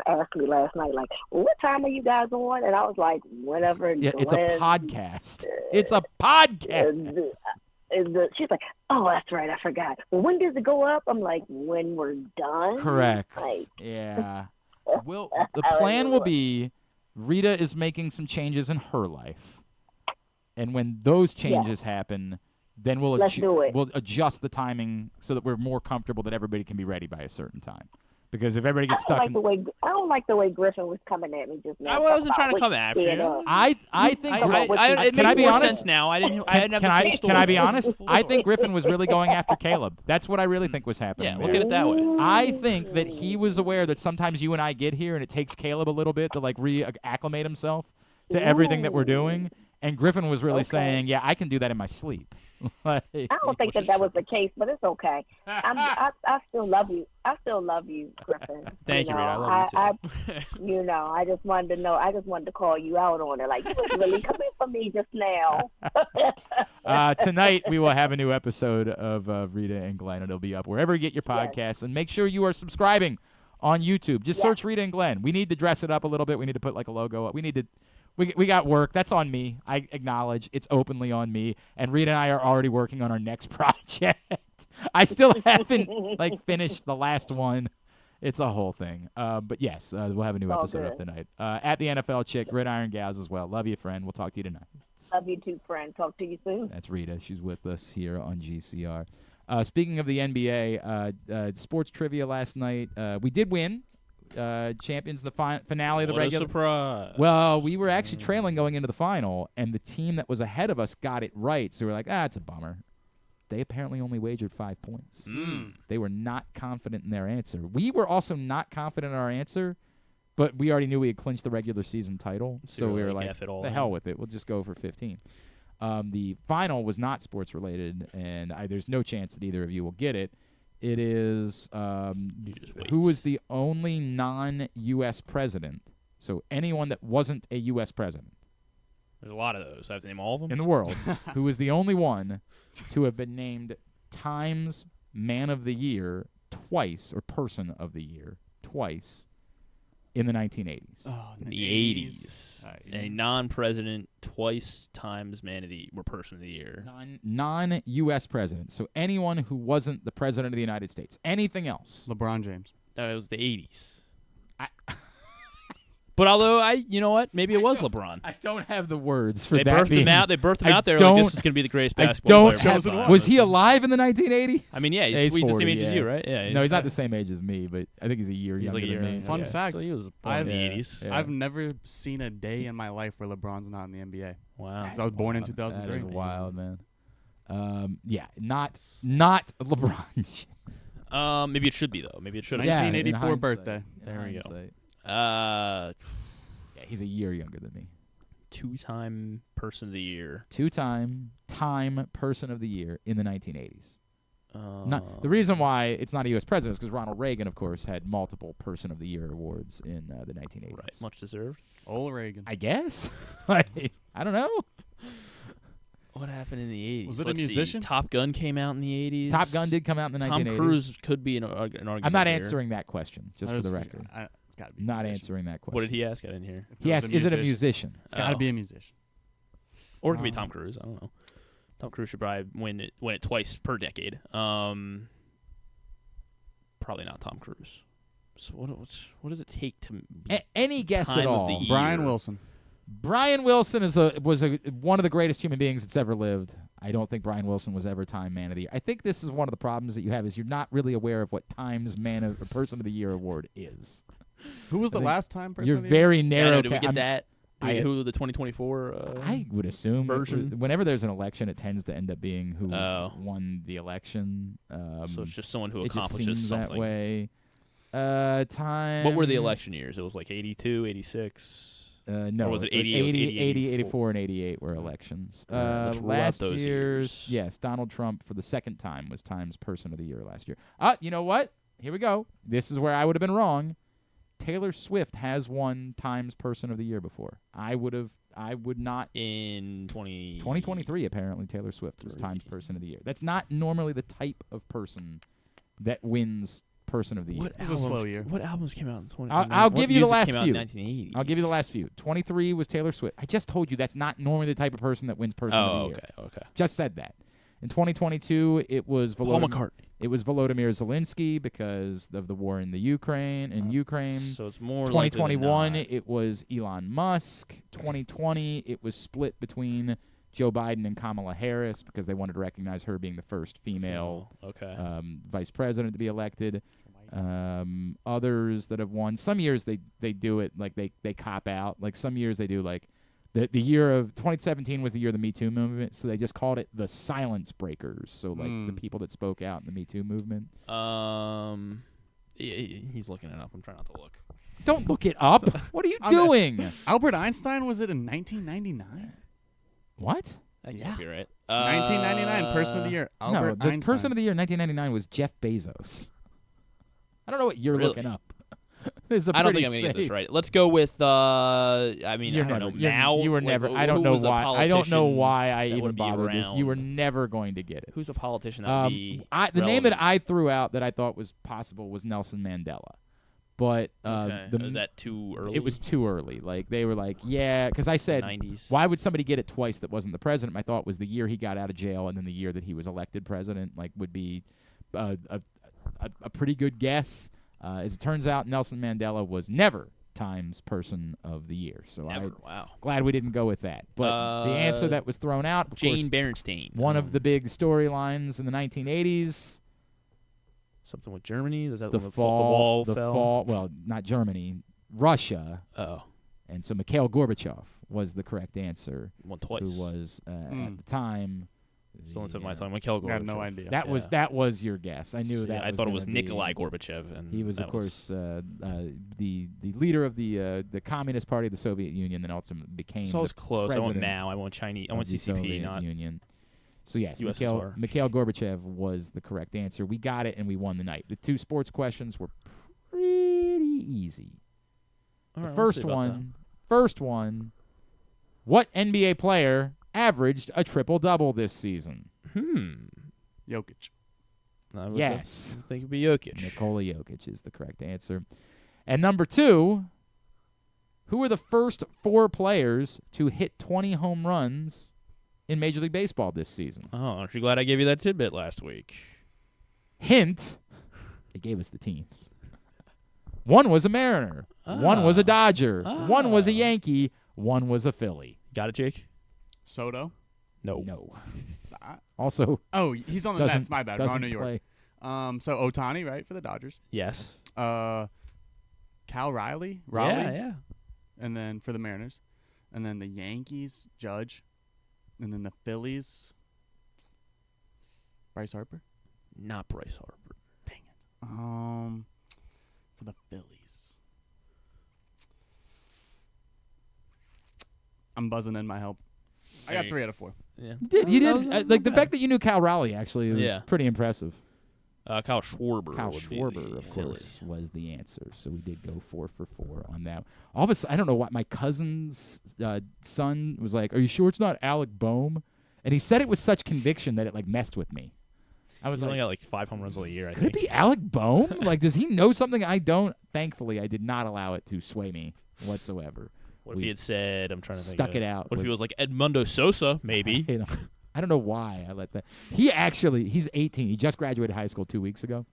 asked me last night, like, what time are you guys on? And I was like, whenever. Yeah, it's a podcast. It's a podcast. She's like, oh, that's right, I forgot. Well, when does it go up? I'm like, when we're done. Correct. Like, yeah. The plan will be Reeta is making some changes in her life. And when those changes happen, then we'll adjust the timing so that we're more comfortable that everybody can be ready by a certain time. Because if everybody gets stuck I don't like the way Griffin was coming at me just now. I wasn't trying to come after you. I think. It can makes I be more honest? sense now. I didn't have Can the full I be story. honest? I think Griffin was really going after Caleb. That's what I really think was happening. Yeah, look at it that way. I think that he was aware that sometimes you and I get here and it takes Caleb a little bit to like reacclimate himself to everything that we're doing. And Griffin was really saying, yeah, I can do that in my sleep. I don't think that was the case, but it's okay. I still love you. I still love you, Griffin. Thank you, Reeta. I love you too. I just wanted to know. I just wanted to call you out on it. Like, you was really coming for me just now. Tonight, we will have a new episode of Reeta and Glenn. It'll be up wherever you get your podcasts. And make sure you are subscribing on YouTube. Just search Reeta and Glenn. We need to dress it up a little bit. We need to put like a logo up. We got work. That's on me. I acknowledge it's openly on me. And Reeta and I are already working on our next project. I still haven't finished the last one. It's a whole thing. But yes, we'll have a new episode up tonight. At the NFL Chick, Gridiron Gals as well. Love you, friend. We'll talk to you tonight. Love you too, friend. Talk to you soon. That's Reeta. She's with us here on GCR. Speaking of the NBA, sports trivia last night. We did win. Champions in the finale of the regular. What a surprise. Well, we were actually trailing going into the final, and the team that was ahead of us got it right. So we're like, it's a bummer. They apparently only wagered 5 points. They were not confident in their answer. We were also not confident in our answer, but we already knew we had clinched the regular season title. So we were like, the hell with it. We'll just go for 15. The final was not sports related, and there's no chance that either of you will get it. It is who was the only non-U.S. president, so anyone that wasn't a U.S. president. There's a lot of those. I have to name all of them? In the world, who was the only one to have been named Times Man of the Year twice, or Person of the Year twice, in the 1980s. Oh, in the 80s. A non-president twice Times Man of the or Person of the Year. Non-U.S. president. So anyone who wasn't the president of the United States. Anything else. LeBron James. It was the 80s. But although you know what? Maybe it was LeBron. I don't have the words for they that. They birthed him out there like this is going to be the greatest basketball player. Was he alive in the 1980s? I mean, yeah, he's 40, the same age as you, right? Yeah. No, he's not the same age as me, but I think he's a year younger than me. Fun fact. So he was born in the 80s. I've never seen a day in my life where LeBron's not in the NBA. Wow. I was born in 2003. That is wild, man. Not LeBron. Maybe it should be though. Maybe it should. 1984 birthday. There we go. Yeah, he's a year younger than me. Two-time Person of the Year. Two-time Time Person of the Year in the 1980s. The reason why it's not a U.S. president is because Ronald Reagan, of course, had multiple Person of the Year awards in the 1980s. Right, much deserved. Old Reagan. I guess. I don't know. What happened in the 80s? Was it a musician? Top Gun came out in the 80s. Top Gun did come out in the 1980s. Tom Cruise could be an argument. I'm not answering that question, just for the record. It's gotta be not answering that question. What did he ask? I didn't hear. He asked, is it a musician? It's got to be a musician. Or it could be Tom Cruise. I don't know. Tom Cruise should probably win it twice per decade. Probably not Tom Cruise. So what does it take to be any guess time at all? of the year? Brian Wilson. Brian Wilson was one of the greatest human beings that's ever lived. I don't think Brian Wilson was ever Time Man of the Year. I think this is one of the problems that you have is you're not really aware of what Time's Person of the Year award is. Who was the last time person You're of the year? very narrow. Did we get that? Who the 2024 I would assume version? Whenever there's an election, it tends to end up being who won the election. So it's just someone who it accomplishes just seems something. that way. Time. What were the election years? It was like 82, 86. No, or was it 80, 84, and 88 were elections. Let's rule out last those year's, yes, Donald Trump for the second time was Time's Person of the Year last year. You know what? Here we go. This is where I would have been wrong. Taylor Swift has won Time's Person of the Year before. I would not. In 2023, apparently, Taylor Swift was Time's Person of the Year. That's not normally the type of person that wins Person of the Year. It was a slow year. What albums came out in 20? I'll give you the last few. 1980. I'll give you the last few. 23 was Taylor Swift. I just told you that's not normally the type of person that wins Person of the Year. Okay. Just said that. In 2022, it was Paul McCartney. It was Volodymyr Zelensky because of the war in the Ukraine. So it's more 2021, it was Elon Musk. 2020, it was split between Joe Biden and Kamala Harris because they wanted to recognize her being the first female vice president to be elected. Others that have won, some years they do it like they cop out. Like some years they do like the year of 2017 was the year of the Me Too movement, so they just called it the Silence Breakers. So like the people that spoke out in the Me Too movement. He's looking it up. I'm trying not to look. Don't look it up. What are you doing? Albert Einstein, was it in 1999? What? That can't be right. 1999 Person of the Year. Albert no, the Einstein. Person of the Year in 1999 was Jeff Bezos. I don't know what you're looking up. I don't think I'm gonna get this right. Let's go with. I don't know. Now you were never. I don't know why. I don't know why I even bothered this. You were never going to get it. Who's a politician that would be? The name that I threw out that I thought was possible was Nelson Mandela, but is that too early? It was too early. Like they were like, yeah, because I said, 90s. Why would somebody get it twice that wasn't the president? My thought was the year he got out of jail and then the year that he was elected president, like would be a pretty good guess. As it turns out, Nelson Mandela was never Time's Person of the Year. So I'm glad we didn't go with that. But the answer that was thrown out, of Jane course, Berenstain. One of the big storylines in the 1980s. Something with Germany? Is that the when the fall? wall fell? Fall. Well, not Germany, Russia. Oh. And so Mikhail Gorbachev was the correct answer. Won twice. Who was at the time. Still into my tongue. Mikhail Gorbachev. I had no idea. That was your guess. I knew that. I thought it was Nikolai Gorbachev, and he was, of course, the leader of the Communist Party of the Soviet Union, then ultimately became. So I was close. I want president Mao. I want Chinese. I want the CCP, Soviet not Union. So yes, USSR. Mikhail Gorbachev was the correct answer. We got it, and we won the night. The two sports questions were pretty easy. All right, The we'll see about first one. What NBA player averaged a triple-double this season? Jokic. Yes. I think it'd be Jokic. Nikola Jokic is the correct answer. And number two, who were the first four players to hit 20 home runs in Major League Baseball this season? Oh, aren't you glad I gave you that tidbit last week? Hint, they gave us the teams. One was a Mariner. One was a Dodger. One was a Yankee. One was a Philly. Got it, Jake? Soto? No. Also, he's on the Mets. My bad. Wrong New York. Play. So Ohtani, right, for the Dodgers. Yes. Cal Raleigh. Yeah. And then for the Mariners, and then the Yankees, Judge, and then the Phillies, Bryce Harper. Not Bryce Harper. Dang it. For the Phillies, I'm buzzing in my help. I got 3 out of 4. Yeah. You did. Like the fact that you knew Cal Raleigh actually was pretty impressive. Kyle Schwarber. Kyle Schwarber, of course, was the answer. So we did go 4 for 4 on that. All of a sudden, I don't know what my cousin's son was like. Are you sure it's not Alec Boehm? And he said it with such conviction that it like messed with me. I was He's only like, got like 5 home runs a year. I could think. it be Alec Boehm? Like, does he know something I don't? Thankfully, I did not allow it to sway me whatsoever. What if he had said? I'm trying to think. Stuck it out. What if he was like Edmundo Sosa? Maybe. I don't know why I let that. He's 18. He just graduated high school 2 weeks ago.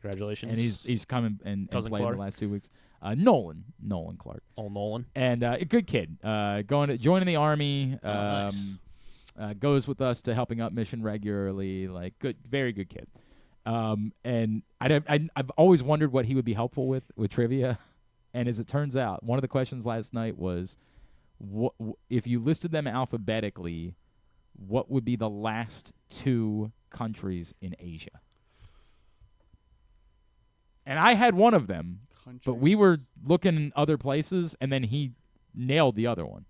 Congratulations. And he's come and Cousin played Clark? the last 2 weeks. Nolan Clark. Oh, Nolan. And a good kid. Joining the Army. Nice. Goes with us to helping up mission regularly. Like very good kid. And I've always wondered what he would be helpful with trivia. And as it turns out, one of the questions last night was, if you listed them alphabetically, what would be the last 2 countries in Asia? And I had one of them, but we were looking in other places, and then he nailed the other one.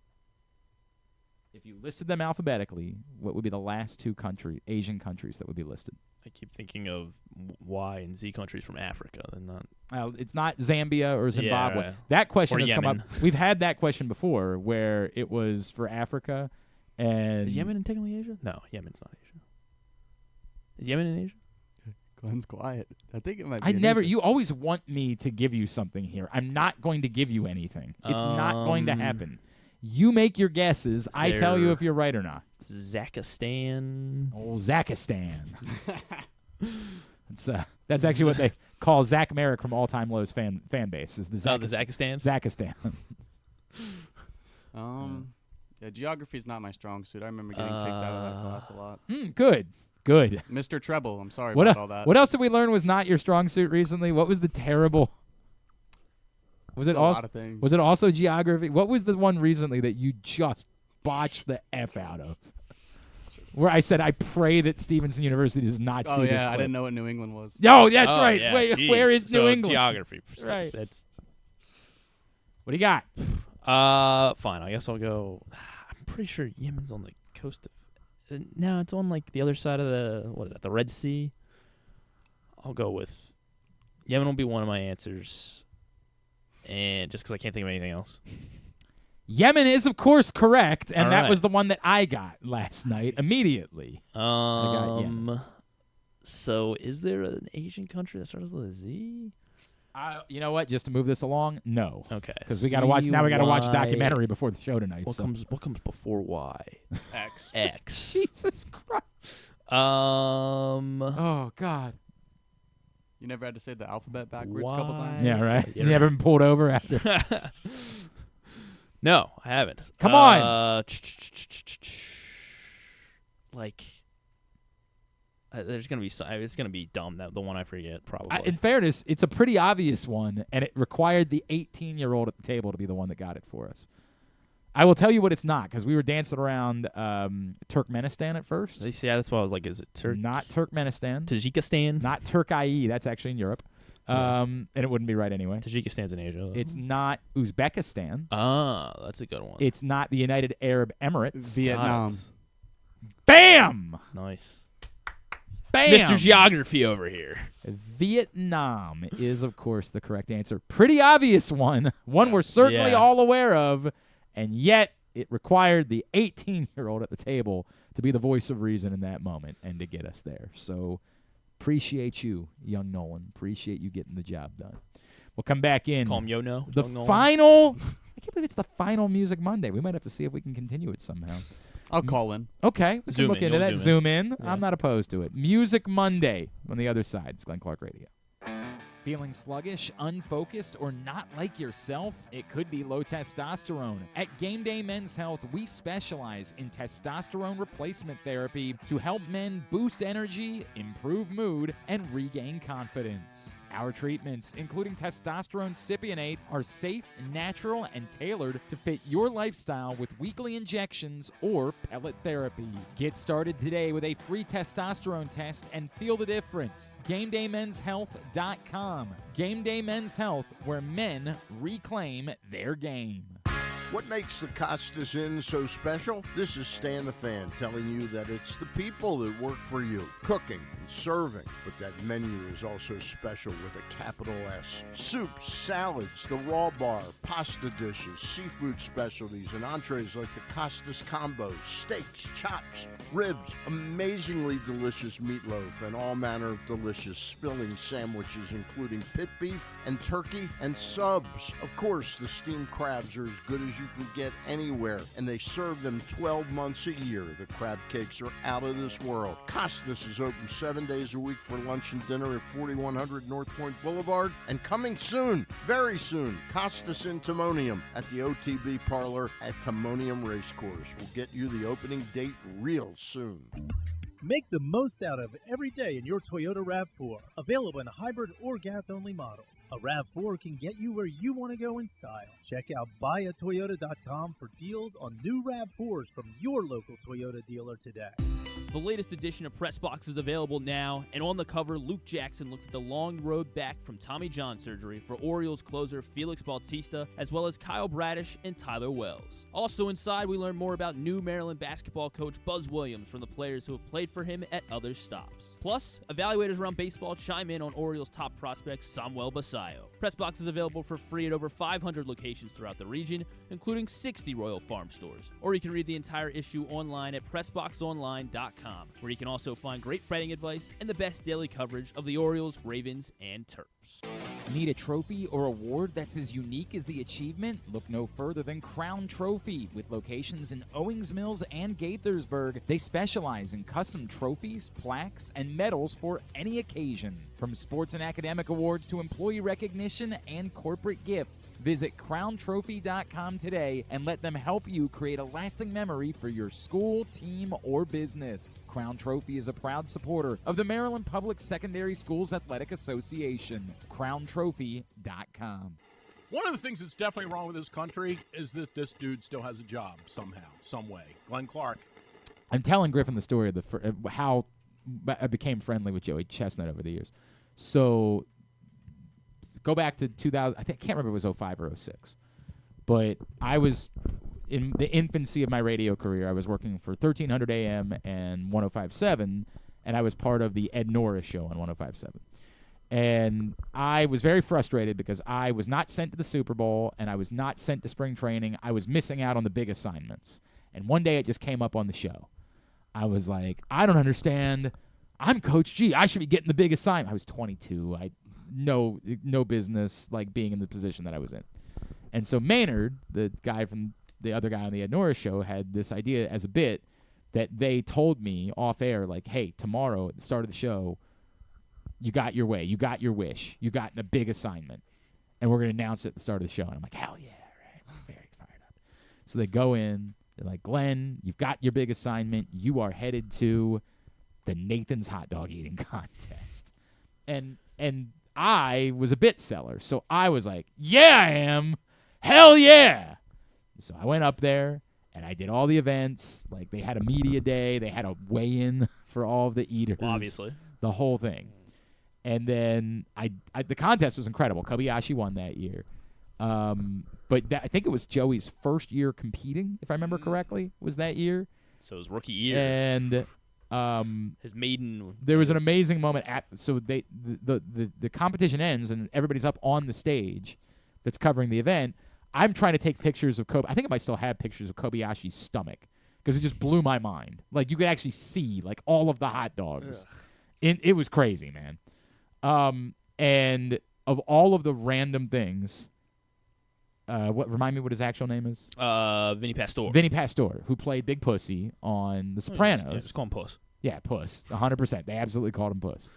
If you listed them alphabetically, what would be the last 2 Asian countries that would be listed? I keep thinking of Y and Z countries from Africa. And not. It's not Zambia or Zimbabwe. Yeah. That question Or has come Yemen. up. We've had that question before, where it was for Africa, and Is Yemen technically Asia? No, Yemen's not Asia. Is Yemen in Asia? Glenn's quiet. I think it might be. I in never. Asia. You always want me to give you something here. I'm not going to give you anything. It's not going to happen. You make your guesses. I tell you if you're right or not. Zakistan. Oh, Zakistan. That's actually what they call Zach Merrick from All Time Low's fan base. Is the Zakistans? Zakistan. Yeah, geography is not my strong suit. I remember getting kicked out of that class a lot. Good. Mr. Treble, I'm sorry What about all that. What else did we learn was not your strong suit recently? What was the terrible? Was it a also? lot of things. Was it also geography? What was the one recently that you just botched the F out of? Where I said, I pray that Stevenson University does not see this. I didn't know what New England was. Oh, that's right. Yeah, Wait, where is New England? Geography. Right. That's What do you got? fine. I guess I'll go. I'm pretty sure Yemen's on the coast of. No, it's on like the other side of the Red Sea. I'll go with Yemen. Will be one of my answers, and just because I can't think of anything else. Yemen is, of course, correct, and All that right. was the one that I got last night immediately. I got Yemen. So is there an Asian country that starts with a Z? You know what? Just to move this along, no. Okay. Because we got to watch. Now we got to watch a Z-Y. documentary before the show tonight. What comes before Y? X. X. Jesus Christ. Oh God. You never had to say the alphabet backwards a couple times? Yeah, right. Yeah. You never been pulled over after. No, I haven't. Come on. Like, there's gonna be it's gonna be dumb. The one I forget probably. In fairness, it's a pretty obvious one, and it required the 18-year-old at the table to be the one that got it for us. I will tell you what it's not, because we were dancing around Turkmenistan at first. Yeah, that's why I was like, is it Not Turkmenistan. Tajikistan? Not Turkey. That's actually in Europe. And it wouldn't be right anyway. Tajikistan's in Asia. It's not Uzbekistan. Ah, that's a good one. It's not the United Arab Emirates. Vietnam. Bam! Nice. Bam! Mr. Geography over here. Vietnam is, of course, the correct answer. Pretty obvious one. One we're certainly Yeah. all aware of, and yet it required the 18-year-old at the table to be the voice of reason in that moment and to get us there. So appreciate you, young Nolan. Appreciate you getting the job done. We'll come back in. Call him Yo-No. The Young Nolan. final. I can't believe it's the final Music Monday. We might have to see if we can continue it somehow. I'll call in. Okay, we can Zoom look in. into You'll that. zoom Zoom in. Yeah. I'm not opposed to it. Music Monday on the other side. It's Glenn Clark Radio. Feeling sluggish, unfocused, or not like yourself? It could be low testosterone. At Game Day Men's Health, we specialize in testosterone replacement therapy to help men boost energy, improve mood, and regain confidence. Our treatments, including testosterone cypionate, are safe, natural, and tailored to fit your lifestyle with weekly injections or pellet therapy. Get started today with a free testosterone test and feel the difference. GameDayMen'sHealth.com. Game Day Men's Health, where men reclaim their game. What makes the Costas Inn so special? This is Stan the Fan telling you that it's the people that work for you, cooking and serving. But that menu is also special with a capital S. Soups, salads, the raw bar, pasta dishes, seafood specialties, and entrees like the Costas Combo, steaks, chops, ribs, amazingly delicious meatloaf, and all manner of delicious filling sandwiches including pit beef and turkey and subs. Of course, the steamed crabs are as good as you can get anywhere, and they serve them 12 months a year. The crab cakes are out of this world. Costas is open 7 7 days a week for lunch and dinner at 4100 North Point Boulevard. And coming soon, very soon, Costas in Timonium at the OTB Parlor at Timonium Racecourse. We'll get you the opening date real soon. Make the most out of every day in your Toyota RAV4. Available in hybrid or gas-only models. A RAV4 can get you where you want to go in style. Check out buyatoyota.com for deals on new RAV4s from your local Toyota dealer today. The latest edition of Press Box is available now, and on the cover, Luke Jackson looks at the long road back from Tommy John surgery for Orioles closer Felix Bautista, as well as Kyle Bradish and Tyler Wells. Also inside, we learn more about new Maryland basketball coach Buzz Williams from the players who have played for him at other stops. Plus, evaluators around baseball chime in on Orioles' top prospect Samuel Basayo. Press Box is available for free at over 500 locations throughout the region, including 60 Royal Farm stores. Or you can read the entire issue online at PressBoxOnline.com, where you can also find great betting advice and the best daily coverage of the Orioles, Ravens, and Terps. Need a trophy or award that's as unique as the achievement? Look no further than Crown Trophy. With locations in Owings Mills and Gaithersburg, they specialize in custom trophies, plaques, and medals for any occasion. From sports and academic awards to employee recognition and corporate gifts, visit crowntrophy.com today and let them help you create a lasting memory for your school, team, or business. Crown Trophy is a proud supporter of the Maryland Public Secondary Schools Athletic Association. crowntrophy.com. One of the things that's definitely wrong with this country is that this dude still has a job somehow, some way. Glenn Clark. I'm telling Griffin the story of how I became friendly with Joey Chestnut over the years. So go back to 2000. I can't remember if it was 05 or 06. But I was in the infancy of my radio career. I was working for 1300 AM and 105.7, and I was part of the Ed Norris show on 105.7. And I was very frustrated because I was not sent to the Super Bowl and I was not sent to spring training. I was missing out on the big assignments. And one day it just came up on the show. I was like, I don't understand. I'm Coach G. I should be getting the big assignment. I was 22. I no business like being in the position that I was in. And so Maynard, the guy from the other guy on the Ed Norris show, had this idea as a bit that they told me off air, like, hey, tomorrow at the start of the show, you got your way. You got your wish. You got a big assignment. And we're going to announce it at the start of the show. And I'm like, hell yeah, right? I'm very fired up. So they go in. They're like, Glenn, you've got your big assignment. You are headed to the Nathan's hot dog eating contest. And I was a bit seller. So I was like, yeah, I am. Hell yeah. So I went up there, and I did all the events. Like, they had a media day. They had a weigh-in for all of the eaters. Well, obviously. The whole thing. And then the contest was incredible. Kobayashi won that year. But I think it was Joey's first year competing, if I remember correctly, was that year. So it was rookie year. And his maiden. There was an amazing moment so the competition ends and everybody's up on the stage that's covering the event. I'm trying to take pictures of I think I might still have pictures of Kobayashi's stomach because it just blew my mind. Like, you could actually see like all of the hot dogs. It was crazy, man. And of all of the random things, remind me what his actual name is? Vinny Pastore. Vinny Pastore, who played Big Pussy on The Sopranos. Yeah, just call him Puss. Yeah, Puss, 100%. They absolutely called him Puss.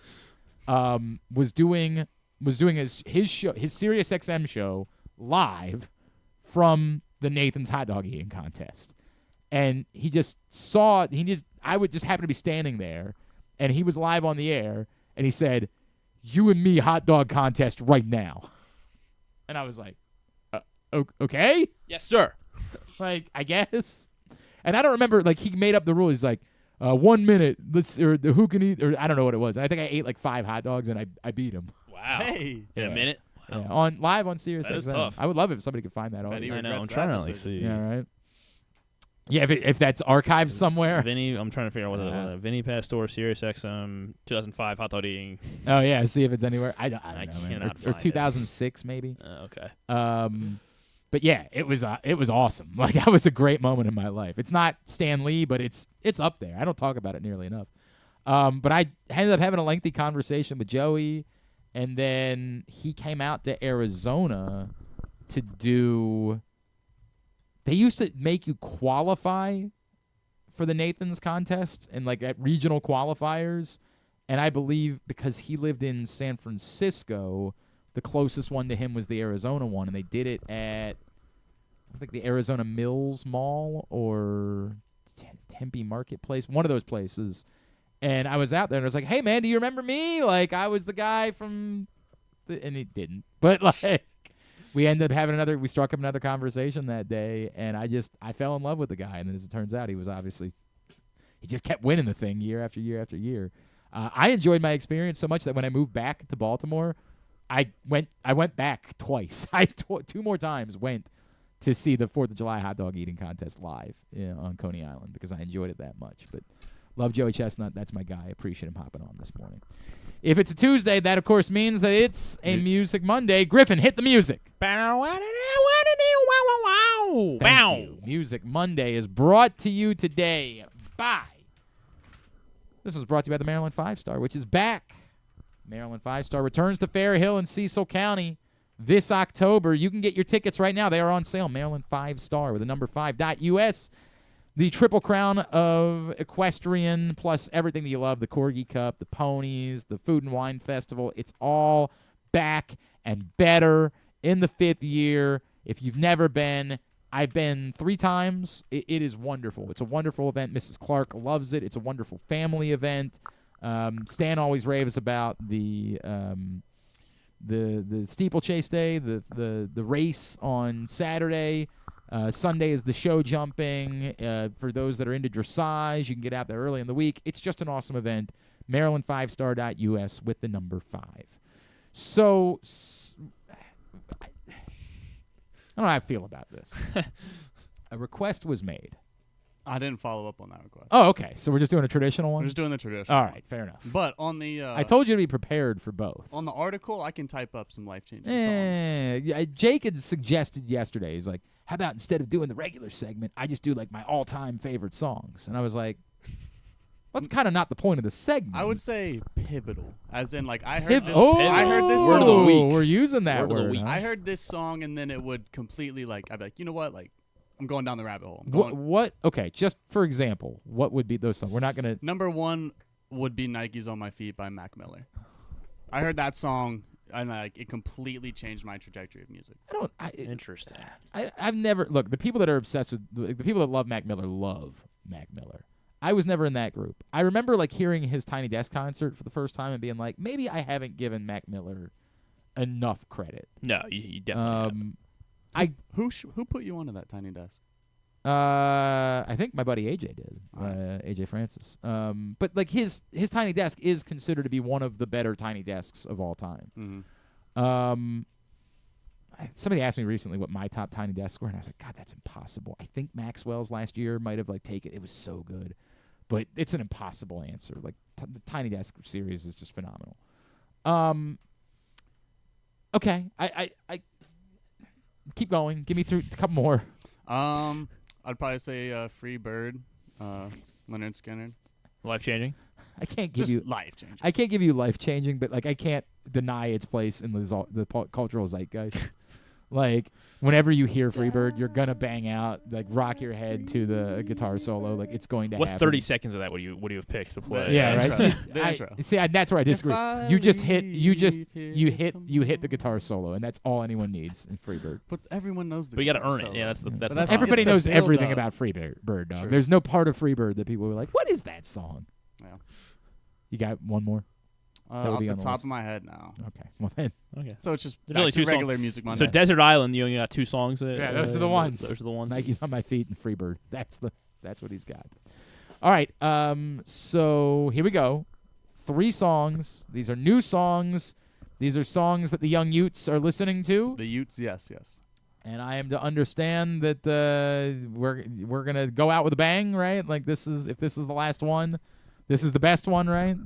Was doing his show, his Sirius XM show, live from the Nathan's hot dog eating contest, and I would just happen to be standing there, and he was live on the air, and he said, "You and me hot dog contest right now," and I was like, "Okay, yes, sir." Like, I guess, and I don't remember. Like, he made up the rule. He's like, 1 minute, who can eat, or I don't know what it was. And I think I ate like 5 hot dogs, and I beat him. Wow. Hey, in a minute. Yeah, live on Sirius XM. That is tough. I would love it if somebody could find that audio. I know. I'm trying to like see. Yeah, right. Yeah, if that's archived somewhere. Vinny, I'm trying to figure out what it was. Vinny Pastore, Sirius XM, 2005 hot dog eating. Oh yeah, see if it's anywhere. I don't know, cannot or find 2006 maybe. Okay. But yeah, it was awesome. Like, that was a great moment in my life. It's not Stan Lee, but it's up there. I don't talk about it nearly enough. But I ended up having a lengthy conversation with Joey, and then he came out to Arizona to do. They used to make you qualify for the Nathan's contest and like at regional qualifiers, And I believe because he lived in San Francisco, the closest one to him was the Arizona one, and they did it at, I think, the Arizona Mills Mall or Tempe Marketplace, one of those places. And I was out there, and I was like, hey, man, do you remember me? Like, I was the guy from and he didn't. But, like, we ended up we struck up another conversation that day, and I fell in love with the guy. And as it turns out, he just kept winning the thing year after year after year. I enjoyed my experience so much that when I moved back to Baltimore, I went back twice. Two more times went to see the 4th of July hot dog eating contest live on Coney Island because I enjoyed it that much. But love Joey Chestnut. That's my guy. I appreciate him hopping on this morning. If it's a Tuesday, that, of course, means that it's a Music Monday. Griffin, hit the music. Thank you. Music Monday is brought to you today by... This was brought to you by the Maryland 5-Star, which is back. Maryland 5-Star returns to Fair Hill in Cecil County this October. You can get your tickets right now. They are on sale. Maryland 5-Star with the number 5.us. The Triple Crown of Equestrian, plus everything that you love, the Corgi Cup, the ponies, the Food and Wine Festival. It's all back and better in the 5th year. If you've never been, I've been 3 times. It is wonderful. It's a wonderful event. Mrs. Clark loves it. It's a wonderful family event. Stan always raves about the steeplechase day, the race on Saturday. Sunday is the show jumping. For those that are into dressage, you can get out there early in the week. It's just an awesome event. Maryland5star.us with the number 5. So, I don't know how I feel about this. A request was made. I didn't follow up on that request. Oh, okay. So we're just doing a traditional one? We're just doing the traditional All right, fair enough. But on the... I told you to be prepared for both. On the article, I can type up some life-changing songs. Yeah, Jake had suggested yesterday, he's like, how about instead of doing the regular segment, I just do like my all-time favorite songs? And I was like, that's kind of not the point of the segment. I would say pivotal, as in like I heard Pivotal. this. I heard this Word song. of the week. We're using that Word of the week. I heard this song, and then it would completely like I'd be like, you know what, like I'm going down the rabbit hole. What? Okay, just for example, what would be those songs? We're not gonna. Number 1 would be "Nike's on My Feet" by Mac Miller. I heard that song, and like it completely changed my trajectory of music. Interesting. I've never look. The people that are obsessed with the people that love Mac Miller love Mac Miller. I was never in that group. I remember like hearing his Tiny Desk concert for the first time and being like, maybe I haven't given Mac Miller enough credit. No, you definitely haven't. Who put you onto that Tiny Desk? I think my buddy AJ did. AJ Francis. But like his Tiny Desk is considered to be one of the better Tiny Desks of all time. Mm-hmm. Somebody asked me recently what my top Tiny Desks were, and I was like, God, that's impossible. I think Maxwell's last year might have like taken it was so good, but it's an impossible answer. Like the Tiny Desk series is just phenomenal. Okay, I keep going. Give me through a couple more. I'd probably say Free Bird, Leonard Skinner. Life-changing? I can't give Just you life-changing. I can't give you life-changing, but like I can't deny its place in the cultural zeitgeist. Like whenever you hear Freebird, you're gonna bang out, like rock your head to the guitar solo. Like it's going to happen. What 30 seconds of that would you have picked to play? Yeah, right. The intro. See, that's where I disagree. You hit the guitar solo, and that's all anyone needs in Freebird. But everyone knows the. But you got to guitar earn it. solo. Yeah, that's But everybody knows build everything up. about Freebird, dog. True. There's no part of Freebird that people were like, "What is that song?" Yeah. You got one more? That would Off be the on the top list. of my head now. Okay. Well then. Okay. So it's just There's back only to 2 regular songs. Music Monday. So Desert Island, you only got 2 songs. Yeah, those are the ones. Those are the ones. Nike's on My Feet and Freebird. That's what he's got. All right. So here we go. 3 songs. These are new songs. These are songs that the young Utes are listening to. The Utes, yes. And I am to understand that we're gonna go out with a bang, right? Like if this is the last one, this is the best one, right?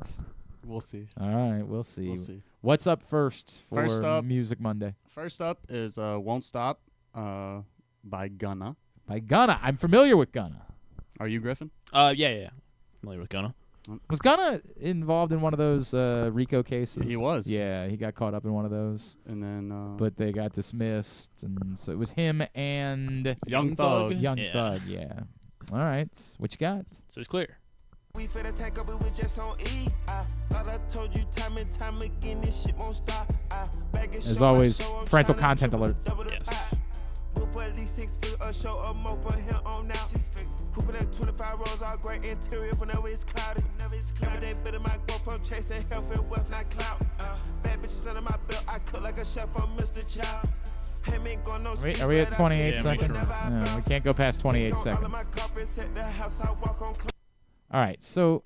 We'll see. All right, we'll see. We'll see. What's up first for First up, Music Monday? First up is Won't Stop by Gunna. By Gunna. I'm familiar with Gunna. Are you, Griffin? Yeah. Familiar with Gunna. Was Gunna involved in one of those RICO cases? He was. Yeah, he got caught up in one of those. And then but they got dismissed, and so it was him and Young Thug. Young Thug, yeah. All right, what you got? So it's clear. We finna take up, it was just on E. Thought I told you time and time again, this shit won't stop. As always, parental content alert. Yes. For at least 6 figures, a show of more for him on now. 6 figures. Hooping at 25 rows, all great interior, whenever it's cloudy. Every day better my growth from chasing health and wealth, not clout. Bad bitches under my belt, I cook like a chef on Mr. Child. Are we at 28 seconds? No, we can't go past 28 seconds. All right, so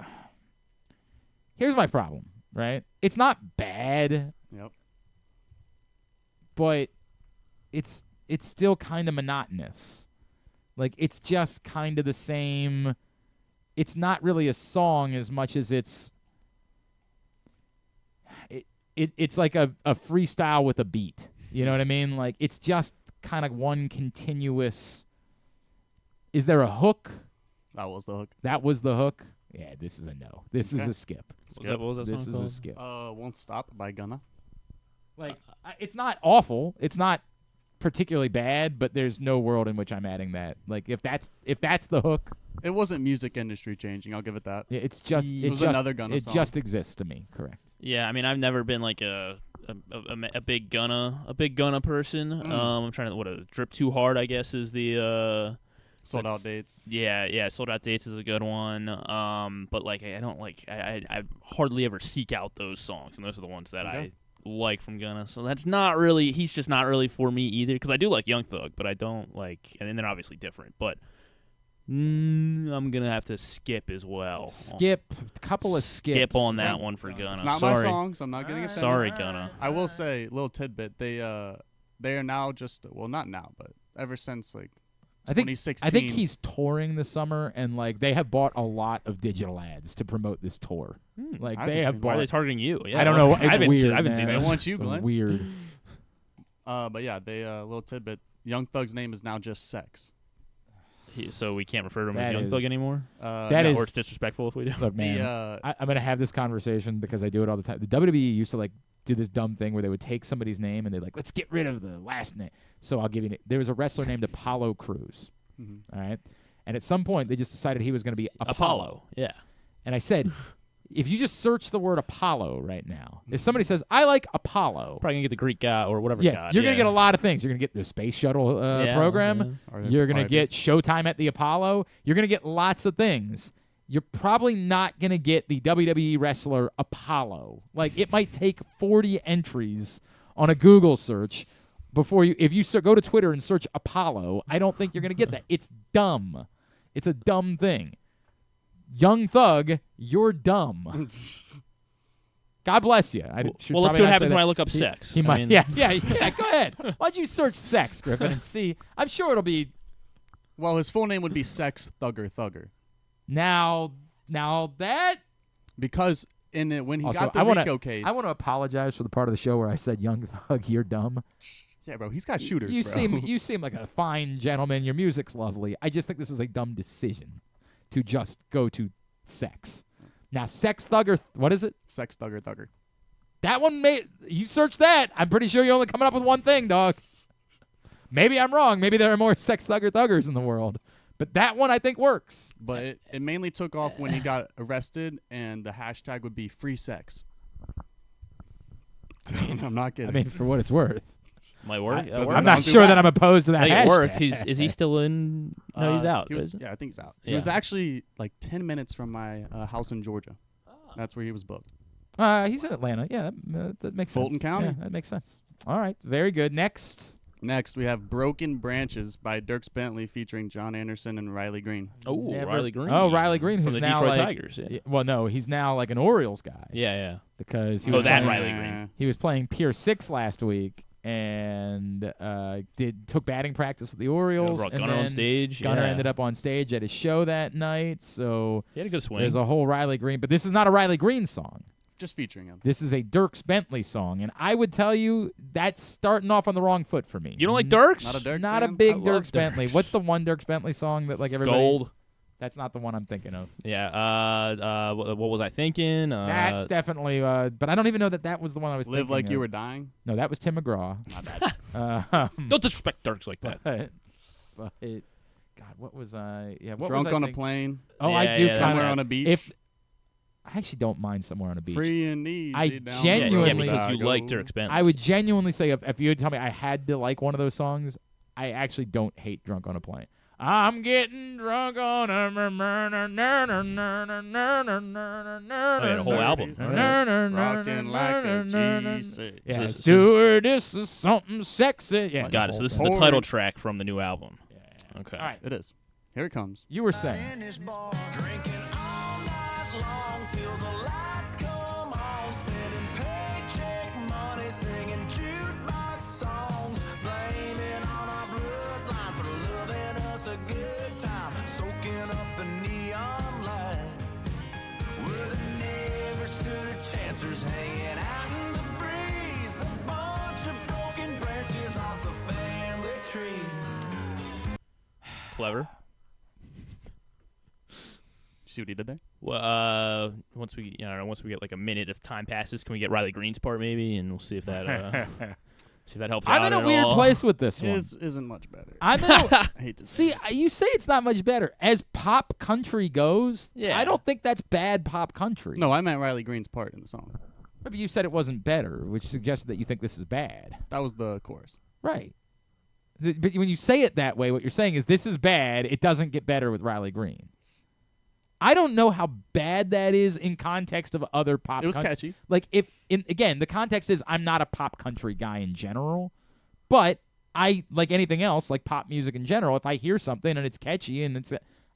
here's my problem, right? It's not bad. Yep. But it's still kind of monotonous. Like, it's just kind of the same. It's not really a song as much as it's like a freestyle with a beat. You know what I mean? Like, it's just kind of one continuous. Is there a hook? That was the hook. That was the hook? Yeah, this is a no. This is a skip. What was that this song is called? a skip. Won't Stop by Gunna. Like, it's not awful. It's not particularly bad, but there's no world in which I'm adding that. Like, if that's the hook. It wasn't music industry changing. I'll give it that. Yeah, it's just it was another Gunna song. It just exists to me. Correct. Yeah, I mean, I've never been like a big Gunna person. I'm trying to Drip Too Hard, I guess, is the Sold Out Dates. Yeah, Sold Out Dates is a good one. But like I don't like I hardly ever seek out those songs, and those are the ones that I like from Gunna. So that's not really, he's just not really for me either, because I do like Young Thug, but I don't like, and then they're obviously different, but I'm gonna have to skip as well. Skip, couple of skips. Skip on that one for Gunna. It's not Sorry. my song, so I'm not getting offended. Sorry, Gunna. I will say, little tidbit, they are now just, well, not now, but ever since like 2016. I think he's touring this summer, and like they have bought a lot of digital ads to promote this tour. Like they have bought. Why are they targeting you? Yeah, I don't know. It's weird. I haven't seen that. They want you, It's Glenn. Weird. But yeah, they little tidbit. Young Thug's name is now just Sex. So we can't refer to him That as Young is- Thug anymore? That is or it's disrespectful if we do. Look, man, I'm gonna have this conversation because I do it all the time. The WWE used to like do this dumb thing where they would take somebody's name and they're like, let's get rid of the last name. So I'll give you. There was a wrestler named Apollo Crews. All right, and at some point they just decided he was going to be Apollo. Yeah. And I said, if you just search the word Apollo right now, if somebody says I like Apollo, probably gonna get the Greek god or whatever. Yeah, god. you're gonna get a lot of things. You're gonna get the space shuttle program. You're gonna get Showtime at the Apollo. You're gonna get lots of things. You're probably not gonna get the WWE wrestler Apollo. Like, it might take 40 entries on a Google search before you. If you go to Twitter and search Apollo, I don't think you're gonna get that. It's dumb. It's a dumb thing. Young Thug, you're dumb. God bless you. Well, let's see what happens when I look up sex. He might. Yeah. Go ahead. Why don't you search sex, Griffin, and see? I'm sure it'll be. Well, his full name would be Sex Thugger. Now that because when he also, got the Rico case, I want to apologize for the part of the show where I said Young Thug, you're dumb. Yeah, bro, he's got shooters. You bro. seem like a fine gentleman. Your music's lovely. I just think this is a dumb decision to just go to sex. Now, Sex Thugger, what is it? Sex Thugger. That one you search that. I'm pretty sure you're only coming up with one thing, dog. Maybe I'm wrong. Maybe there are more Sex Thuggers in the world. But that one I think works. But it mainly took off when he got arrested, and the hashtag would be free sex. I'm not kidding. I mean, for what it's worth. Might work. I'm not sure that I'm opposed to that. I think hashtag. it worked. Is he still in? No, he's out. I think he's out. Yeah. He was actually like 10 minutes from my house in Georgia. That's where he was booked. He's in Atlanta. Yeah, that makes sense. Fulton County. Yeah, that makes sense. All right, very good. Next, we have Broken Branches by Dierks Bentley featuring John Anderson and Riley Green. Oh, Riley Green. Oh, Riley Green, From who's the now Detroit like, Tigers. Yeah. Well, no, he's now like an Orioles guy. Yeah. Because he was playing, Riley Green. He was playing Pier 6 last week and took batting practice with the Orioles. Brought and Gunner on then stage. Gunner Yeah. ended up on stage at his show that night. So he had a good swing. There's a whole Riley Green, but this is not a Riley Green song. Just featuring him. This is a Dierks Bentley song, and I would tell you that's starting off on the wrong foot for me. You don't like Dierks? Not a Dierks Not a fan? big I love Dierks Bentley. Dierks. What's the one Dierks Bentley song that like everybody? Gold. That's not the one I'm thinking of. Yeah. What was I thinking? That's definitely. But I don't even know that was the one I was Live thinking Like of. You Were Dying? No, that was Tim McGraw. My bad. Don't disrespect Dierks like that. But God, what was I? Yeah, what Drunk was I on a thinking? plane. Oh, Yeah, I do. yeah, Somewhere kinda- on a beach. If I actually don't mind somewhere on a beach. Free and easy. I down genuinely- Yeah, because you Chicago. like Dirk Bentley. I would genuinely say if you would tell me I had to like one of those songs, I actually don't hate Drunk on a Plane. I'm getting drunk on a the whole album. Rocking like a G6. Yeah, This is- stewardess is something sexy. Yeah, Got it. the So this is whole the thing. title track from the new album. Yeah. Okay. All right, It is. Here it comes. you were saying. Hanging out in the breeze, a bunch of broken branches off the family tree. Clever. See what he did there? Well, once we get like a minute of time passes, can we get Riley Green's part maybe, and we'll see if that see if that helps. I'm out in a at weird all. place with this one. His isn't much better. I'm in a, I hate to see. You say it's not much better as pop country goes. Yeah. I don't think that's bad pop country. No, I meant Riley Green's part in the song. But you said it wasn't better, which suggested that you think this is bad. That was the chorus. Right. But when you say it that way, what you're saying is this is bad. It doesn't get better with Riley Green. I don't know how bad that is in context of other pop. It was catchy. Like again, the context is I'm not a pop country guy in general, but I like anything else, like pop music in general. If I hear something and it's catchy and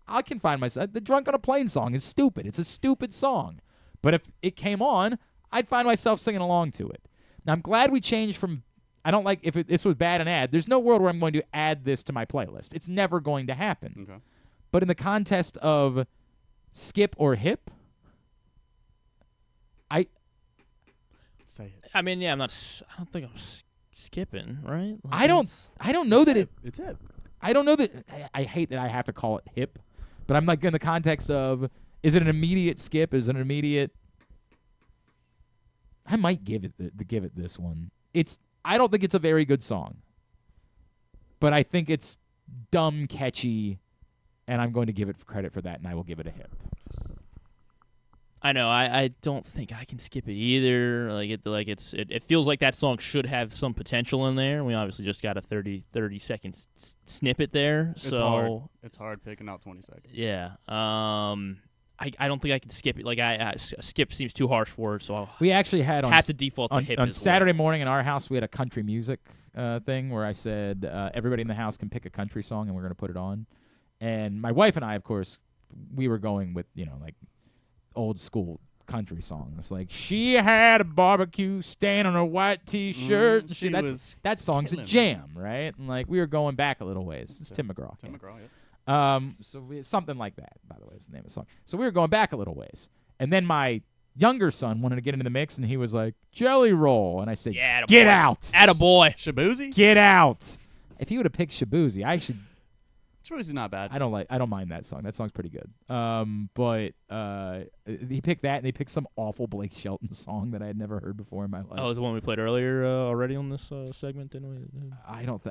I can find myself. The Drunk on a Plane song is stupid. It's a stupid song, but if it came on, I'd find myself singing along to it. Now I'm glad we changed from. I don't like if this was bad and add. There's no world where I'm going to add this to my playlist. It's never going to happen. Okay. But in the contest of skip or hip, Say it. I mean, yeah, I don't think I'm skipping, right? Like, I don't know that it. It's it. I don't know that. I hate that I have to call it hip, but I'm like in the context of is it an immediate skip? Is it an immediate? I might give it this one. I don't think it's a very good song, but I think it's dumb catchy, and I'm going to give it credit for that, and I will give it a hip. I know. I don't think I can skip it either. It feels like that song should have some potential in there. We obviously just got a 30 second snippet there. It's hard. It's hard picking out 20 seconds. Yeah. I don't think I can skip it. Like skip seems too harsh for it. So we actually had have to default to hip on as Saturday well. morning in our house. We had a country music thing where I said everybody in the house can pick a country song and we're going to put it on. And my wife and I, of course, we were going with like old school country songs. Like she had a barbecue stain on her white T-shirt. That song's a jam, right? And like we were going back a little ways. It's Tim McGraw. Tim McGraw. Yeah. Something like that, by the way, is the name of the song. So we were going back a little ways. And then my younger son wanted to get into the mix, and he was like, Jelly Roll. And I said, Yeah, get out. Attaboy. Shabuzi? Get out. If he would have picked Shabuzi, I should. Shabuzi's not bad. I don't mind that song. That song's pretty good. But he picked that, and they picked some awful Blake Shelton song that I had never heard before in my life. Oh, it was the one we played earlier already on this segment, didn't we? I don't.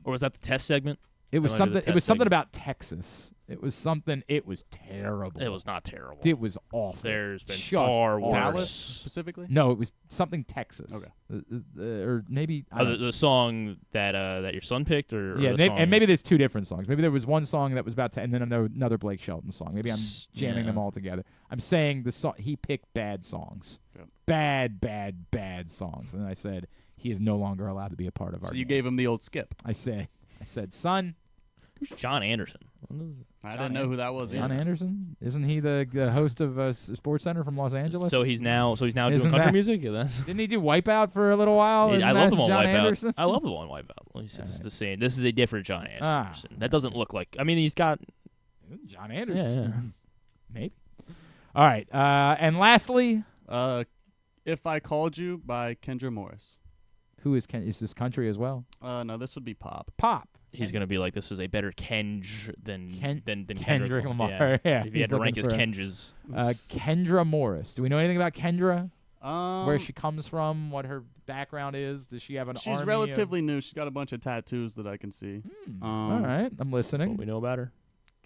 Or was that the test segment? It was That might be something. the It test was something segment. about Texas. It was something. It was terrible. It was not terrible. It was awful. There's been Just far awful. worse. Dallas specifically? No, it was something Texas. Okay. Or maybe I don't The song that your son picked, or yeah, the song? and maybe there's two different songs. Maybe there was one song that was about to, and then another Blake Shelton song. Maybe I'm jamming them all together. I'm saying the song he picked bad songs, bad songs, and I said he is no longer allowed to be a part of our. So you game. gave him the old skip. I said, son. Who's John Anderson? I didn't know who that was. John either. Anderson? Isn't he the host of Sports Center from Los Angeles? So he's now doing Isn't country that- music. Yeah, that's Didn't he do Wipeout for a little while? I Isn't love that the one John Wipeout. Anderson? I love the one Wipeout. It's the same. This is a different John Anderson. That doesn't look like. I mean, he's got John Anderson. Yeah. Maybe. All right. And lastly, If I Called You by Kendra Morris. who is this country as well? No, this would be pop. Pop. He's gonna be like, this is a better Kenj than Kendrick Lamar. Yeah, if you he's had to rank looking his for Kenjas. Kendra Morris. Do we know anything about Kendra? Where she comes from, what her background is? Does she have an She's army relatively new. She's got a bunch of tattoos that I can see. All right, I'm listening. What we know about her.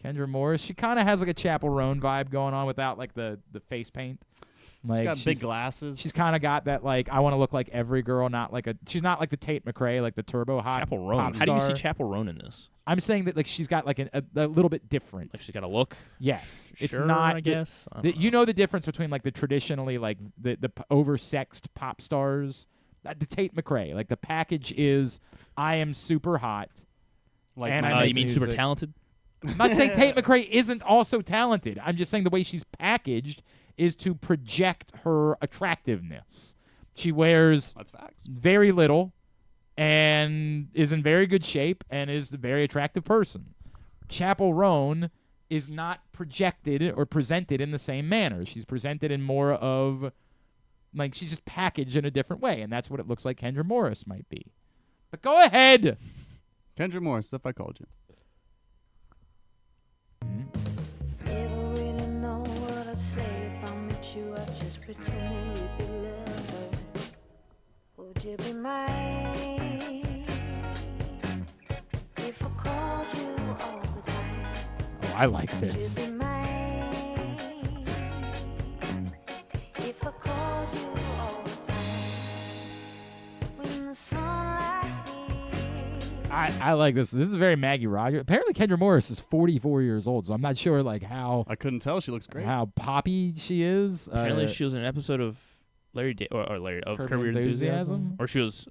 Kendra Morris. She kind of has like a Chapel Roan vibe going on without like the face paint. Like, she's got big glasses. She's kind of got that like I want to look like every girl, not like a. She's not like the Tate McRae, like the turbo hot Chapel Roan. pop How do you see star. Chapel Roan in this? I'm saying that like she's got like a little bit different. Like she's got a look. Yes, it's Sure, not. I guess. You know the difference between like the traditionally like the oversexed pop stars, the Tate McRae. Like the package is I am super hot. Like and I you mean music. super talented? I'm not saying Tate McRae isn't also talented. I'm just saying the way she's packaged is to project her attractiveness. She wears That's facts. very little and is in very good shape and is a very attractive person. Chapel Roan is not projected or presented in the same manner. She's presented in more of like she's just packaged in a different way, and that's what it looks like Kendra Morris might be. But go ahead. Kendra Morris, if I called you. Never really know what I'd say if I met you. I just pretend we'd be lovers. Would you be mine if I called you all the time? Oh, I like this. Would you be mine if I called you all the time? When the sunlight I like this. This is very Maggie Rogers. Apparently, Kendra Morris is 44 years old, so I'm not sure like how. I couldn't tell. She looks great. How poppy she is. Apparently, she was in an episode of Larry of Curb Curb Your Enthusiasm? or she was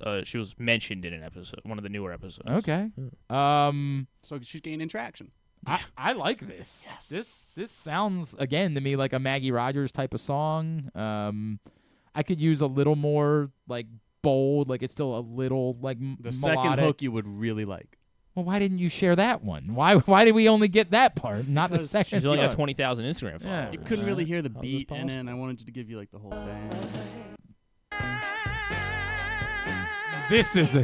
mentioned in an episode, one of the newer episodes. Okay. So she's gaining traction. I like this. Yes. This sounds again to me like a Maggie Rogers type of song. I could use a little more like bold, like it's still a little like The second melodic. hook you would really like. Well, why didn't you share that one? Why did we only get that part, not the Because second? She's only got part? 20,000 Instagram followers. Yeah. You couldn't really hear the How is this beat in it, possible? and I wanted you to give you like the whole thing. This is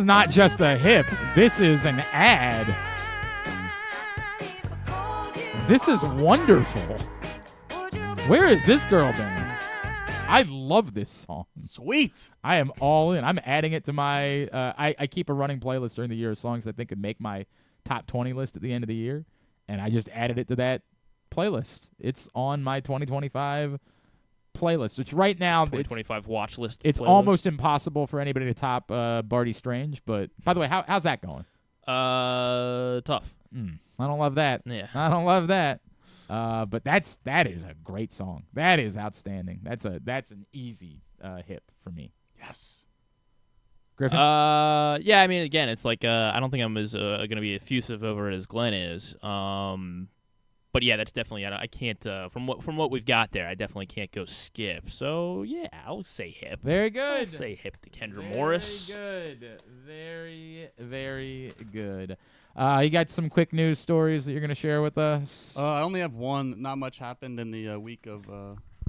not just a hip. This is an ad. This is wonderful. Where has this girl been? I love this song. Sweet. I am all in. I'm adding it to my. I keep a running playlist during the year of songs that I think could make my top 20 list at the end of the year, and I just added it to that playlist. It's on my 2025 playlist, which right now 2025 watch list. It's playlist. almost impossible for anybody to top Barty Strange. But by the way, how's that going? Tough. I don't love that. Yeah. I don't love that. But that is a great song. That is outstanding. That's an easy hip for me. Yes. Griffin? Yeah, I mean, again, it's like I don't think I'm as going to be effusive over it as Glenn is. But yeah, that's definitely I can't from what we've got there. I definitely can't go skip. So yeah, I'll say hip. Very good. I'll say hip to Kendra Morris. Very good. Very, very good. You got some quick news stories that you're going to share with us? I only have one. Not much happened in the week of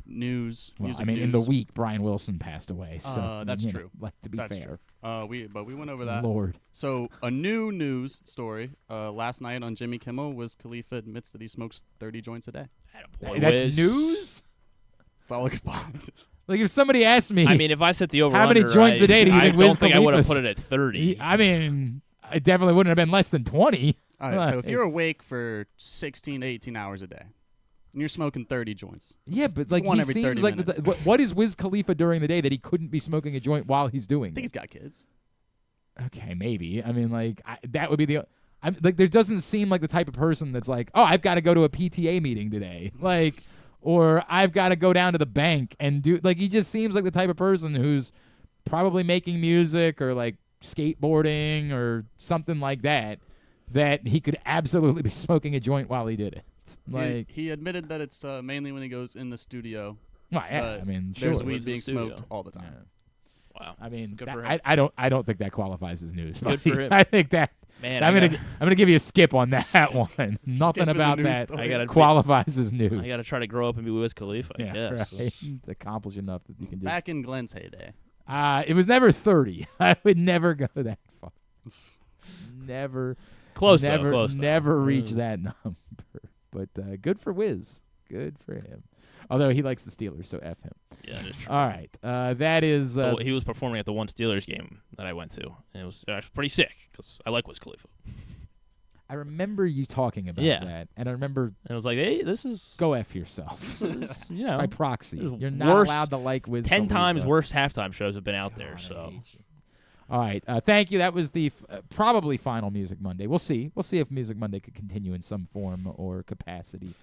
news. Well, music I mean, news. in the week, Brian Wilson passed away. So that's you know, true. like to be That's fair. True. We went over that. Lord. So a new news story. Last night on Jimmy Kimmel, Wiz Khalifa admits that he smokes 30 joints a day. That's news? That's all I could find. Like if somebody asked me, I mean, if I set the over, how many joints a day do you think Wiz I don't think I would have Khalifa's- put it at 30. I mean, I definitely wouldn't have been less than 20. All right, so if you're awake for 16 to 18 hours a day, and you're smoking 30 joints. Yeah, but it's like one he every 30 seems like minutes. what is Wiz Khalifa during the day that he couldn't be smoking a joint while he's doing I think it? he's got kids. Okay, maybe. I mean, like that would be the. I'm like, there doesn't seem like the type of person that's like, oh, I've got to go to a PTA meeting today, like, or I've got to go down to the bank and do. Like, he just seems like the type of person who's probably making music or like skateboarding or something like that. That he could absolutely be smoking a joint while he did it. Like He admitted that it's mainly when he goes in the studio. Well, yeah, but I mean, there's sure. weed Lives in being the studio. smoked all the time. Wow. I mean, Good for that- him. I don't think that qualifies as news. Good for him. I think that. Man, I'm gonna give you a skip on that one. Nothing in the about news that story. qualifies as news. I got to try to grow up and be Wiz Khalifa, I yeah, guess. right. It's accomplished enough that you can just. Back in Glenn's heyday. It was never 30. I would never go that far. Never. Close, though, never, close, though. Never reach Close. that number. But good for Wiz. Good for him. Although he likes the Steelers, so F him. Yeah, that is true. All right. That is... he was performing at the one Steelers game that I went to, and it was pretty sick because I like Wiz Khalifa. I remember you talking about that, and I remember... And I was like, hey, this is... Go F yourself. This is, you know... By proxy. You're not allowed to like Wiz 10 Khalifa. times worse halftime shows have been out there, so... All right. Thank you. That was the probably final Music Monday. We'll see. We'll see if Music Monday could continue in some form or capacity.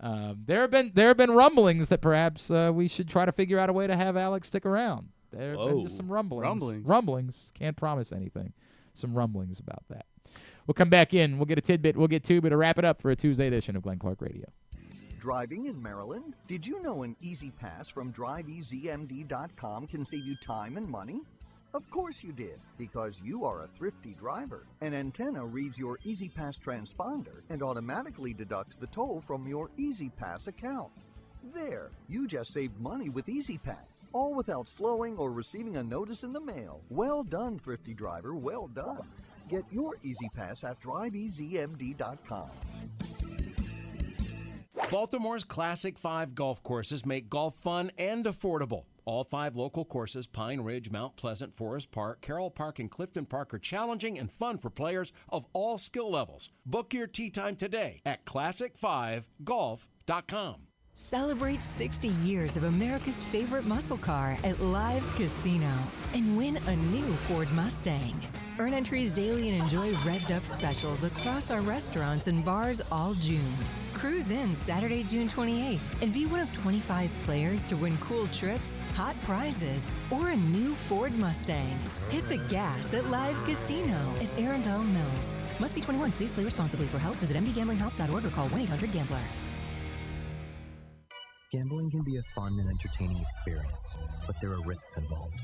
There have been rumblings that perhaps we should try to figure out a way to have Alex stick around. There have been just some rumblings. Rumblings. Can't promise anything. Some rumblings about that. We'll come back in. We'll get a tidbit. We'll get two, but to wrap it up for a Tuesday edition of Glenn Clark Radio. Driving in Maryland? Did you know an Easy Pass from driveeasymd.com can save you time and money? Of course you did, because you are a thrifty driver. An antenna reads your Easy Pass transponder and automatically deducts the toll from your Easy Pass account. There, you just saved money with Easy Pass, all without slowing or receiving a notice in the mail. Well done, thrifty driver, well done. Get your Easy Pass at driveeasymd.com. Baltimore's Classic 5 golf courses make golf fun and affordable. All 5 local courses, Pine Ridge, Mount Pleasant, Forest Park, Carroll Park, and Clifton Park, are challenging and fun for players of all skill levels. Book your tee time today at classic5golf.com. Celebrate 60 years of America's favorite muscle car at Live Casino and win a new Ford Mustang. Earn entries daily and enjoy revved-up specials across our restaurants and bars all June. Cruise in Saturday, June 28th, and be one of 25 players to win cool trips, hot prizes, or a new Ford Mustang. Hit the gas at Live Casino at Owings Mills. Must be 21. Please play responsibly. For help, visit mdgamblinghelp.org or call 1-800-GAMBLER. Gambling can be a fun and entertaining experience, but there are risks involved.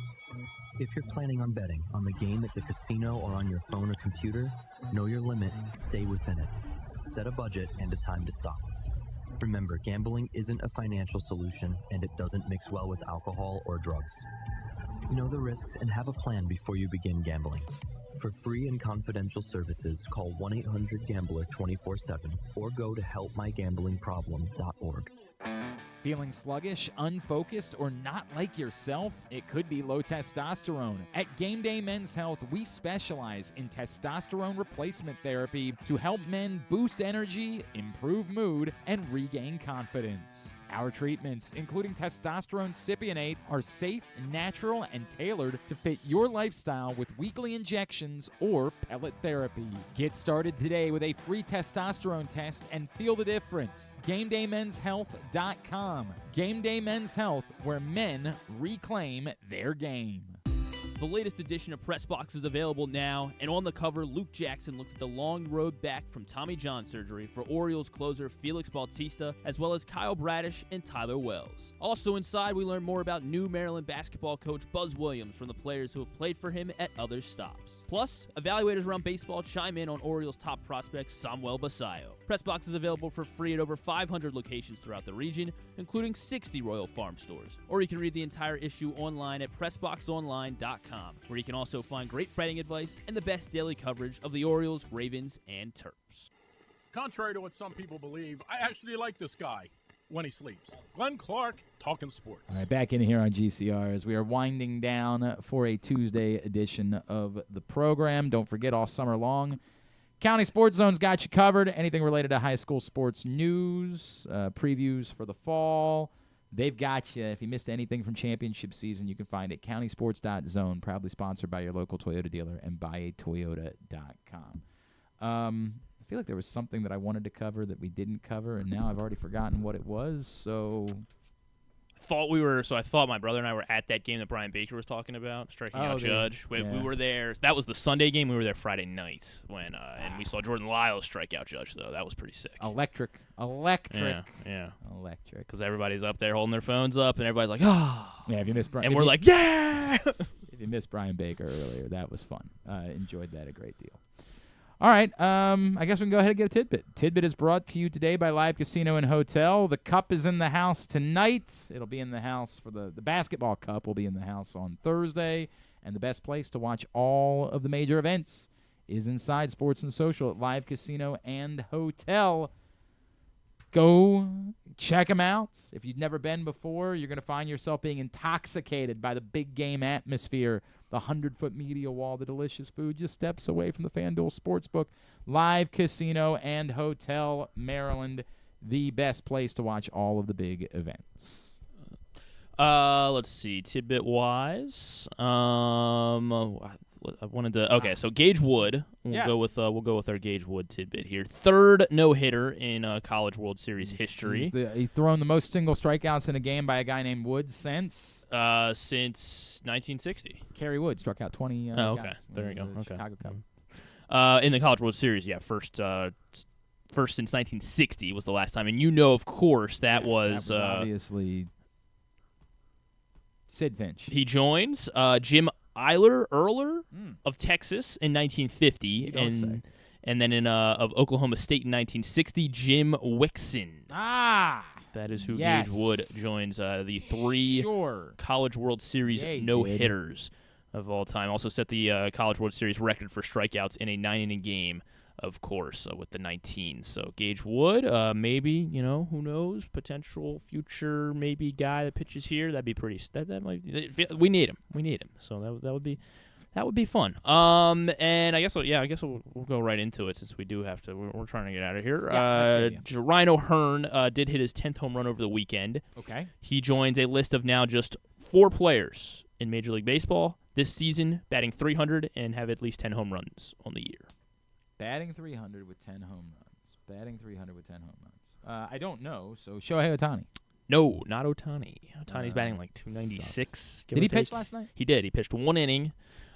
If you're planning on betting on the game at the casino or on your phone or computer, know your limit, stay within it. Set a budget and a time to stop. Remember, gambling isn't a financial solution, and it doesn't mix well with alcohol or drugs. Know the risks and have a plan before you begin gambling. For free and confidential services, call 1-800-GAMBLER 24/7 or go to helpmygamblingproblem.org. Feeling sluggish, unfocused, or not like yourself? It could be low testosterone. At Game Day Men's Health, we specialize in testosterone replacement therapy to help men boost energy, improve mood, and regain confidence. Our treatments, including testosterone cypionate, are safe, natural, and tailored to fit your lifestyle with weekly injections or pellet therapy. Get started today with a free testosterone test and feel the difference. GameDayMen'sHealth.com. Game Day Men's Health, where men reclaim their game. The latest edition of Press Box is available now, and on the cover, Luke Jackson looks at the long road back from Tommy John surgery for Orioles closer Felix Bautista, as well as Kyle Bradish and Tyler Wells. Also inside, we learn more about new Maryland basketball coach Buzz Williams from the players who have played for him at other stops. Plus, evaluators around baseball chime in on Orioles top prospect Samuel Basayo. Press Box is available for free at over 500 locations throughout the region, including 60 Royal Farm stores. Or you can read the entire issue online at PressBoxOnline.com. where you can also find great betting advice and the best daily coverage of the Orioles, Ravens, and Terps. Contrary to what some people believe, I actually like this guy when he sleeps. Glenn Clark, talking sports. All right, back in here on GCR as we are winding down for a Tuesday edition of the program. Don't forget, all summer long, County Sports Zone's got you covered. Anything related to high school sports news, previews for the fall, they've got you. If you missed anything from championship season, you can find it countysports.zone, proudly sponsored by your local Toyota dealer and buyatoyota.com. I feel like there was something that I wanted to cover that we didn't cover, and now I've already forgotten what it was, so... I thought my brother and I were at that game that Bryan Baker was talking about, striking out Judge. We were there. That was the Sunday game. We were there Friday night when, and we saw Jordan Lyles strike out Judge, though. That was pretty sick. Electric. Yeah. Electric. Because everybody's up there holding their phones up, and everybody's like, oh. Yeah, if you missed Brian, and we're like, yeah. If you missed Bryan Baker earlier, that was fun. Enjoyed that a great deal. All right, I guess we can go ahead and get a tidbit. Tidbit is brought to you today by Live Casino and Hotel. The Cup is in the house tonight. It'll be in the house for the basketball cup will be in the house on Thursday. And the best place to watch all of the major events is inside Sports and Social at Live Casino and Hotel. Go check them out. If you've never been before, you're going to find yourself being intoxicated by the big game atmosphere, the 100-foot media wall, the delicious food just steps away from the FanDuel Sportsbook, live casino, and hotel, Maryland, the best place to watch all of the big events. Let's see, tidbit-wise. I wanted to. Okay, so Gage Wood. We'll go with our Gage Wood tidbit here. Third no-hitter in College World Series history. He's thrown the most single strikeouts in a game by a guy named Wood since 1960. Kerry Wood struck out 20. Oh, okay. Guys. There you go. Okay. Chicago Cub. In the College World Series, yeah, first since 1960 was the last time, and of course, that was obviously Sid Finch. He joins Jim Erler of Texas in 1950, and then of Oklahoma State in 1960, Jim Wixon. That is who Gage Wood joins the three College World Series no-hitters of all time. Also set the College World Series record for strikeouts in a 9-inning game, of course, with the 19. So Gage Wood, maybe, who knows, potential future maybe guy that pitches here. That'd be pretty. That might. We need him. So that would be fun. And I guess we'll go right into it since we do have to. We're trying to get out of here. Ryan O'Hearn did hit his 10th home run over the weekend. Okay. He joins a list of now just 4 players in Major League Baseball this season, batting .300 and have at least 10 home runs on the year. Batting .300 with 10 home runs. I don't know. So Shohei Ohtani. No, not Ohtani. Ohtani's batting like 296. Did he pitch last night? He did. He pitched 1 inning.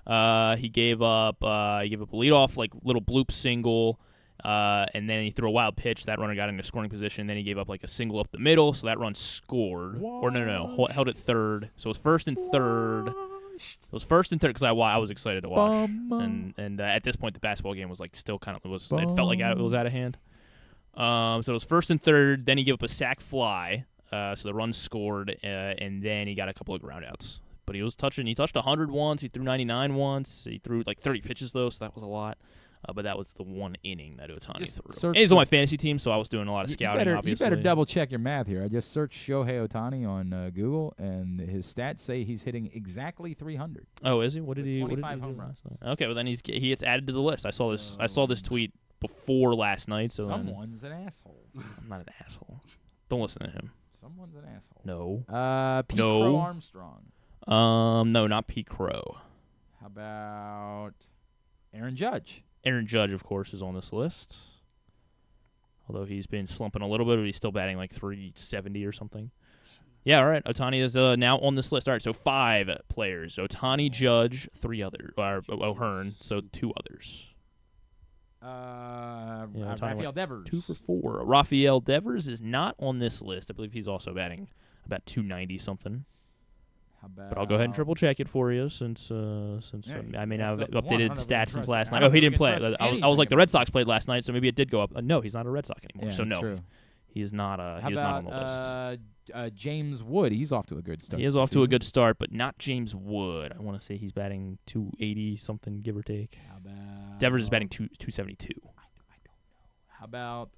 He gave up a leadoff little bloop single, and then he threw a wild pitch. That runner got into scoring position. Then he gave up a single up the middle, so that run scored. Or no, held it third. So it was first and third. It was first and third because I was excited to watch, and at this point the basketball game was still kind of it felt like it was out of hand. So it was first and third. Then he gave up a sac fly, so the run scored, and then he got a couple of groundouts. But he was touching. He touched 100 once. He threw 99 once. He threw 30 pitches though, so that was a lot. But that was the 1 inning that Ohtani threw. And he's on my fantasy team, so I was doing a lot of scouting. Obviously, you better double check your math here. I just searched Shohei Ohtani on Google, and his stats say he's hitting exactly 300. Oh, is he? What did he? 25 home runs. Okay, well then he gets added to the list. I saw this tweet before last night. So someone's an asshole. I'm not an asshole. Don't listen to him. Someone's an asshole. No. Pete Crow Armstrong. No, not Pete Crow. How about Aaron Judge? Aaron Judge, of course, is on this list. Although he's been slumping a little bit, but he's still batting .370 or something. Yeah, all right. Ohtani is now on this list. All right, so 5 players. Ohtani, Judge, 3 others. O'Hearn, so 2 others. Rafael Devers. 2 for 4. Rafael Devers is not on this list. I believe he's also batting about 290 something. But I'll go ahead and triple check it for you since I may not have updated stats since last night. Oh, he didn't play. I was like the Red Sox played last night, so maybe it did go up. No, he's not a Red Sox anymore. Yeah, so no, true. he's not. He's not on the list. James Wood, he's off to a good start. He is off to a good start, but not James Wood. I want to say he's batting 280 something, give or take. How about Devers is batting 272. How about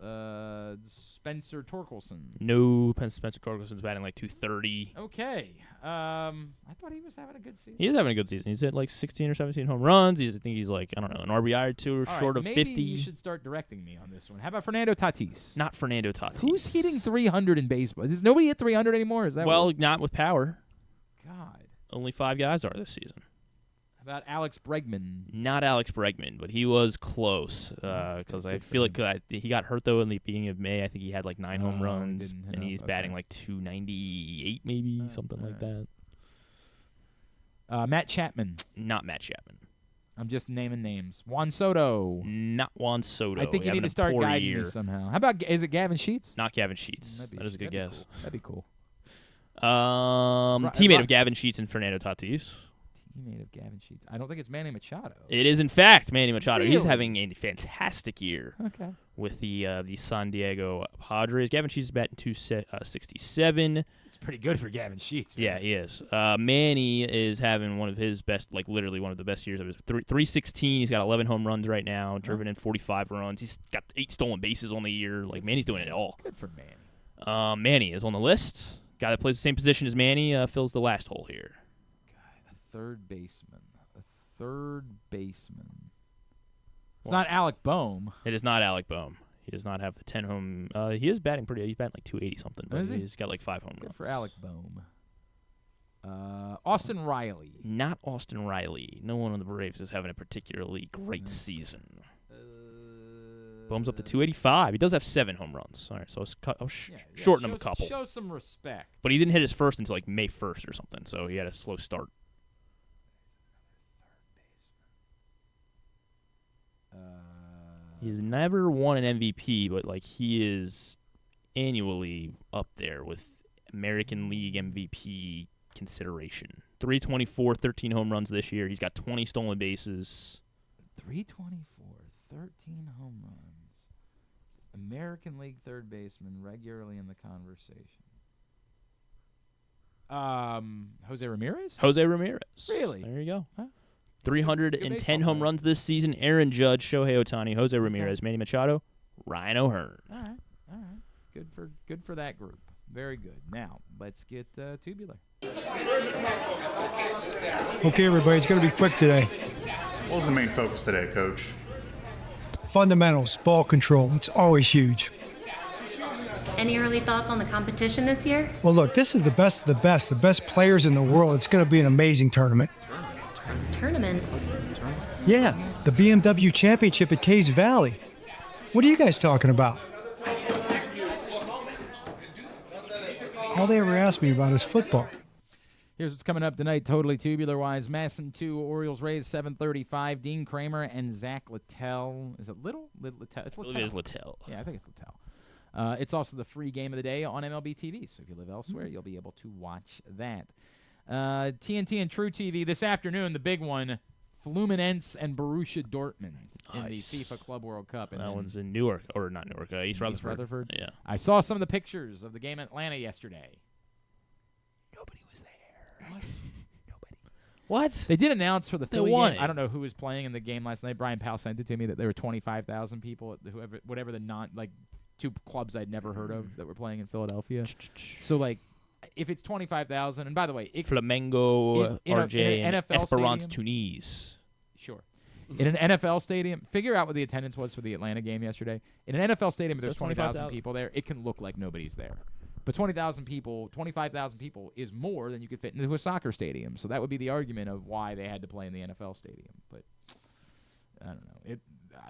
Spencer Torkelson? No, Spencer Torkelson's batting 230. Okay. I thought he was having a good season. He is having a good season. He's hit 16 or 17 home runs. I think he's I don't know, an RBI or 2 short of 50. Maybe you should start directing me on this one. How about Fernando Tatis? Not Fernando Tatis. Who's hitting 300 in baseball? Does nobody hit 300 anymore? Is that not with power. God. Only 5 guys are this season. About Alex Bregman? Not Alex Bregman, but he was close because I feel he got hurt though in the beginning of May. I think he had 9 home runs, and he's batting 298 maybe, something like that. Matt Chapman? Not Matt Chapman. I'm just naming names. Juan Soto? Not Juan Soto. I think you need to start guiding me somehow. How about, is it Gavin Sheets? Not Gavin Sheets. That is a good guess. Cool. That'd be cool. Teammate of Gavin Sheets and Fernando Tatis. Teammate of Gavin Sheets. I don't think it's Manny Machado. It is, in fact, Manny Machado. He's Really? having a fantastic year with the San Diego Padres. Gavin Sheets is batting 267. It's pretty good for Gavin Sheets. Man. Yeah, he is. Manny is having one of his best, like literally one of the best years of his 316. He's got 11 home runs right now, driven in 45 runs. He's got 8 stolen bases on the year. Like, Manny's doing it all. Good for Manny. Manny is on the list. Guy that plays the same position as Manny fills the last hole here. Third baseman. It's not Alec Boehm. It is not Alec Boehm. He does not have the 10 home. He is batting pretty. He's batting like 280 something. But Is he? He's got like 5 home Good runs. for Alec Boehm. Austin Riley. Not Austin Riley. No one on the Braves is having a particularly great season. Boehm's up to 285. He does have 7 home runs. All right, so it's shorten him a couple. Show some respect. But he didn't hit his first until like May 1st or something, so he had a slow start. He's never won an MVP, but like he is annually up there with American League MVP consideration. 324, 13 home runs this year. He's got 20 stolen bases. 324, 13 home runs. American League third baseman, regularly in the conversation. Jose Ramirez? Jose Ramirez. Really? There you go. Huh? 310 home runs this season. Aaron Judge, Shohei Ohtani, Jose Ramirez, Manny Machado, Ryan O'Hearn. All right. Good for that group. Very good. Now, let's get tubular. Okay, everybody, it's going to be quick today. What was the main focus today, Coach? Fundamentals, ball control. It's always huge. Any early thoughts on the competition this year? Well, look, this is the best of the best players in the world. It's going to be an amazing tournament. Tournament? Yeah, the BMW Championship at Caves Valley. What are you guys talking about? All they ever ask me about is football. Here's what's coming up tonight, totally tubular-wise. Masson 2, Orioles Rays 7:35. Dean Kramer and Zach Littell. Is it Little? Littell. It's Littell. It is Littell. Yeah, I think it's Littell. It's also the free game of the day on MLB TV, so if you live elsewhere, you'll be able to watch that. TNT and True TV this afternoon, the big one, Fluminense and Borussia Dortmund in the FIFA Club World Cup. And that one's in Newark, or not Newark, East Rutherford. Yeah. I saw some of the pictures of the game in Atlanta yesterday. Nobody was there. What? Nobody. What? They did announce for the They Philly won game. it. I don't know who was playing in the game last night. Brian Powell sent it to me that there were 25,000 people, whatever the two clubs I'd never heard of that were playing in Philadelphia. So like, if it's 25,000, and by the way, Flamengo, RJ, in an and NFL Esperance stadium, Tunis. Sure. In an NFL stadium, figure out what the attendance was for the Atlanta game yesterday. In an NFL stadium, if there's 20,000 people there, it can look like nobody's there. But 20,000 people, 25,000 people is more than you could fit into a soccer stadium. So that would be the argument of why they had to play in the NFL stadium. But I don't know.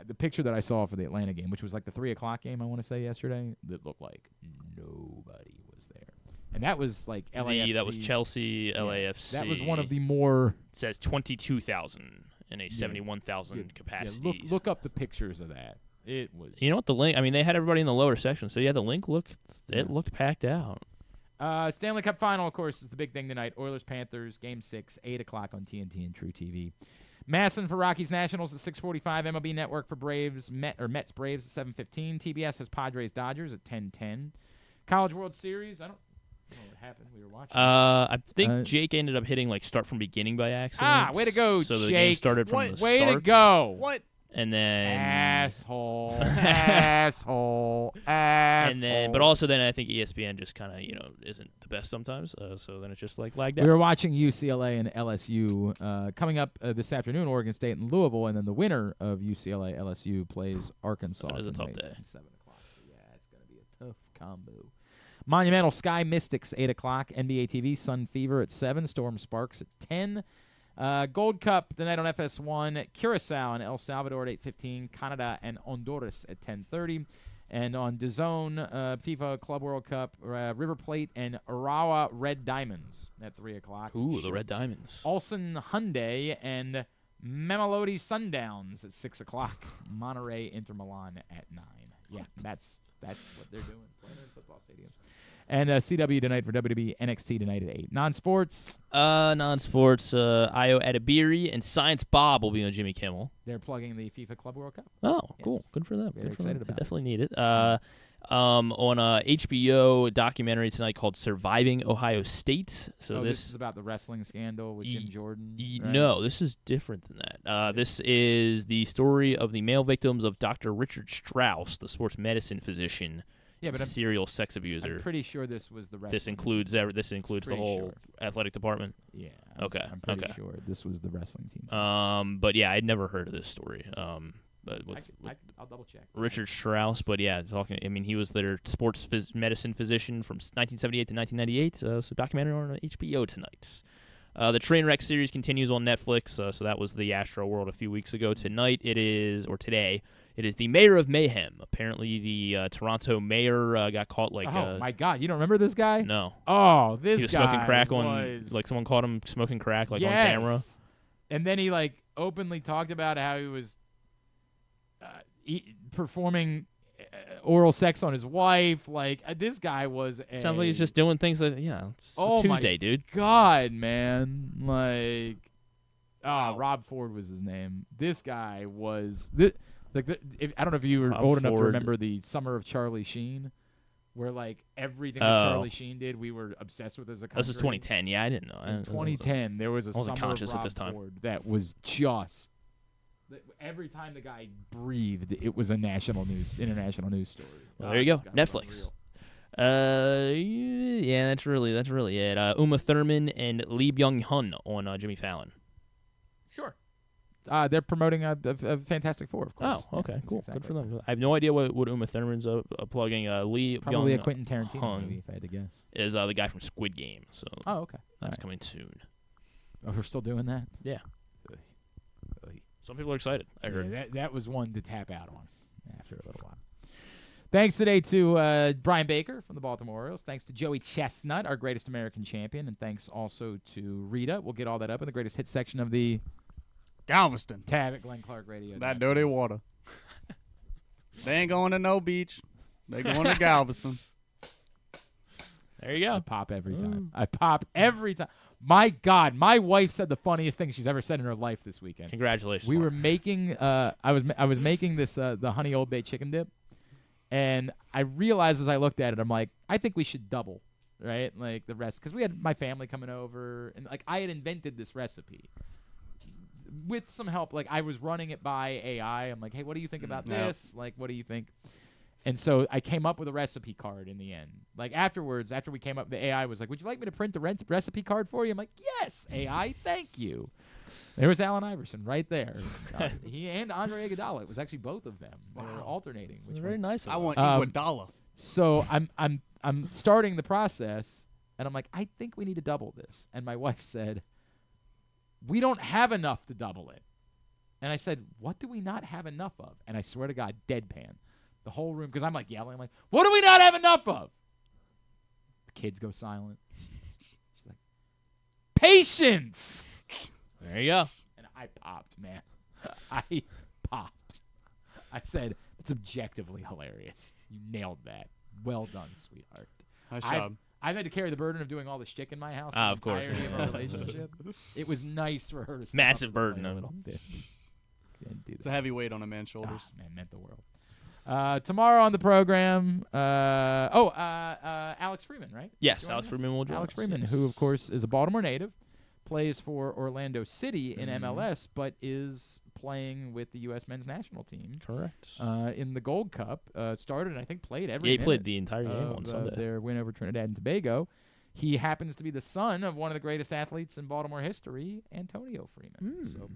The picture that I saw for the Atlanta game, which was like the 3 o'clock game, I want to say yesterday, that looked like nobody was there. And that was like LAFC. That was Chelsea, LAFC. That was one of the more... It says 22,000 in a 71,000 capacity. Yeah, look up the pictures of that. It was... You know what, the link... I mean, they had everybody in the lower section, so yeah, the link looked packed out. Stanley Cup Final, of course, is the big thing tonight. Oilers-Panthers, Game 6, 8 o'clock on TNT and True TV. Masson for Rockies Nationals at 6:45. MLB Network for Mets Braves at 7:15. TBS has Padres Dodgers at 10:10. College World Series, I don't know what happened. We were watching. I think Jake ended up hitting like start from beginning by accident. Way to go, so Jake. So the game started from the Way start. to go. What? And then asshole. And then, but also then I think ESPN just kind of isn't the best sometimes. So then it's just like lagged out. We were watching UCLA and LSU coming up this afternoon. Oregon State and Louisville, and then the winner of UCLA LSU plays Arkansas. That is a tough tonight day. at 7 o'clock. So yeah, it's gonna be a tough combo. Monumental Sky Mystics 8 o'clock. NBA TV Sun Fever at 7. Storm Sparks at 10. Gold Cup tonight on FS1, Curacao and El Salvador at 8:15, Canada and Honduras at 10:30, and on DAZN, FIFA Club World Cup, River Plate and Urawa Red Diamonds at 3 o'clock. Ooh, the Red Diamonds. Olsen Hyundai and Mamelodi Sundowns at 6 o'clock. Monterrey Inter Milan at 9. Yeah, that's That's what they're doing, playing in football stadiums. And CW tonight for WWE, NXT tonight at 8. Non-sports. Io Adibiri and Science Bob will be on Jimmy Kimmel. They're plugging the FIFA Club World Cup. Oh, cool. Good for them. Very Good for excited them. about They definitely need it. On a HBO documentary tonight called Surviving Ohio State. So this is about the wrestling scandal with Jim Jordan. Right? No, this is different than that. This is the story of the male victims of Dr. Richard Strauss, the sports medicine physician. Yeah, but serial sex abuser. I'm pretty sure this was the wrestling. This includes the whole athletic department. Yeah. Okay. I'm pretty sure this was the wrestling team. But yeah, I'd never heard of this story. But I'll double check. Richard Strauss, but yeah, he was their sports medicine physician from 1978 to 1998. So documentary on HBO tonight. The Trainwreck series continues on Netflix. So that was the Astro World a few weeks ago. Today, it is the Mayor of Mayhem. Apparently, the Toronto mayor got caught oh my God! You don't remember this guy? No. Oh, this he was guy smoking crack was... on someone caught him smoking crack on yes. camera. And then he openly talked about how he was performing oral sex on his wife. This guy was. Sounds like he's just doing things that it's a Tuesday, dude. God, man, Rob Ford was his name. This guy was I don't know if you were Rob old enough to Ford. remember the Summer of Charlie Sheen, where everything that Charlie Sheen did, we were obsessed with as a country. This was 2010. Yeah, I didn't know. In 2010, there was a wasn't Summer conscious of at Rob this time. Ford that was just every time the guy breathed, it was a international news story. Well, there you go. This guy was Netflix. unreal. Yeah, that's really it. Uma Thurman and Lee Byung-hun on Jimmy Fallon. Sure. They're promoting a Fantastic Four, of course. Oh, okay, Yeah, cool. exactly Good for them. I have no idea what Uma Thurman's plugging. Lee Probably a Byung-hun Quentin Tarantino movie, if I had to guess. is the guy from Squid Game. So okay. That's Alright. coming soon. Oh, we're still doing that? Yeah. Some people are excited. I heard. Yeah, that was one to tap out on after a little while. Thanks today to Bryan Baker from the Baltimore Orioles. Thanks to Joey Chestnut, our greatest American champion. And thanks also to Reeta. We'll get all that up in the greatest hit section of the Galveston tab at Glenn Clark Radio. That dirty water. They ain't going to no beach. They going to Galveston. There you go. I pop every time. I pop every time. My God, my wife said the funniest thing she's ever said in her life this weekend. Congratulations. We were making I was making this the honey Old Bay chicken dip, and I realized as I looked at it, I'm like, I think we should double, right? Like the rest, because we had my family coming over, and I had invented this recipe with some help. I was running it by AI. I'm like, hey, what do you think about this? What do you think? And so I came up with a recipe card in the end. Afterwards, after we came up, the AI was like, would you like me to print the recipe card for you? I'm like, yes, AI, thank you. There was Allen Iverson right there. He and Andre Iguodala. It was actually both of them. They were alternating. Which Very nice. I want Iguodala. So I'm starting the process, and I'm like, I think we need to double this. And my wife said, we don't have enough to double it. And I said, what do we not have enough of? And I swear to God, deadpan. The whole room, because I'm yelling. I'm like, what do we not have enough of? The kids go silent. She's like, patience. There you go. And I popped, man. I popped. I said, it's objectively hilarious. You nailed that. Well done, sweetheart. Nice job. I've had to carry the burden of doing all the shtick in my house. Of course. The entirety of our relationship. It was nice for her to step Massive up to the burden. plate a little bit. It's a heavy weight on a man's shoulders. Man, meant the world. Tomorrow on the program, Alex Freeman, right? Yes, Joining Alex us? Freeman will join Alex us, Freeman, yes. who, of course, is a Baltimore native, plays for Orlando City in MLS, but is playing with the U.S. men's national team. Correct. In the Gold Cup. Started and I think played every Yeah, he minute played the entire game on Sunday. Their win over Trinidad and Tobago. He happens to be the son of one of the greatest athletes in Baltimore history, Antonio Freeman. So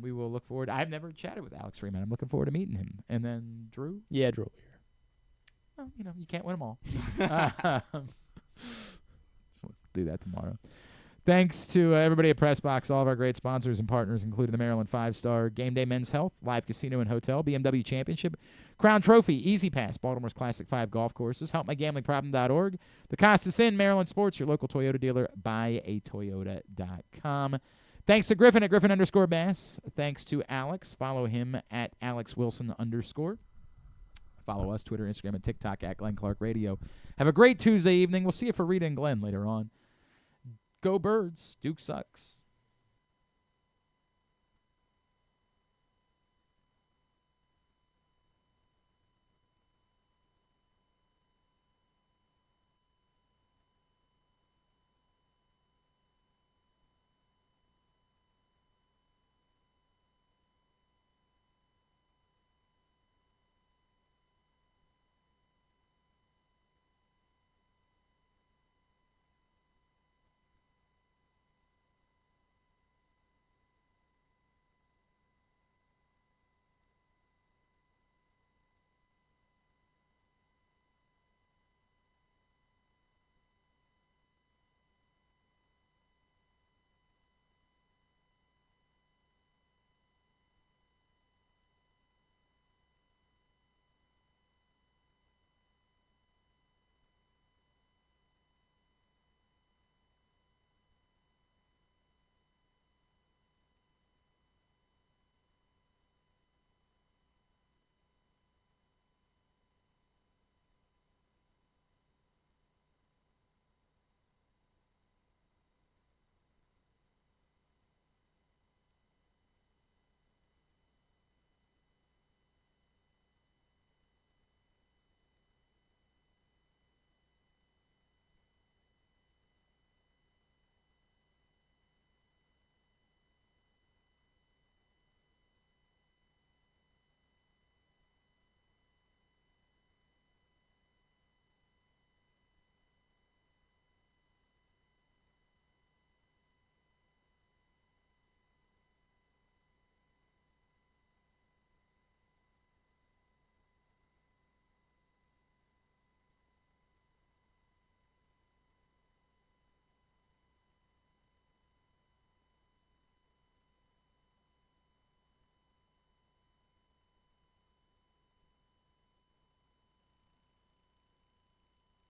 we will look forward. I've never chatted with Alex Freeman. I'm looking forward to meeting him. And then Drew? Yeah, Drew will be here. Well, you can't win them all. So we'll do that tomorrow. Thanks to everybody at PressBox, all of our great sponsors and partners, including the Maryland 5-Star Game Day Men's Health, Live Casino and Hotel, BMW Championship, Crown Trophy, Easy Pass, Baltimore's Classic 5 Golf Courses, HelpMyGamblingProblem.org, the Costas Inn, Maryland Sports, your local Toyota dealer, buyatoyota.com. Thanks to Griffin at Griffin_Bass. Thanks to Alex. Follow him at AlexWilson_. Follow us, Twitter, Instagram, and TikTok at Glenn Clark Radio. Have a great Tuesday evening. We'll see you for Reeta and Glenn later on. Go Birds. Duke sucks.